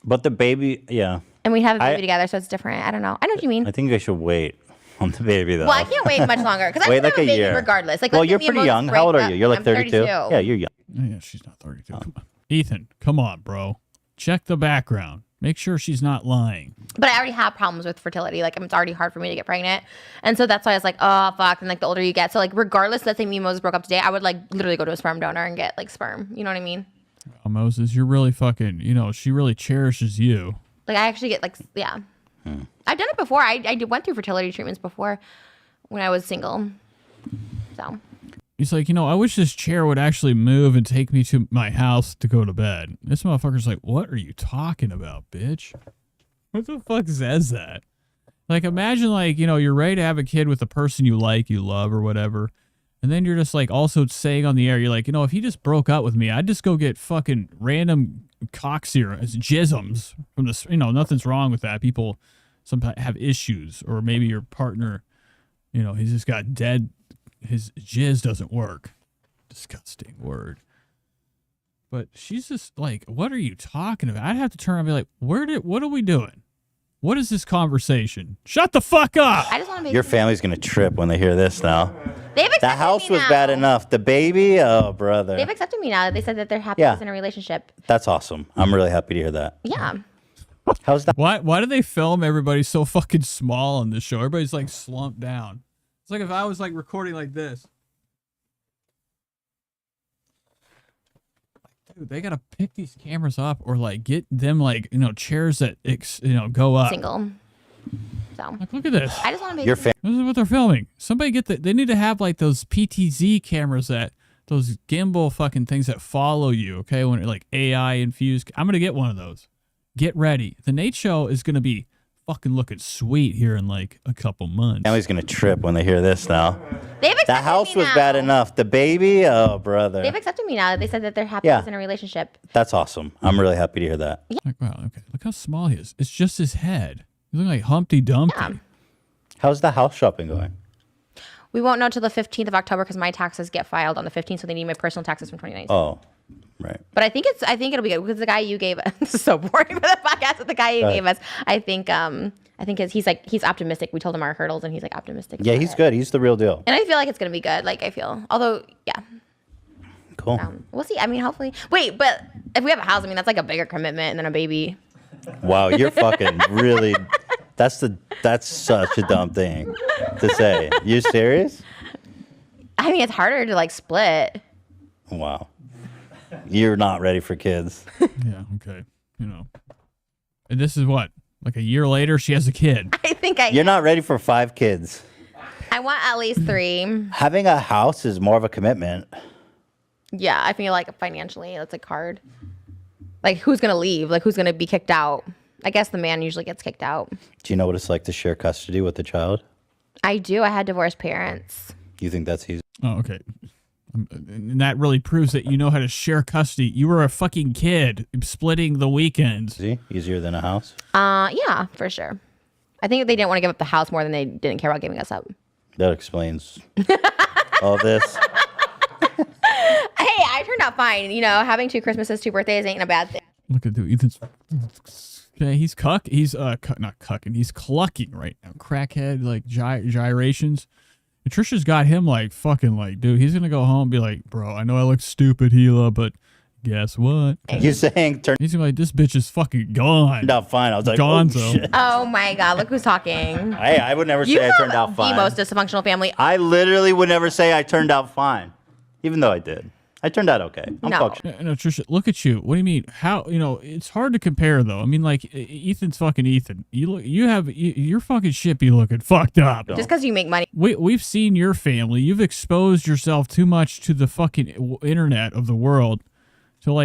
But the baby, yeah. And we have a baby together, so it's different. I don't know. I know what you mean. I think I should wait. on the baby though. Well, I can't wait much longer because I Wait have like a a baby year. regardless. Like, Well, let's you're say me and pretty Moses young. How old break are you? up. You're like I'm 32. 32. Yeah, you're young. Yeah, she's not 32. Come on. Ethan, come on, bro. Check the background. Make sure she's not lying. But I already have problems with fertility. Like, it's already hard for me to get pregnant. And so that's why I was like, oh, fuck. And like, the older you get. So like, regardless, let's say me and Moses broke up today, I would like literally go to a sperm donor and get like sperm. You know what I mean? Oh, Moses, you're really fucking, she really cherishes you. Like, I actually get like, yeah. I've done it before. I went through fertility treatments before when I was single. So. He's like, I wish this chair would actually move and take me to my house to go to bed. This motherfucker's like, what are you talking about, bitch? What the fuck says that? Like, imagine like, you're ready to have a kid with a person you like, you love, or whatever. And then you're just like also saying on the air, you're like, if he just broke up with me, I'd just go get fucking random cock serums, jisms from this. Nothing's wrong with that. People sometimes have issues, or maybe your partner, he's just got dead. His jizz doesn't work. Disgusting word. But she's just like, what are you talking about? I'd have to turn around and be like, what are we doing? What is this conversation? Shut the fuck up. I just want to make Your family's going to trip when they hear this now. They've accepted The house me was now. bad enough. The baby, oh, brother. They've accepted me now. They said that they're happy Yeah. in a relationship. That's awesome. I'm really happy to hear that. Yeah. How's that? Why do they film everybody so fucking small on this show? Everybody's like slumped down. It's like if I was like recording like this. Dude, they gotta pick these cameras up or like get them like chairs that go up. Single. So Like, look at this. I just want to make Your This is what they're filming. Somebody get they need to have like those PTZ cameras those gimbal fucking things that follow you. Okay, when it like AI infused. I'm gonna get one of those. Get ready. The Nate Show is gonna be fucking looking sweet here in like a couple months. Family's going to trip when they hear this now. They've accepted The house me was now. bad enough. The baby, oh, brother. They've accepted me now. They said that they're happy Yeah. in a relationship. That's awesome. I'm really happy to hear that. Like, wow, okay. Look how small he is. It's just his head. He's looking like Humpty Dumpty. How's the house shopping going? We won't know till the 15th of October because my taxes get filed on the 15th, so they need my personal taxes from 2019. Oh, right. But I think it'll be good because the guy you gave us this is so boring for the podcast. But the guy you Go gave us, I think he's optimistic. We told him our hurdles, and he's like optimistic. Yeah, about he's it. good. He's the real deal. And I feel like it's gonna be good. Although, yeah. Cool. We'll see. I mean, hopefully. Wait, but if we have a house, I mean, that's like a bigger commitment than a baby. Wow, you're fucking really. That's such a dumb thing to say. You serious? I mean, it's harder to like split. Wow. You're not ready for kids. Yeah, okay. And this is what? Like a year later, she has a kid. I think You're not ready for 5 kids. I want at least 3. Having a house is more of a commitment. Yeah, I feel like financially, that's like hard. Like, who's gonna leave? Like, who's gonna be kicked out? I guess the man usually gets kicked out. Do you know what it's like to share custody with the child? I do. I had divorced parents. You think that's easy? Oh, okay. And that really proves that you know how to share custody. You were a fucking kid splitting the weekends. See? Easier than a house? Yeah, for sure. I think they didn't want to give up the house more than they didn't care about giving us up. That explains all this. Hey, I turned out fine. Having 2 Christmases, 2 birthdays ain't a bad thing. Look at Ethan's. Okay, he's cuck. He's not cucking. He's clucking right now. Crackhead, like gyrations. And Trisha's got him like fucking like, dude. He's gonna go home and be like, bro, I know I look stupid, Kila, but guess what? You saying he's gonna be like, this bitch is fucking gone. Turned out fine. I was like, Gonzo. oh shit. Oh my God, look who's talking. Hey, I would never say I turned out fine. The most dysfunctional family. I literally would never say I turned out fine, even though I did. I turned out okay. I'm functional. No, Trisha, look at you. What do you mean? How, it's hard to compare though. I mean, like Ethan's fucking Ethan. You're fucking shit be looking fucked up. Just because you make money. We've seen your family. You've exposed yourself too much to the fucking internet of the world to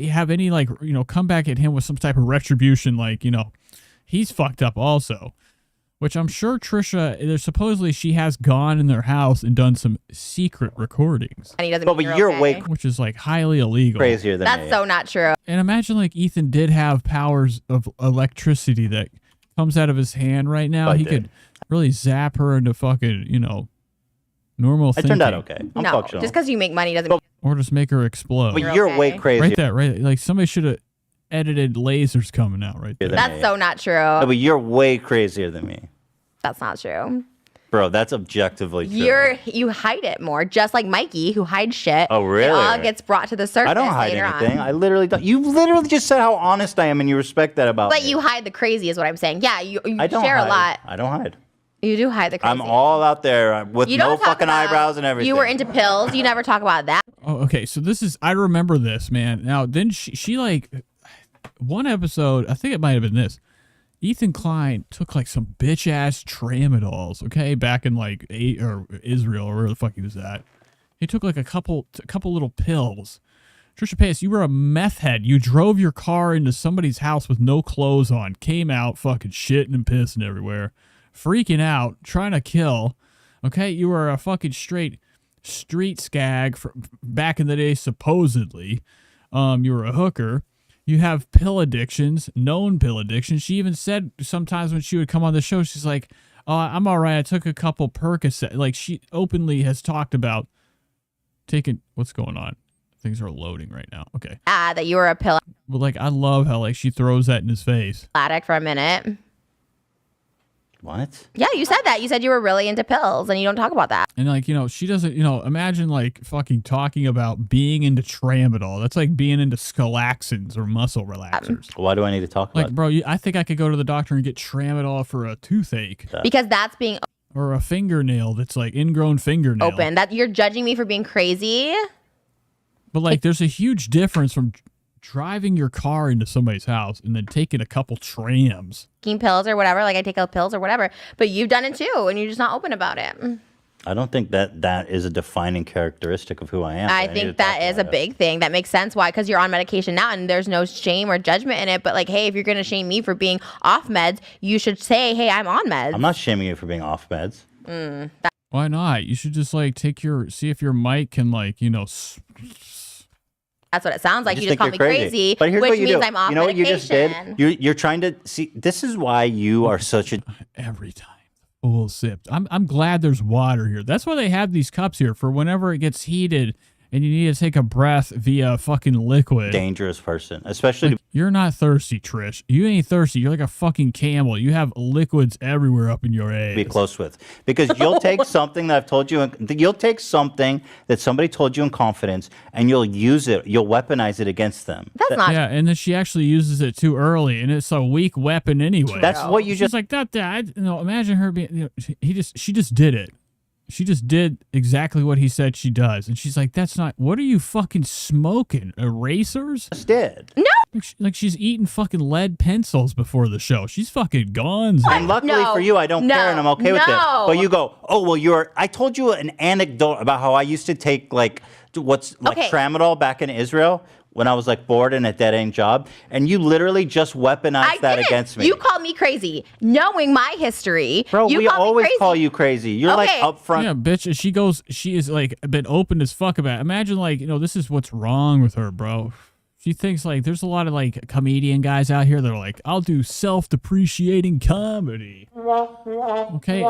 have any come back at him with some type of retribution. He's fucked up also. Which I'm sure Trisha, supposedly she has gone in their house and done some secret recordings. And he doesn't. But you're okay. way Which is like highly illegal. crazier than That's me. so not true. And imagine like Ethan did have powers of electricity that comes out of his hand right now. I He did. could really zap her into fucking, normal I thinking. turned out okay. I'm No, functional. just because you make money doesn't mean Or just make her explode. But you're okay. way crazier. Right there, right. Like somebody should have edited lasers coming out right there. than That's me. so not true. No, but you're way crazier than me. That's not true. Bro, that's objectively true. You hide it more, just like Mikey, who hides shit. Oh, really? It all gets brought to the surface. I don't hide later anything. On. I literally don't. You literally just said how honest I am, and you respect that about But me. you hide the crazy, is what I'm saying. Yeah, you I don't share hide. a lot. I don't hide. You do hide the crazy. I'm all out there with You no don't talk fucking about- eyebrows and everything. You were into pills. You never talk about that. Oh, okay. So this is, I remember this, man. Now, then she like, one episode, I think it might have been this. Ethan Klein took like some bitch ass tramadols, okay, back in like Israel or where the fuck he was at. He took like a couple little pills. Trisha Paytas, you were a meth head. You drove your car into somebody's house with no clothes on, came out fucking shitting and pissing everywhere, freaking out, trying to kill. Okay, you were a fucking straight street skag back in the day, supposedly. You were a hooker. You have pill addictions, known pill addictions. She even said sometimes when she would come on the show, she's like, "Oh, I'm all right. I took a couple Percocet." Like, she openly has talked about taking. What's going on? Things are loading right now. Okay. That you were a pill But like, I love how like she throws that in his face. addict for a minute. What? Yeah, you said that. You said you were really into pills, and you don't talk about that. And like, she doesn't, imagine like fucking talking about being into tramadol. That's like being into scalaxins or muscle relaxers. Why do I need to talk Like, about bro, I think I could go to the doctor and get tramadol for a toothache. Because that's being Or a fingernail that's like ingrown fingernail. open. That you're judging me for being crazy. But like, there's a huge difference from driving your car into somebody's house and then taking a couple trams. Taking pills or whatever. Like I take pills or whatever. But you've done it too, and you're just not open about it. I don't think that is a defining characteristic of who I am. I think that is a big thing. That makes sense. Why? Because you're on medication now, and there's no shame or judgment in it. But like, hey, if you're gonna shame me for being off meds, you should say, hey, I'm on meds. I'm not shaming you for being off meds. Why not? You should just like see if your mic can like, That's what it sounds like. You just think call you're me crazy, But here's which what you means do. I'm off You know what you medication. just did? You're trying to see. This is why you are such a every time full sipped. I'm glad there's water here. That's why they have these cups here for whenever it gets heated and you need to take a breath via fucking liquid. dangerous person, especially. Like, you're not thirsty, Trish. You ain't thirsty. You're like a fucking camel. You have liquids everywhere up in your ass. Be close with, because you'll take something that I've told you. You'll take something that somebody told you in confidence, and you'll use it. You'll weaponize it against them. That's not. Yeah, and then she actually uses it too early, and it's a weak weapon anyway. That's what you She's just like that. Imagine her being. She just did it. She just did exactly what he said she does, and she's like, "That's not. What are you fucking smoking? Erasers?" just did. No. Like she's eating fucking lead pencils before the show. She's fucking gone. And luckily for you, I don't care, and I'm okay with it. But you go, oh well, I told you an anecdote about how I used to take like tramadol back in Israel when I was like bored in a dead end job, and you literally just weaponized that against me. You called me crazy, knowing my history. Bro, you we called me always crazy. call you crazy. You're like upfront. Yeah, bitch. She is like been open as fuck about it. Imagine like, this is what's wrong with her, bro. She thinks like there's a lot of like comedian guys out here that are like, I'll do self-depreciating comedy. Okay,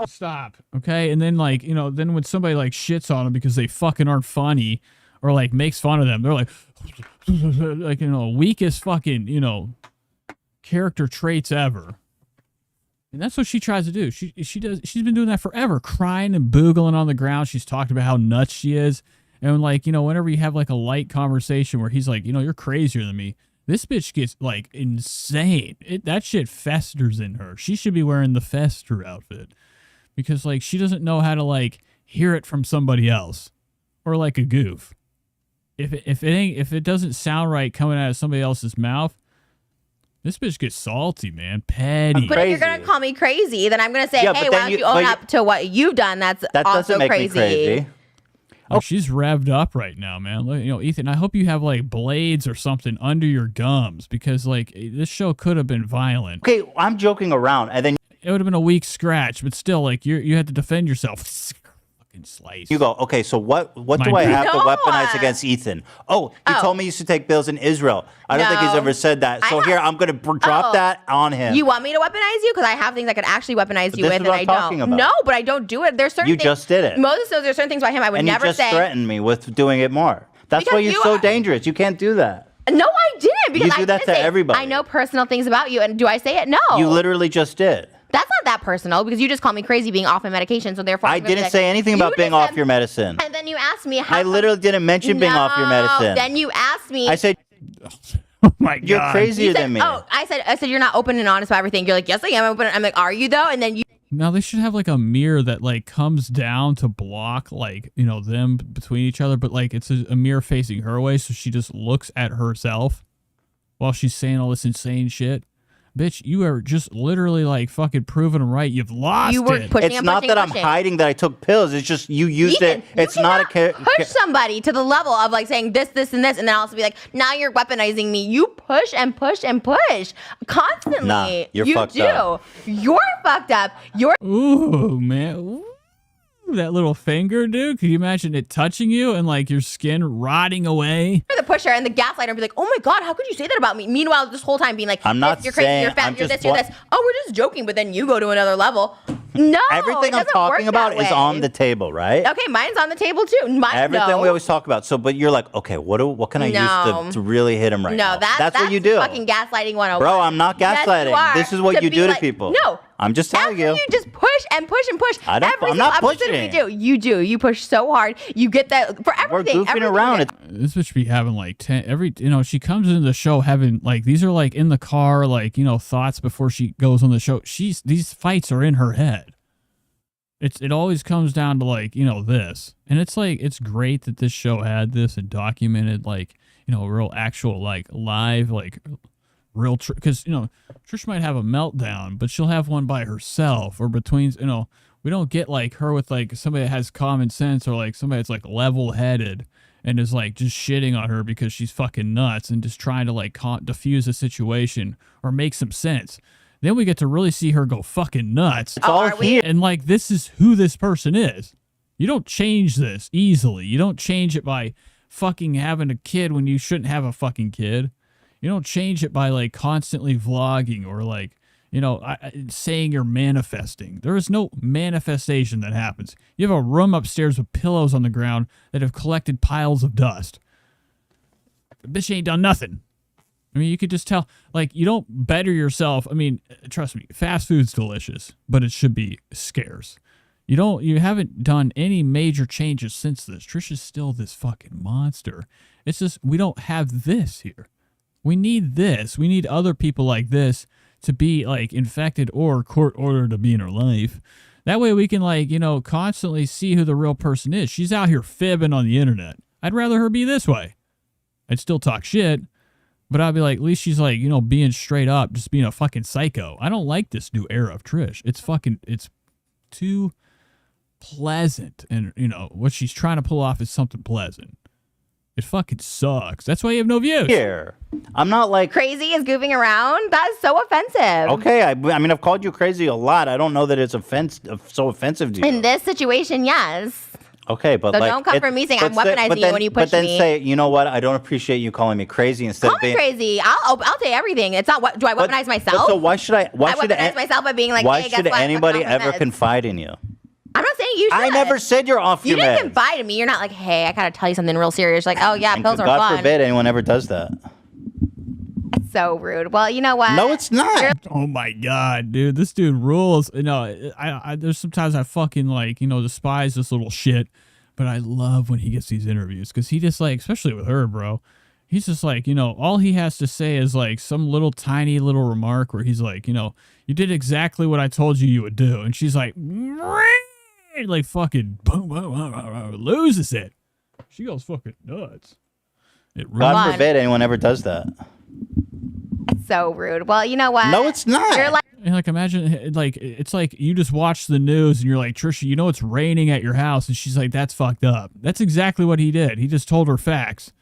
stop. Okay, and then like, then when somebody like shits on them because they fucking aren't funny or like makes fun of them, they're like weakest fucking, character traits ever. And that's what she tries to do. She's been doing that forever, crying and boogling on the ground. She's talked about how nuts she is. And like, whenever you have like a light conversation where he's like, you're crazier than me, this bitch gets like insane. That shit festers in her. She should be wearing the Fester outfit because like she doesn't know how to like hear it from somebody else or like a goof. If it doesn't sound right coming out of somebody else's mouth, this bitch gets salty, man. Petty. But if you're gonna call me crazy, then I'm gonna say, hey, why don't you own up to what you've done? That also doesn't make crazy. me crazy. Like, she's revved up right now, man. Ethan, I hope you have like blades or something under your gums because like this show could have been violent. Okay, I'm joking around, and then it would have been a weak scratch, but still, like you had to defend yourself. Fucking slice. you go, okay, so what do I have to weaponize against Ethan? Oh, he told me he used to take bills in Israel. I don't think he's ever said that. So here, I'm going to drop that on him. You want me to weaponize you? Because I have things I could actually weaponize you this with, is and what I I'm talking don't. about. No, but I don't do it. There's certain You things. just did it. Moses knows there's certain things about him I would and never you just say. threatened me with doing it more. That's Because why you're you so are- dangerous. You can't do that. No, I didn't. Because You do I that didn't to say it. everybody. I know personal things about you, and do I say it? No. You literally just did. That's not that personal because you just called me crazy being off my medication. So therefore, I didn't say anything about being off your medicine. And then you asked me how. I literally didn't mention being off your medicine. Then you asked me. I said, oh my God. You're crazier said, than me. Oh, I said you're not open and honest about everything. You're like, yes, I am open. I'm like, are you though? And then you. Now they should have like a mirror that like comes down to block like, you know, them between each other, but like it's a mirror facing her way, so she just looks at herself while she's saying all this insane shit. Bitch, you are just literally like fucking proving them right. You've lost it. It's not that I'm hiding that I took pills. It's just you used it. It's not a push somebody to the level of like saying this, and this, and then also be like, now you're weaponizing me. You push and push and push constantly. Nah, you're you fucked do. up. You're fucked up. You're. Ooh, man. Ooh, that little finger, dude. Could you imagine it touching you and like your skin rotting away? The pusher and the gaslighter and be like, oh my God, how could you say that about me? Meanwhile, this whole time being like, I'm not you're crazy, saying- you're fat, I'm you're just this, you're this. Oh, we're just joking, but then you go to another level. No, Everything it I'm doesn't talking work about that is way. on the table, right? Okay, mine's on the table too. Mine, Everything no. we always talk about. So, but you're like, okay, what can I No. use to really hit him right no, now? that's what you do. Fucking gaslighting 101. Bro, I'm not Yes, gaslighting. you are. This is what you be do to like- people. No. I'm just telling you. You just push and push and push. I don't- Every I'm not single episode pushing. we do. You do. You push so hard. You get that for everything. We're goofing everything around. you do. This bitch be having like 10 she comes into the show having like these are like in the car, like, you know, thoughts before she goes on the show. These fights are in her head. It always comes down to like, you know, this. And it's like, it's great that this show had this and documented like, you know, real actual like live, like real, because, you know, Trish might have a meltdown, but she'll have one by herself or between, you know, we don't get like her with like somebody that has common sense or like somebody that's like level headed and is like just shitting on her because she's fucking nuts and just trying to like diffuse a situation or make some sense. Then we get to really see her go fucking nuts. It's all here. And like, this is who this person is. You don't change this easily. You don't change it by fucking having a kid when you shouldn't have a fucking kid. You don't change it by like constantly vlogging or like, you know, saying you're manifesting. There is no manifestation that happens. You have a room upstairs with pillows on the ground that have collected piles of dust. The bitch ain't done nothing. I mean, you could just tell, like, you don't better yourself. I mean, trust me, fast food's delicious, but it should be scarce. You haven't done any major changes since this. Trisha's still this fucking monster. It's just, we don't have this here. We need this. We need other people like this to be, like, infected or court ordered to be in her life. That way we can, like, you know, constantly see who the real person is. She's out here fibbing on the internet. I'd rather her be this way. I'd still talk shit. But I'd be like, at least she's like, you know, being straight up, just being a fucking psycho. I don't like this new era of Trish. It's too pleasant. And, you know, what she's trying to pull off is something pleasant. It fucking sucks. That's why you have no views. Here. I'm not like... Crazy is goofing around? That's so offensive. Okay, I mean, I've called you crazy a lot. I don't know that it's so offensive to you. In this situation, yes. Okay, but So like, don't come for me saying I'm weaponizing you when you push But then me. say, you know what? I don't appreciate you calling me crazy instead Call of me being crazy. I'll say everything. It's not what do I weaponize myself? But so why should I? Why I should weaponize myself by being like, why hey, guess should what? anybody Fucking off my ever meds. confide in you? I'm not saying you should. I never said you're off You your didn't meds. confide in me. You're not like, hey, I gotta tell you something real serious. Like, oh yeah, And pills are God fun. forbid anyone ever does that. It's so rude. Well, you know what? No, it's not. Oh my God, dude. This dude rules. You know, I there's sometimes I fucking like, you know, despise this little shit. But I love when he gets these interviews because he just like, especially with her, bro, he's just like, you know, all he has to say is like some little tiny little remark where he's like, you know, you did exactly what I told you would do. And she's like fucking boom, loses it. She goes fucking nuts. God forbid anyone ever does that. So rude. Well, you know what? No, it's not. You're like, And like, imagine like, it's like you just watch the news and you're like, Trisha, you know, it's raining at your house. And she's like, that's fucked up. That's exactly what he did. He just told her facts.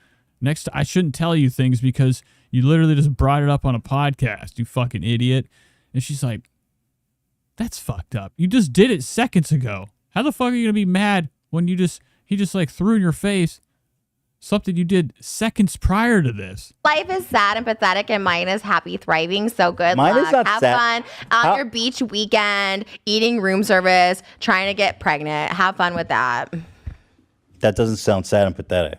Next, I shouldn't tell you things because you literally just brought it up on a podcast, you fucking idiot. And she's like, that's fucked up. You just did it seconds ago. How the fuck are you going to be mad when he just like threw in your face something you did seconds prior to this? life is sad and pathetic, and mine is happy, thriving. So good Mine luck. is not Have sad. fun on your beach weekend, eating room service, trying to get pregnant. Have fun with that. That doesn't sound sad and pathetic.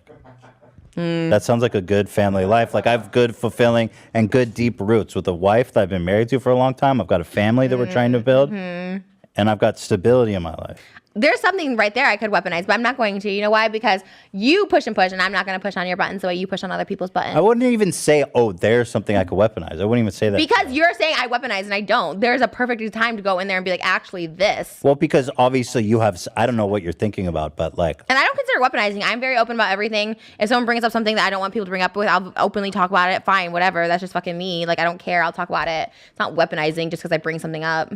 That sounds like a good family life. Like I have good, fulfilling, and good deep roots with a wife that I've been married to for a long time. I've got a family that we're trying to build, and I've got stability in my life. There's something right there I could weaponize, but I'm not going to. You know why? Because you push and push, and I'm not going to push on your buttons the way you push on other people's buttons. I wouldn't even say, oh, there's something I could weaponize. I wouldn't even say that. Because you're saying I weaponize and I don't. There's a perfect time to go in there and be like, actually, this. Well, because obviously you have, I don't know what you're thinking about, but like. And I don't consider weaponizing. I'm very open about everything. If someone brings up something that I don't want people to bring up with, I'll openly talk about it. Fine, whatever. That's just fucking me. Like, I don't care. I'll talk about it. It's not weaponizing just because I bring something up.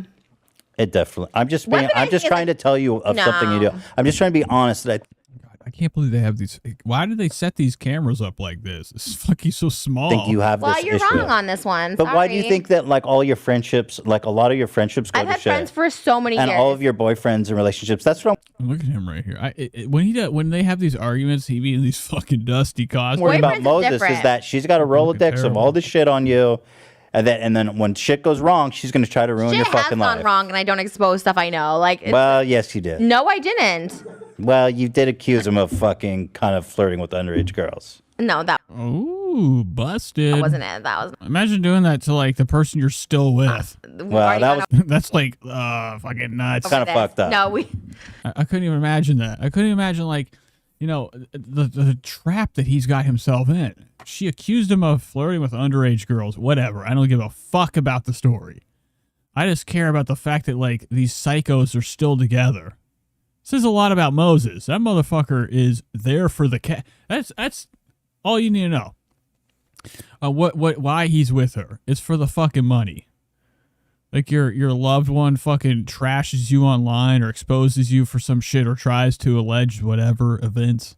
It definitely. I'm just trying to tell you of something you do. I'm just trying to be honest. That I can't believe they have these. Why do they set these cameras up like this? It's fucking so small. I think you have well, this you're issue. wrong on this one. But why do you think that like all your friendships, like a lot of your friendships go I've to had shit? friends for so many and years. all of your boyfriends and relationships. That's what Look at him right here. When they have these arguments, he be in these fucking dusty costumes. worried about Moses is that she's got a Rolodex of all this shit on you. And then when shit goes wrong, she's going to try to ruin your fucking has life. gone wrong, and I don't expose stuff I know. Like, Well, yes, you did. no, I didn't. Well, you did accuse him of fucking kind of flirting with underage girls. No, that Ooh, busted. That wasn't it. That was. Imagine doing that to like the person you're still with. Well, that was that's like fucking nuts. kind of fucked up. No, I couldn't even imagine that. I couldn't imagine like, you know, the trap that he's got himself in. She accused him of flirting with underage girls. Whatever. I don't give a fuck about the story. I just care about the fact that like these psychos are still together. Says a lot about Moses. That motherfucker is there for the cat. That's all you need to know. Why he's with her? It's for the fucking money. Like your loved one fucking trashes you online or exposes you for some shit or tries to allege whatever events.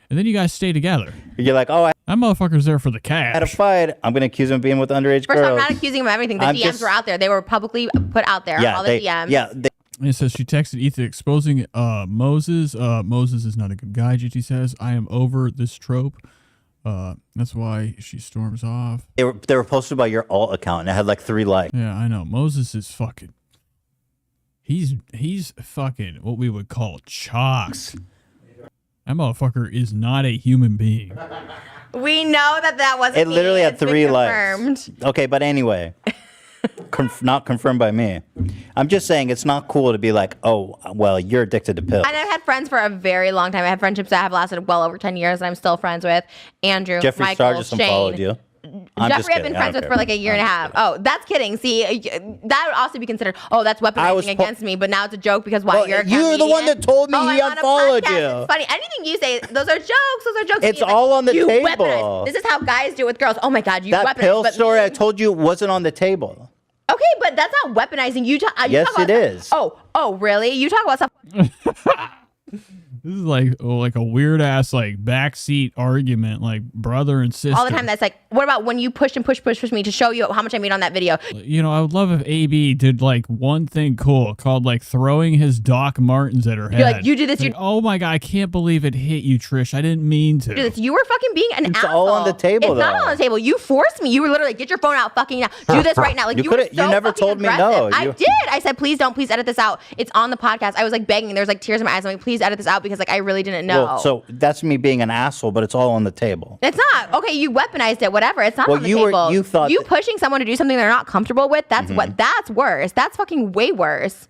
And then you guys stay together. You're like, oh, that motherfucker's there for the cash. Had a fight. I'm going to accuse him of being with underage First, girls. I'm not accusing him of everything. The DMs were out there. They were publicly put out there. Yeah, all the DMs. Yeah. It says she texted Ethan exposing Moses. Moses is not a good guy, GT says. I am over this trope. That's why she storms off. They were posted by your alt account and it had like 3 likes. Yeah, I know. Moses is fucking. He's fucking what we would call chalks. That motherfucker is not a human being. We know that wasn't. It literally me. had It's been 3 confirmed. likes. Okay, but anyway. Not confirmed by me. I'm just saying it's not cool to be like, oh, well, you're addicted to pills. And I've had friends for a very long time. I have friendships that have lasted well over 10 years, and I'm still friends with Andrew, Jeffree Michael, Star just Shane. unfollowed you. Jeffrey, I've been friends with for like a year and a half. Oh, that's kidding. See, that would also be considered, oh, that's weaponizing against me, but now it's a joke because why? Well, you're a you're the one that told me he I'm on a unfollowed podcast. you. It's funny. Anything you say, those are jokes. Those are jokes. It's And all on the you table. weaponize. This is how guys do it with girls. Oh my God, you That weaponize. pill but story I told you wasn't on the table. Okay, but that's not weaponizing. You talk. Yes, talk about it is. Oh, really? You talk about stuff. This is like a weird ass like backseat argument, like brother and sister. All the time. That's like, what about when you push and push me to show you how much I made on that video? You know, I would love if AB did like one thing cool called like throwing his Doc Martens at her head. You're like, you did this. Like, oh my God, I can't believe it hit you, Trish. I didn't mean to. You did this. You were fucking being an asshole. It's all on the table, It's not though. on the table. You forced me. You were literally like, get your phone out fucking now. Do this right now. Like you were could've- so you never fucking told me aggressive. no. I You- did. I said, please don't. Please edit this out. It's on the podcast. I was like begging. There's like tears in my eyes. I'm like, please edit this out because like I really didn't know. Well, so that's me being an asshole, but it's all on the table. It's not. Okay, you weaponized it, whatever. It's not Well, on the you were- table. you thought you that- pushing someone to do something they're not comfortable with, that's that's worse. That's fucking way worse.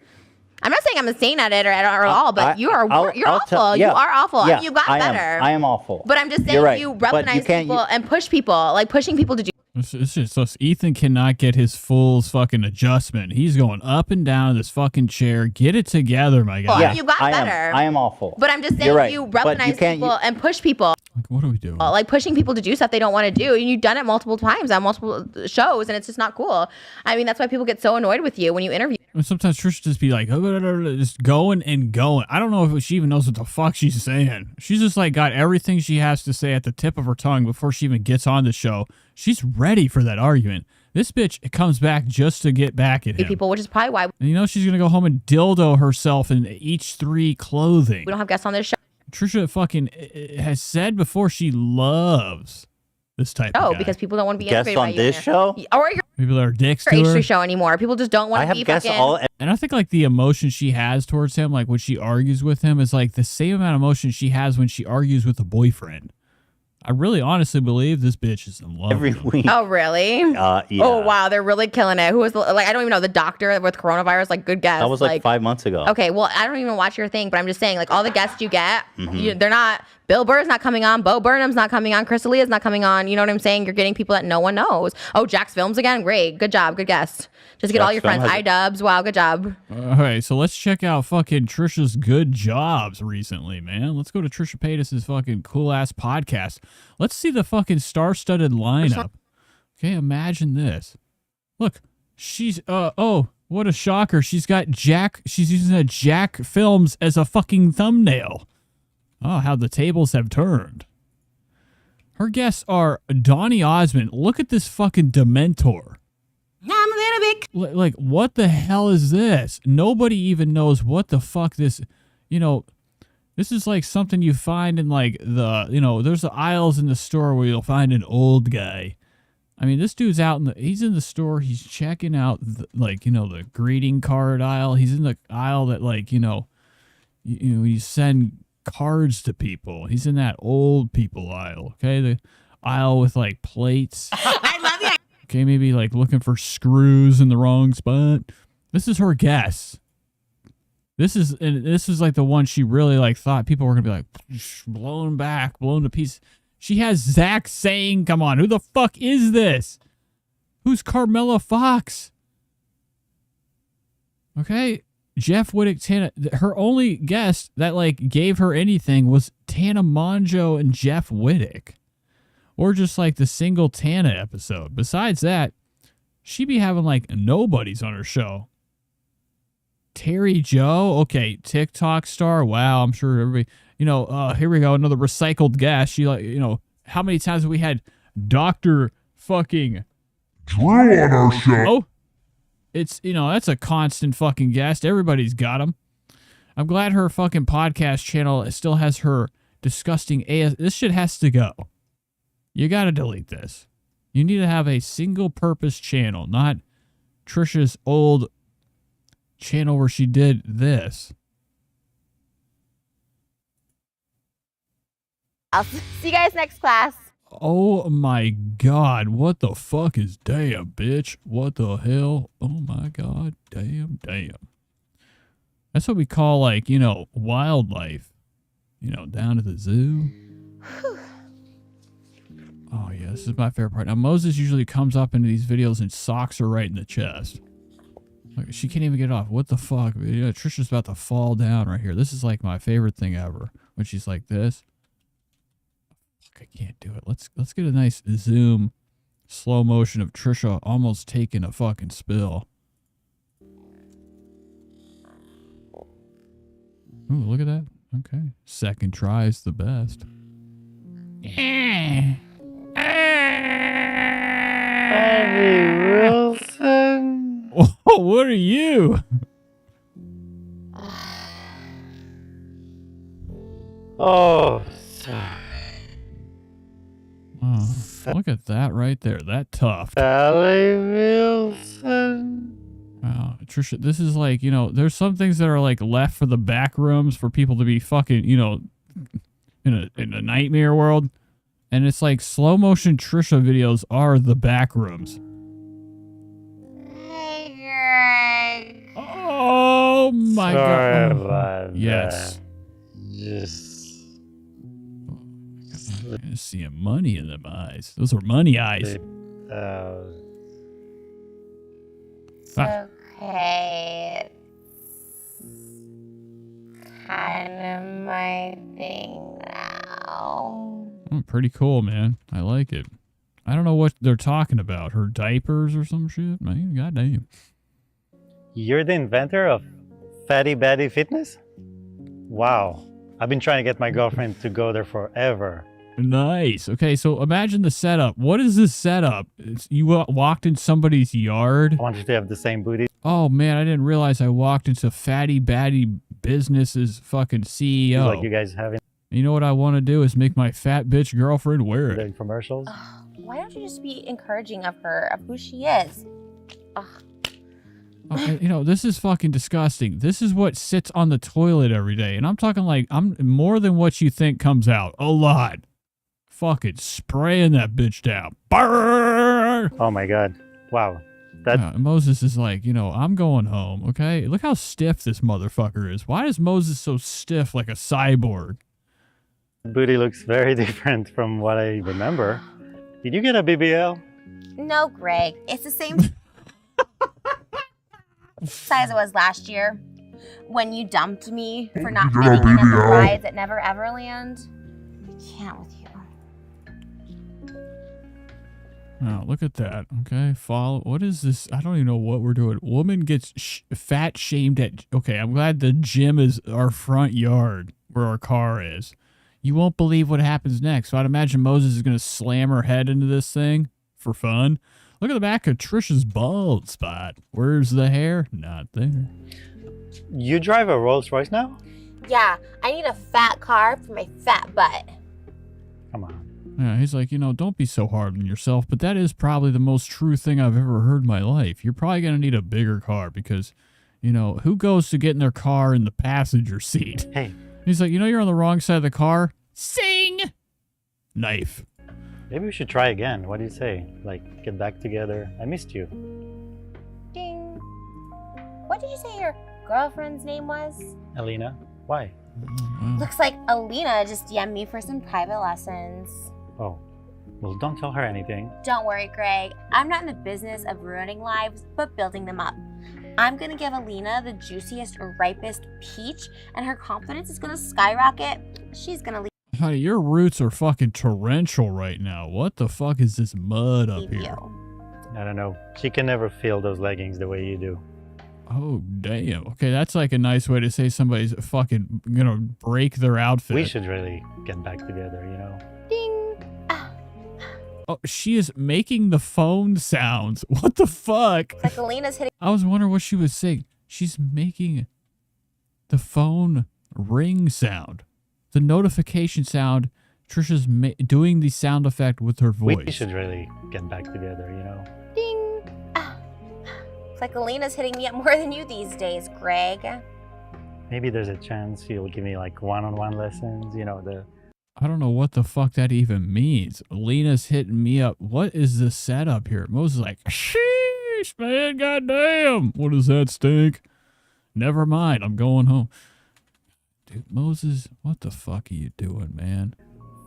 I'm not saying I'm a saint at it or at all, but you're I'll awful. tell- You yeah. are awful. I Yeah, mean, you got I am. better. I am awful. But I'm just saying You're right. you But you weaponize can't- people and push people, like pushing people to do. It's just so Ethan cannot get his full fucking adjustment. He's going up and down this fucking chair. Get it together, my guy. Yeah, you got I better. I am awful. But I'm just saying You're right. you But weaponize can't- people and push people. Like, what are we doing? Like pushing people to do stuff they don't want to do. And you've done it multiple times on multiple shows, and it's just not cool. I mean, that's why people get so annoyed with you when you interview. And sometimes Trish just be like, just going and going. I don't know if she even knows what the fuck she's saying. She's just like got everything she has to say at the tip of her tongue before she even gets on the show. She's ready for that argument. This bitch comes back just to get back at him. People, which is probably why And you know she's gonna go home and dildo herself in H3 clothing. we don't have guests on this show. Trisha fucking has said before she loves this type of guy. Because people don't want to be Guests integrated by on you this in show? there. Or your People that are dicks to her. H3 show anymore. People just don't want to be fucking. And I think like the emotion she has towards him, like when she argues with him, is like the same amount of emotion she has when she argues with a boyfriend. I really honestly believe this bitch is in love. Every week. Oh, really? Yeah. Oh, wow. They're really killing it. Who was like, I don't even know, the doctor with coronavirus, like, good guess. That was like 5 months ago. Okay, well, I don't even watch your thing, but I'm just saying, like, all the guests you get, they're not, Bill Burr's not coming on, Bo Burnham's not coming on, Chris D'Elia's not coming on. You know what I'm saying? You're getting people that no one knows. Oh, Jack's Films again? Great. Good job. Good guess. Just get all your friends. iDubbbz. Wow, good job. All right, so let's check out fucking Trisha's good jobs recently, man. Let's go to Trisha Paytas' fucking cool-ass podcast. Let's see the fucking star-studded lineup. Okay, imagine this. Look, she's, oh, what a shocker. She's got Jack, she's using a Jack Films as a fucking thumbnail. Oh, how the tables have turned. Her guests are Donny Osmond. Look at this fucking Dementor. I'm a little bit. Like, what the hell is this? Nobody even knows what the fuck this, this is like something you find in like there's the aisles in the store where you'll find an old guy. I mean, this dude's he's in the store, he's checking out the greeting card aisle. He's in the aisle that you send cards to people. He's in that old people aisle, okay? The aisle with like plates. I love you. Okay, maybe like looking for screws in the wrong spot. This is her guess. This is like the one she really like thought people were gonna be like blown to pieces. She has Zach saying, "Come on, who the fuck is this? Who's Carmela Fox?" Okay, Jeff Wittick, Tana. Her only guest that like gave her anything was Tana Mongeau and Jeff Wittick. Or just like the single Tana episode. Besides that, she be having like nobodies on her show. Terry Joe, okay, TikTok star. Wow, I'm sure everybody, here we go, another recycled guest. She how many times have we had Dr. fucking Drew on our show? Oh, it's, that's a constant fucking guest. Everybody's got them. I'm glad her fucking podcast channel still has her disgusting This shit has to go. You got to delete this. You need to have a single-purpose channel, not Trisha's old channel where she did this. I'll see you guys next class. Oh my God. What the fuck is damn, bitch? What the hell? Oh my God. Damn. That's what we call wildlife. Down at the zoo. Oh, yeah, this is my favorite part. Now, Moses usually comes up into these videos and socks her right in the chest. Like, she can't even get off. What the fuck? Trisha's about to fall down right here. This is like my favorite thing ever. When she's like this. Fuck, I can't do it. Let's get a nice zoom, slow motion of Trisha almost taking a fucking spill. Ooh, look at that. Okay. Second try is the best. Eddie Wilson. Oh, what are you? Oh, sorry. Oh, look at that right there. That tough. Sally Wilson. Wow, Trisha, this is like, there's some things that are like left for the back rooms for people to be fucking, in a nightmare world. And it's like slow motion Trisha videos are the back rooms. Oh my God. About yes. Yes. I'm seeing money in them eyes. Those are money eyes. Okay. Kind of my thing now. Oh, pretty cool, man. I like it. I don't know what they're talking about. Her diapers or some shit? Man, goddamn. You're the inventor of Baddy Fitness? Wow. I've been trying to get my girlfriend to go there forever. Nice. Okay, so imagine the setup. What is this setup? You walked in somebody's yard? I want you to have the same booty. Oh, man, I didn't realize I walked into Baddy Business's fucking CEO. Like you guys having... You know what I want to do is make my fat bitch girlfriend wear it. Doing commercials? Why don't you just be encouraging of her, of who she is? This is fucking disgusting. This is what sits on the toilet every day. And I'm talking like, I'm more than what you think comes out. A lot. fucking spraying that bitch down. Burr! Oh my God. Wow. Moses is like, I'm going home, okay? Look how stiff this motherfucker is. Why is Moses so stiff like a cyborg? Booty looks very different from what I remember. Did you get a BBL? No, Greg. It's the same size it was last year when you dumped me for not fitting in at the rides at Never Everland. I can't with you. Oh, look at that. Okay, follow. What is this? I don't even know what we're doing. Woman gets fat shamed at. Okay, I'm glad the gym is our front yard where our car is. You won't believe what happens next. So I'd imagine Moses is going to slam her head into this thing for fun. Look at the back of Trisha's bald spot. Where's the hair? Not there. You drive a Rolls Royce now? Yeah, I need a fat car for my fat butt. Come on. Yeah, he's like, don't be so hard on yourself, but that is probably the most true thing I've ever heard in my life. You're probably going to need a bigger car because, who goes to get in their car in the passenger seat? Hey. He's like, you're on the wrong side of the car. Sing! Knife. Maybe we should try again. What do you say? Like, get back together. I missed you. Ding. What did you say your girlfriend's name was? Alina. Why? Looks like Alina just DM'd me for some private lessons. Oh. Well, don't tell her anything. Don't worry, Greg. I'm not in the business of ruining lives, but building them up. I'm gonna give Alina the juiciest, ripest peach, and her confidence is gonna skyrocket. She's gonna leave. Honey, your roots are fucking torrential right now. What the fuck is this mud up here? I don't know. She can never feel those leggings the way you do. Oh, damn. Okay, that's like a nice way to say somebody's fucking gonna break their outfit. We should really get back together, Ding. Oh, she is making the phone sounds. What the fuck? It's like Alina's hitting. I was wondering what she was saying. She's making the phone ring sound. The notification sound. Trisha's doing the sound effect with her voice. We should really get back together, Ding. It's like Alina's hitting me up more than you these days, Greg. Maybe there's a chance you'll give me like one-on-one lessons, I don't know what the fuck that even means. Lena's hitting me up. What is the setup here? Moses is like, sheesh, man, goddamn. What does that stink? Never mind, I'm going home. Dude, Moses, what the fuck are you doing, man?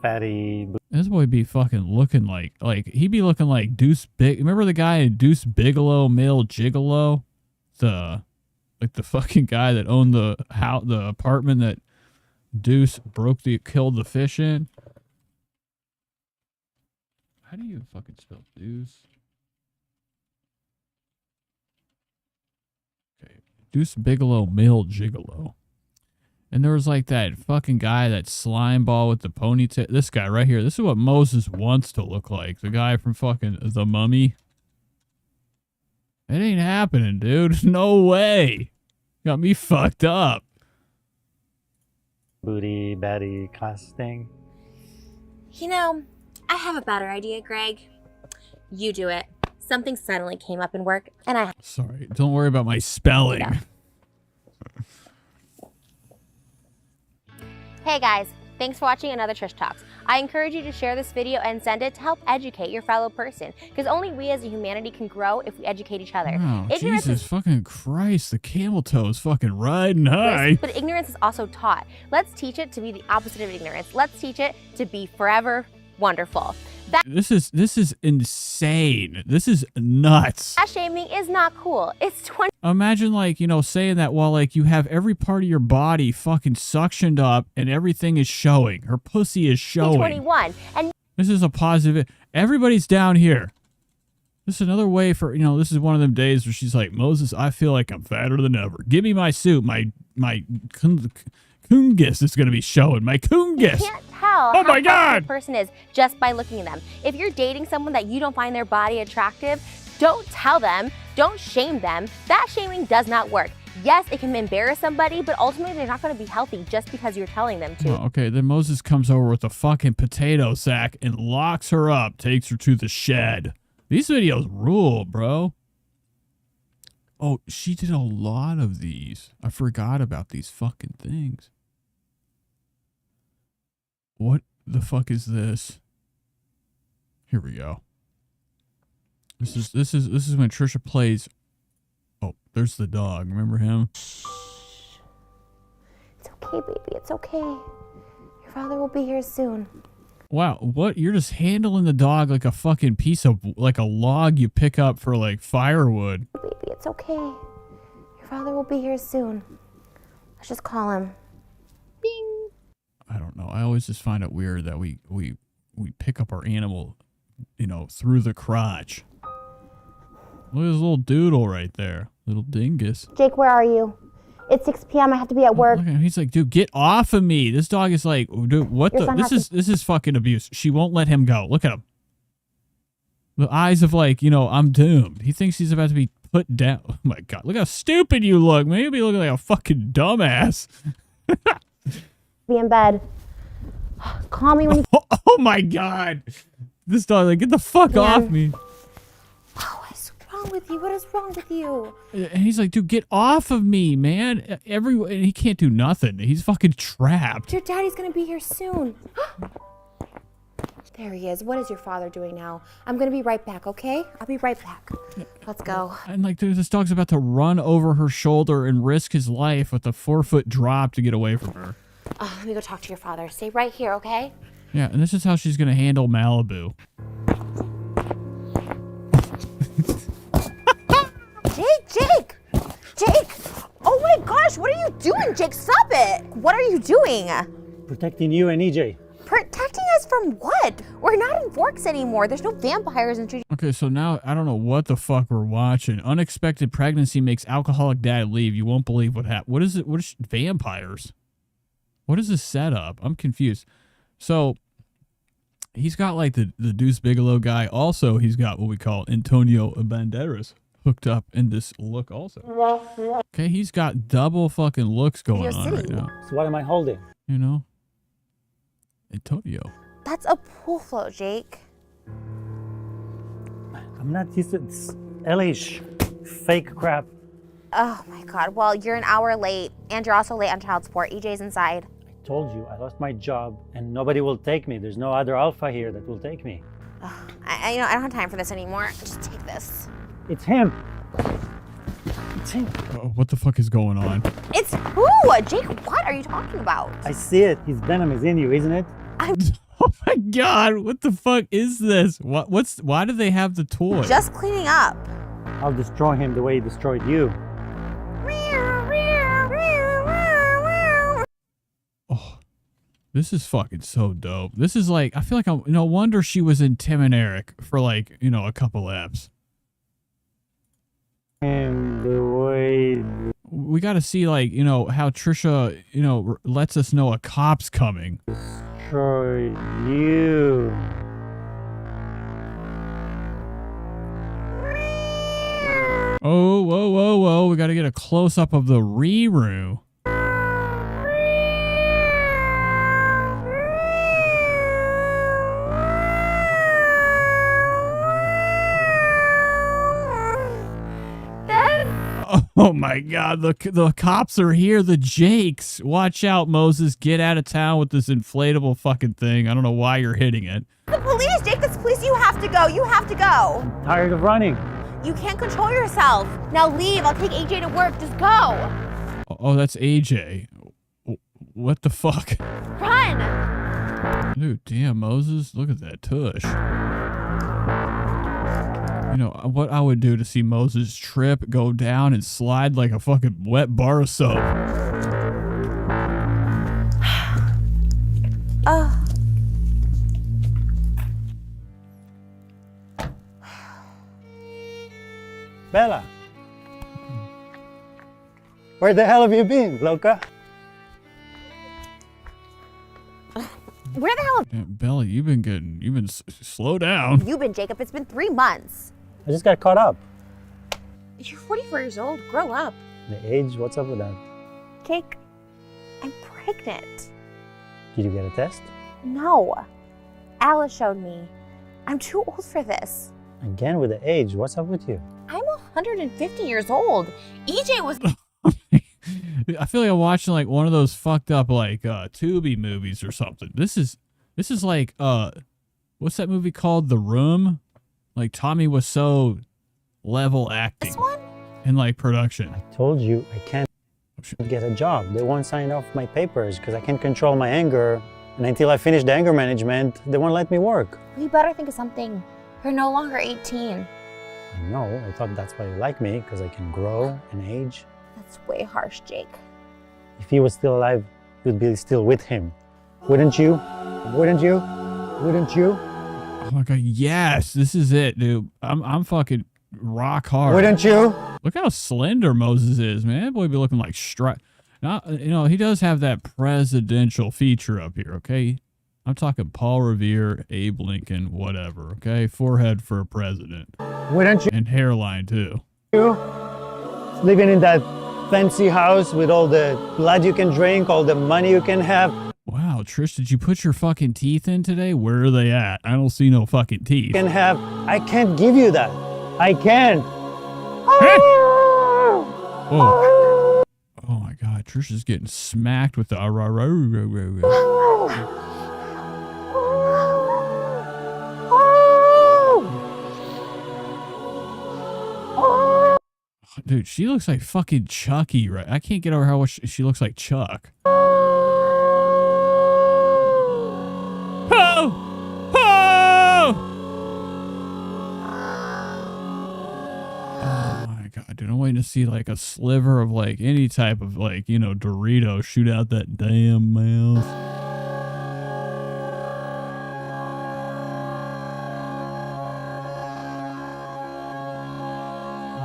Fatty. This boy be fucking looking like he be looking like Deuce Big. Remember the guy in Deuce Bigelow, Male Gigolo? The fucking guy that owned the apartment that Deuce killed the fish in. How do you fucking spell Deuce? Okay, Deuce Bigelow, Male Gigolo. And there was like that fucking guy, that slime ball with the ponytail. This guy right here. This is what Moses wants to look like. The guy from fucking The Mummy. It ain't happening, dude. No way. Got me fucked up. Booty, baddie class thing. I have a better idea, Greg. You do it. Something suddenly came up in work, and I... Sorry, don't worry about my spelling. Yeah. Hey guys, thanks for watching another Trish Talks. I encourage you to share this video and send it to help educate your fellow person, because only we as a humanity can grow if we educate each other. Oh, Jesus fucking Christ, the camel toe is fucking riding high. But ignorance is also taught. Let's teach it to be the opposite of ignorance. Let's teach it to be forever wonderful. This is insane. This is nuts. Fat shaming is not cool. It's 20. Imagine saying that while you have every part of your body fucking suctioned up and everything is showing. Her pussy is showing. 21. And this is a positive. Everybody's down here. This is another way for, this is one of them days where she's like, Moses, I feel like I'm fatter than ever. Give me my suit. My kungus is going to be showing. My kungus. You can't tell oh my God. A person is just by looking at them. If you're dating someone that you don't find their body attractive, don't tell them. Don't shame them. That shaming does not work. Yes, it can embarrass somebody, but ultimately they're not going to be healthy just because you're telling them to. Oh, okay, then Moses comes over with a fucking potato sack and locks her up, takes her to the shed. These videos rule, bro. Oh, she did a lot of these. I forgot about these fucking things. What the fuck is this? Here we go. This is when Trisha plays. Oh, there's the dog. Remember him? It's okay, baby. It's okay. Your father will be here soon. Wow, what? You're just handling the dog like a fucking piece of, like a log you pick up for like firewood. Baby, it's okay. Your father will be here soon. Let's just call him. Bing. I don't know. I always just find it weird that we pick up our animal, you know, through the crotch. Look at this little doodle right there. Little dingus. Jake, where are you? It's 6 p.m. I have to be at work. Look at him. He's like, dude, get off of me. This dog is like, dude, what Your the? son has This is fucking abuse. She won't let him go. Look at him. The eyes of like, you know, I'm doomed. He thinks he's about to be put down. Oh my God. Look how stupid you look. Man, you'll be looking like a fucking dumbass. Be in bed. Call me when you... Oh my God. This dog, like, get the fuck off me. What's wrong with you? What is wrong with you? And he's like, dude, get off of me, man. He can't do nothing. He's fucking trapped. Your daddy's gonna be here soon. There he is. What is your father doing now? I'm gonna be right back, okay? I'll be right back. Let's go. And like, dude, this dog's about to run over her shoulder and risk his life with a 4-foot drop to get away from her. Oh, let me go talk to your father. Stay right here, okay? Yeah, and this is how she's gonna handle Malibu. Jake! Oh my gosh, what are you doing, Jake? Stop it! What are you doing? Protecting you and EJ. Protecting us from what? We're not in Forks anymore. There's no vampires in Trisha. Okay, so now I don't know what the fuck we're watching. Unexpected pregnancy makes alcoholic dad leave. You won't believe what happened. What is it? What is vampires? What is this setup? I'm confused. So he's got like the Deuce Bigelow guy. Also, he's got what we call Antonio Banderas hooked up in this look also. Okay, he's got double fucking looks going on right now. So what am I holding? You know? Antonio. That's a pool float, Jake. I'm not used to this LA fake crap. Oh my God. Well, you're an hour late, and you're also late on child support. EJ's inside. I told you, I lost my job, and nobody will take me. There's no other alpha here that will take me. I don't have time for this anymore. Just take this. It's him. It's him. Oh, what the fuck is going on? It's who? Jake, what are you talking about? I see it. His venom is in you, isn't it? Oh my God, what the fuck is this? Why do they have the toy? Just cleaning up. I'll destroy him the way he destroyed you. Oh, this is fucking so dope. This is like, I feel like no wonder she was in Tim and Eric for like, you know, a couple eps. And the way we got to see like, you know, how Trisha, you know, lets us know a cop's coming. destroy you. Oh, whoa, whoa, whoa. We got to get a close up of the Ree-Roo. Oh my God, the cops are here, the Jakes. Watch out, Moses. Get out of town with this inflatable fucking thing. I don't know why you're hitting it. The police, Jake, the police, you have to go. You have to go. Tired of running. You can't control yourself. Now leave. I'll take AJ to work. Just go. Oh, that's AJ. What the fuck? Run. Dude, damn, Moses. Look at that tush. You know, what I would do to see Moses trip, go down, and slide like a fucking wet bar of soap. Bella. Where the hell have you been, Loca? Where the hell Yeah, Bella, you've been slow down. have you been, Jacob? It's been 3 months. I just got caught up. You're 44 years old. Grow up. The age, what's up with that? Jake, I'm pregnant. Did you get a test? No. Alice showed me. I'm too old for this. Again with the age, what's up with you? I'm 150 years old. EJ was... I feel like I'm watching like one of those fucked up like Tubi movies or something. This is like what what's that movie called? The Room? Like Tommy was so level acting. This one? And like production. I told you I can't get a job. They won't sign off my papers because I can't control my anger. And until I finish the anger management, they won't let me work. You better think of something. You're no longer 18. I know. I thought that's why you like me, because I can grow and age. That's way harsh, Jake. If he was still alive, you'd be still with him. Wouldn't you? Wouldn't you? Wouldn't you? Oh my God, yes, this is it, dude. I'm fucking rock hard. Wouldn't you? Look how slender Moses is, man. That boy be looking like Now, you know, he does have that presidential feature up here, okay? I'm talking Paul Revere, Abe Lincoln, whatever, okay? Forehead for a president. Wouldn't you? And hairline, too. You living in that fancy house with all the blood you can drink, all the money you can have. Wow, Trish, did you put your fucking teeth in today? Where are they at? I don't see no fucking teeth. Can have. I can't give you that. I can't. Oh. Oh my God, Trisha's getting smacked with the Dude, she looks like fucking Chucky, right? I can't get over how much she looks like Chuck. Oh! Oh! Oh my God, dude, I'm waiting to see like a sliver of like any type of like, you know, Dorito shoot out that damn mouth.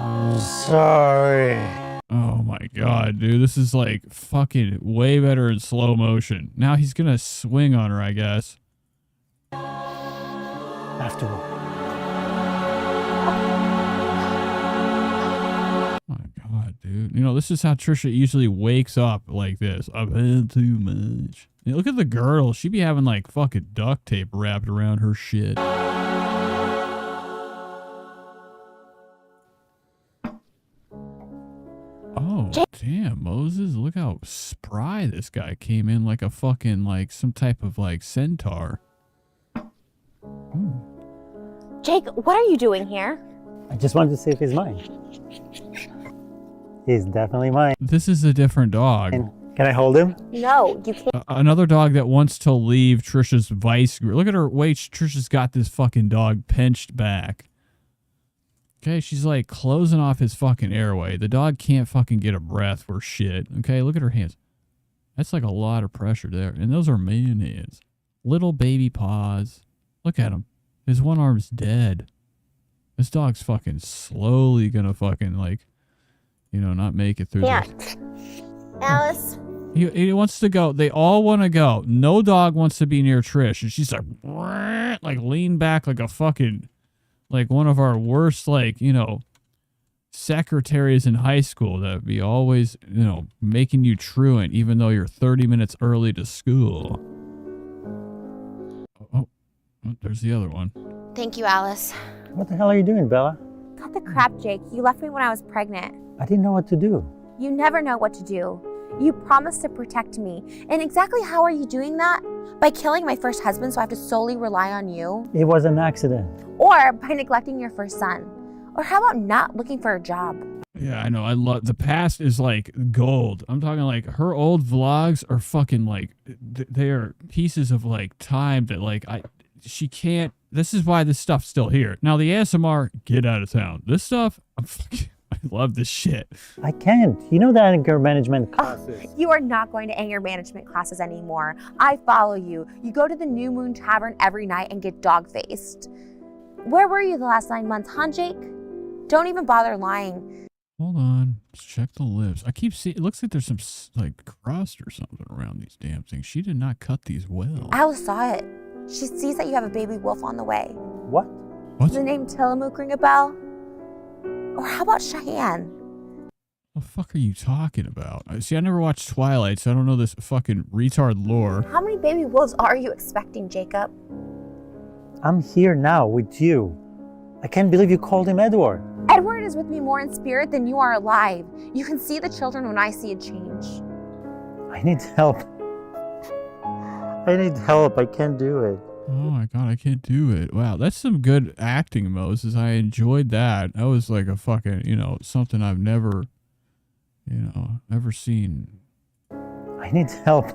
I'm sorry. Oh my God, dude, this is like fucking way better in slow motion. Now he's gonna swing on her, I guess. After all. My God, dude. You know, this is how Trisha usually wakes up like this. I've had too much. You know, look at the girdle. She be having like fucking duct tape wrapped around her shit. Oh, damn, Moses. Look how spry this guy came in, like a fucking, like, some type of, like, centaur. Ooh. Jake, what are you doing here? I just wanted to see if he's mine. He's definitely mine. This is a different dog. Can I hold him? No, you can't. Another dog that wants to leave Trisha's vice grip. Look at her. Wait, Trisha's got this fucking dog pinched back. Okay, she's like closing off his fucking airway. The dog can't fucking get a breath for shit. Okay, look at her hands. That's like a lot of pressure there. And those are man hands. Little baby paws. Look at him. His one arm's dead. This dog's fucking slowly gonna fucking like, you know, not make it through this. Alice. He wants to go. They all want to go. No dog wants to be near Trish. And she's like lean back like a fucking... like one of our worst, like, you know, secretaries in high school that would be always, you know, making you truant even though you're 30 minutes early to school. Oh, there's the other one. Thank you, Alice. What the hell are you doing, Bella? Cut the crap, Jake. You left me when I was pregnant. I didn't know what to do. You never know what to do. You promised to protect me. And exactly how are you doing that? By killing my first husband so I have to solely rely on you? It was an accident. Or by neglecting your first son? Or how about not looking for a job? Yeah, I know. I love the past is like gold. I'm talking like her old vlogs are fucking like they are pieces of like time that like she can't. This is why this stuff's still here. Now the ASMR, get out of town. This stuff, I love this shit. I can't. You know the anger management classes. You are not going to anger management classes anymore. I follow you. You go to the New Moon Tavern every night and get dog-faced. Where were you the last 9 months, huh, Jake? Don't even bother lying. Hold on. Let's check the lips. I keep seeing, it looks like there's some like crust or something around these damn things. She did not cut these well. Alice saw it. She sees that you have a baby wolf on the way. What? What's Does the name Tillamook ring a bell? Or how about Cheyenne? What the fuck are you talking about? See, I never watched Twilight, so I don't know this fucking retard lore. How many baby wolves are you expecting, Jacob? I'm here now with you. I can't believe you called him Edward. Edward is with me more in spirit than you are alive. You can see the children when I see a change. I need help. I need help. I can't do it. Oh my God, I can't do it. Wow, that's some good acting, Moses. I enjoyed that. That was like a fucking, something I've never, ever seen. I need help.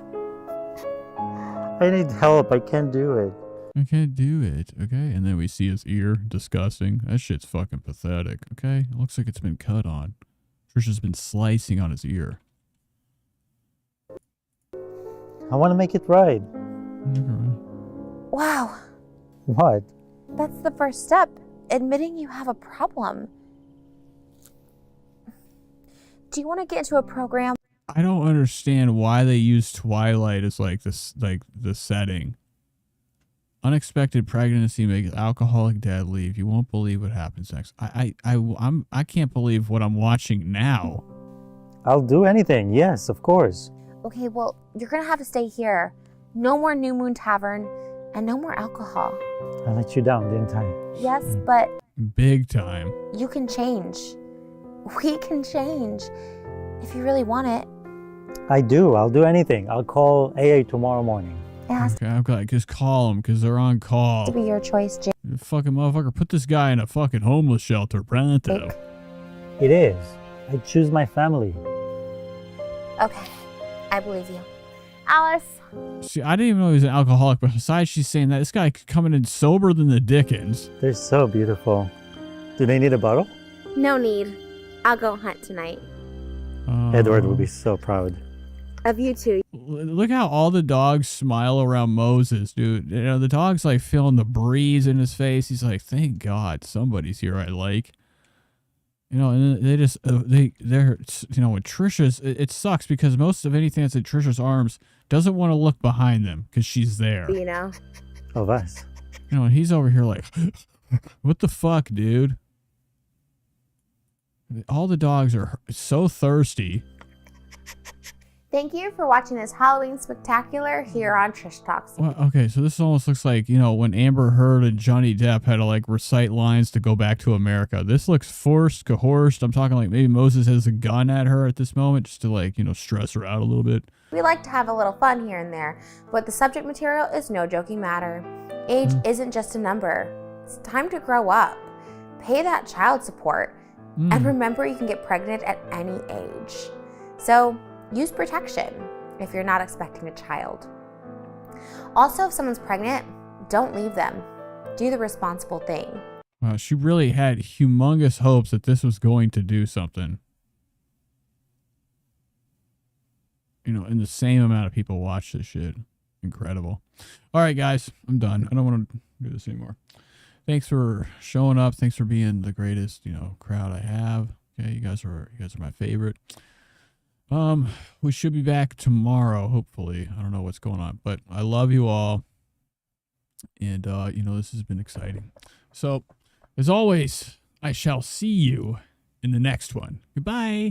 I need help. I can't do it. I can't do it. Okay, and then we see his ear. Disgusting. That shit's fucking pathetic. Okay, it looks like it's been cut on. Trisha's been slicing on his ear. I want to make it right. Wow. What? That's the first step. Admitting you have a problem. Do you want to get into a program? I don't understand why they use Twilight as like this, like the setting. Unexpected pregnancy makes alcoholic dad leave. You won't believe what happens next. I can't believe what I'm watching now. I'll do anything. Yes, of course. Okay, well, you're going to have to stay here. No more New Moon Tavern and no more alcohol. I let you down, didn't I? Yes, but Big time. you can change. We can change if you really want it. I do. I'll do anything. I'll call AA tomorrow morning. Okay, I've got just call them because they're on call. To be your choice, Jay. You fucking motherfucker, put this guy in a fucking homeless shelter, pronto. It is. I choose my family. Okay, I believe you. Alice. See, I didn't even know he was an alcoholic, but besides she's saying that, this guy coming in sober than the Dickens. They're so beautiful. Do they need a bottle? No need. I'll go hunt tonight. Edward will be so proud. Of you two. Look how all the dogs smile around Moses, dude. The dog's like feeling the breeze in his face. He's like, thank God somebody's here I like. And they just, they're, with Trisha's, it sucks because most of anything that's in Trisha's arms doesn't want to look behind them because she's there. Of us. And he's over here like, what the fuck, dude? All the dogs are so thirsty. Thank you for watching this Halloween spectacular here on Trish Talks. Well, okay, so this almost looks like, when Amber Heard and Johnny Depp had to recite lines to go back to America. This looks forced, coerced. I'm talking like maybe Moses has a gun at her at this moment just to stress her out a little bit. We like to have a little fun here and there, but the subject material is no joking matter. Age isn't just a number. It's time to grow up. Pay that child support. And remember, you can get pregnant at any age. So use protection if you're not expecting a child. Also, if someone's pregnant, don't leave them. Do the responsible thing. Wow, she really had humongous hopes that this was going to do something. And the same amount of people watch this shit. Incredible. All right, guys, I'm done. I don't want to do this anymore. Thanks for showing up. Thanks for being the greatest, crowd I have. Okay, you guys are my favorite. We should be back tomorrow, hopefully. I don't know what's going on, but I love you all. And this has been exciting. So, as always, I shall see you in the next one. Goodbye.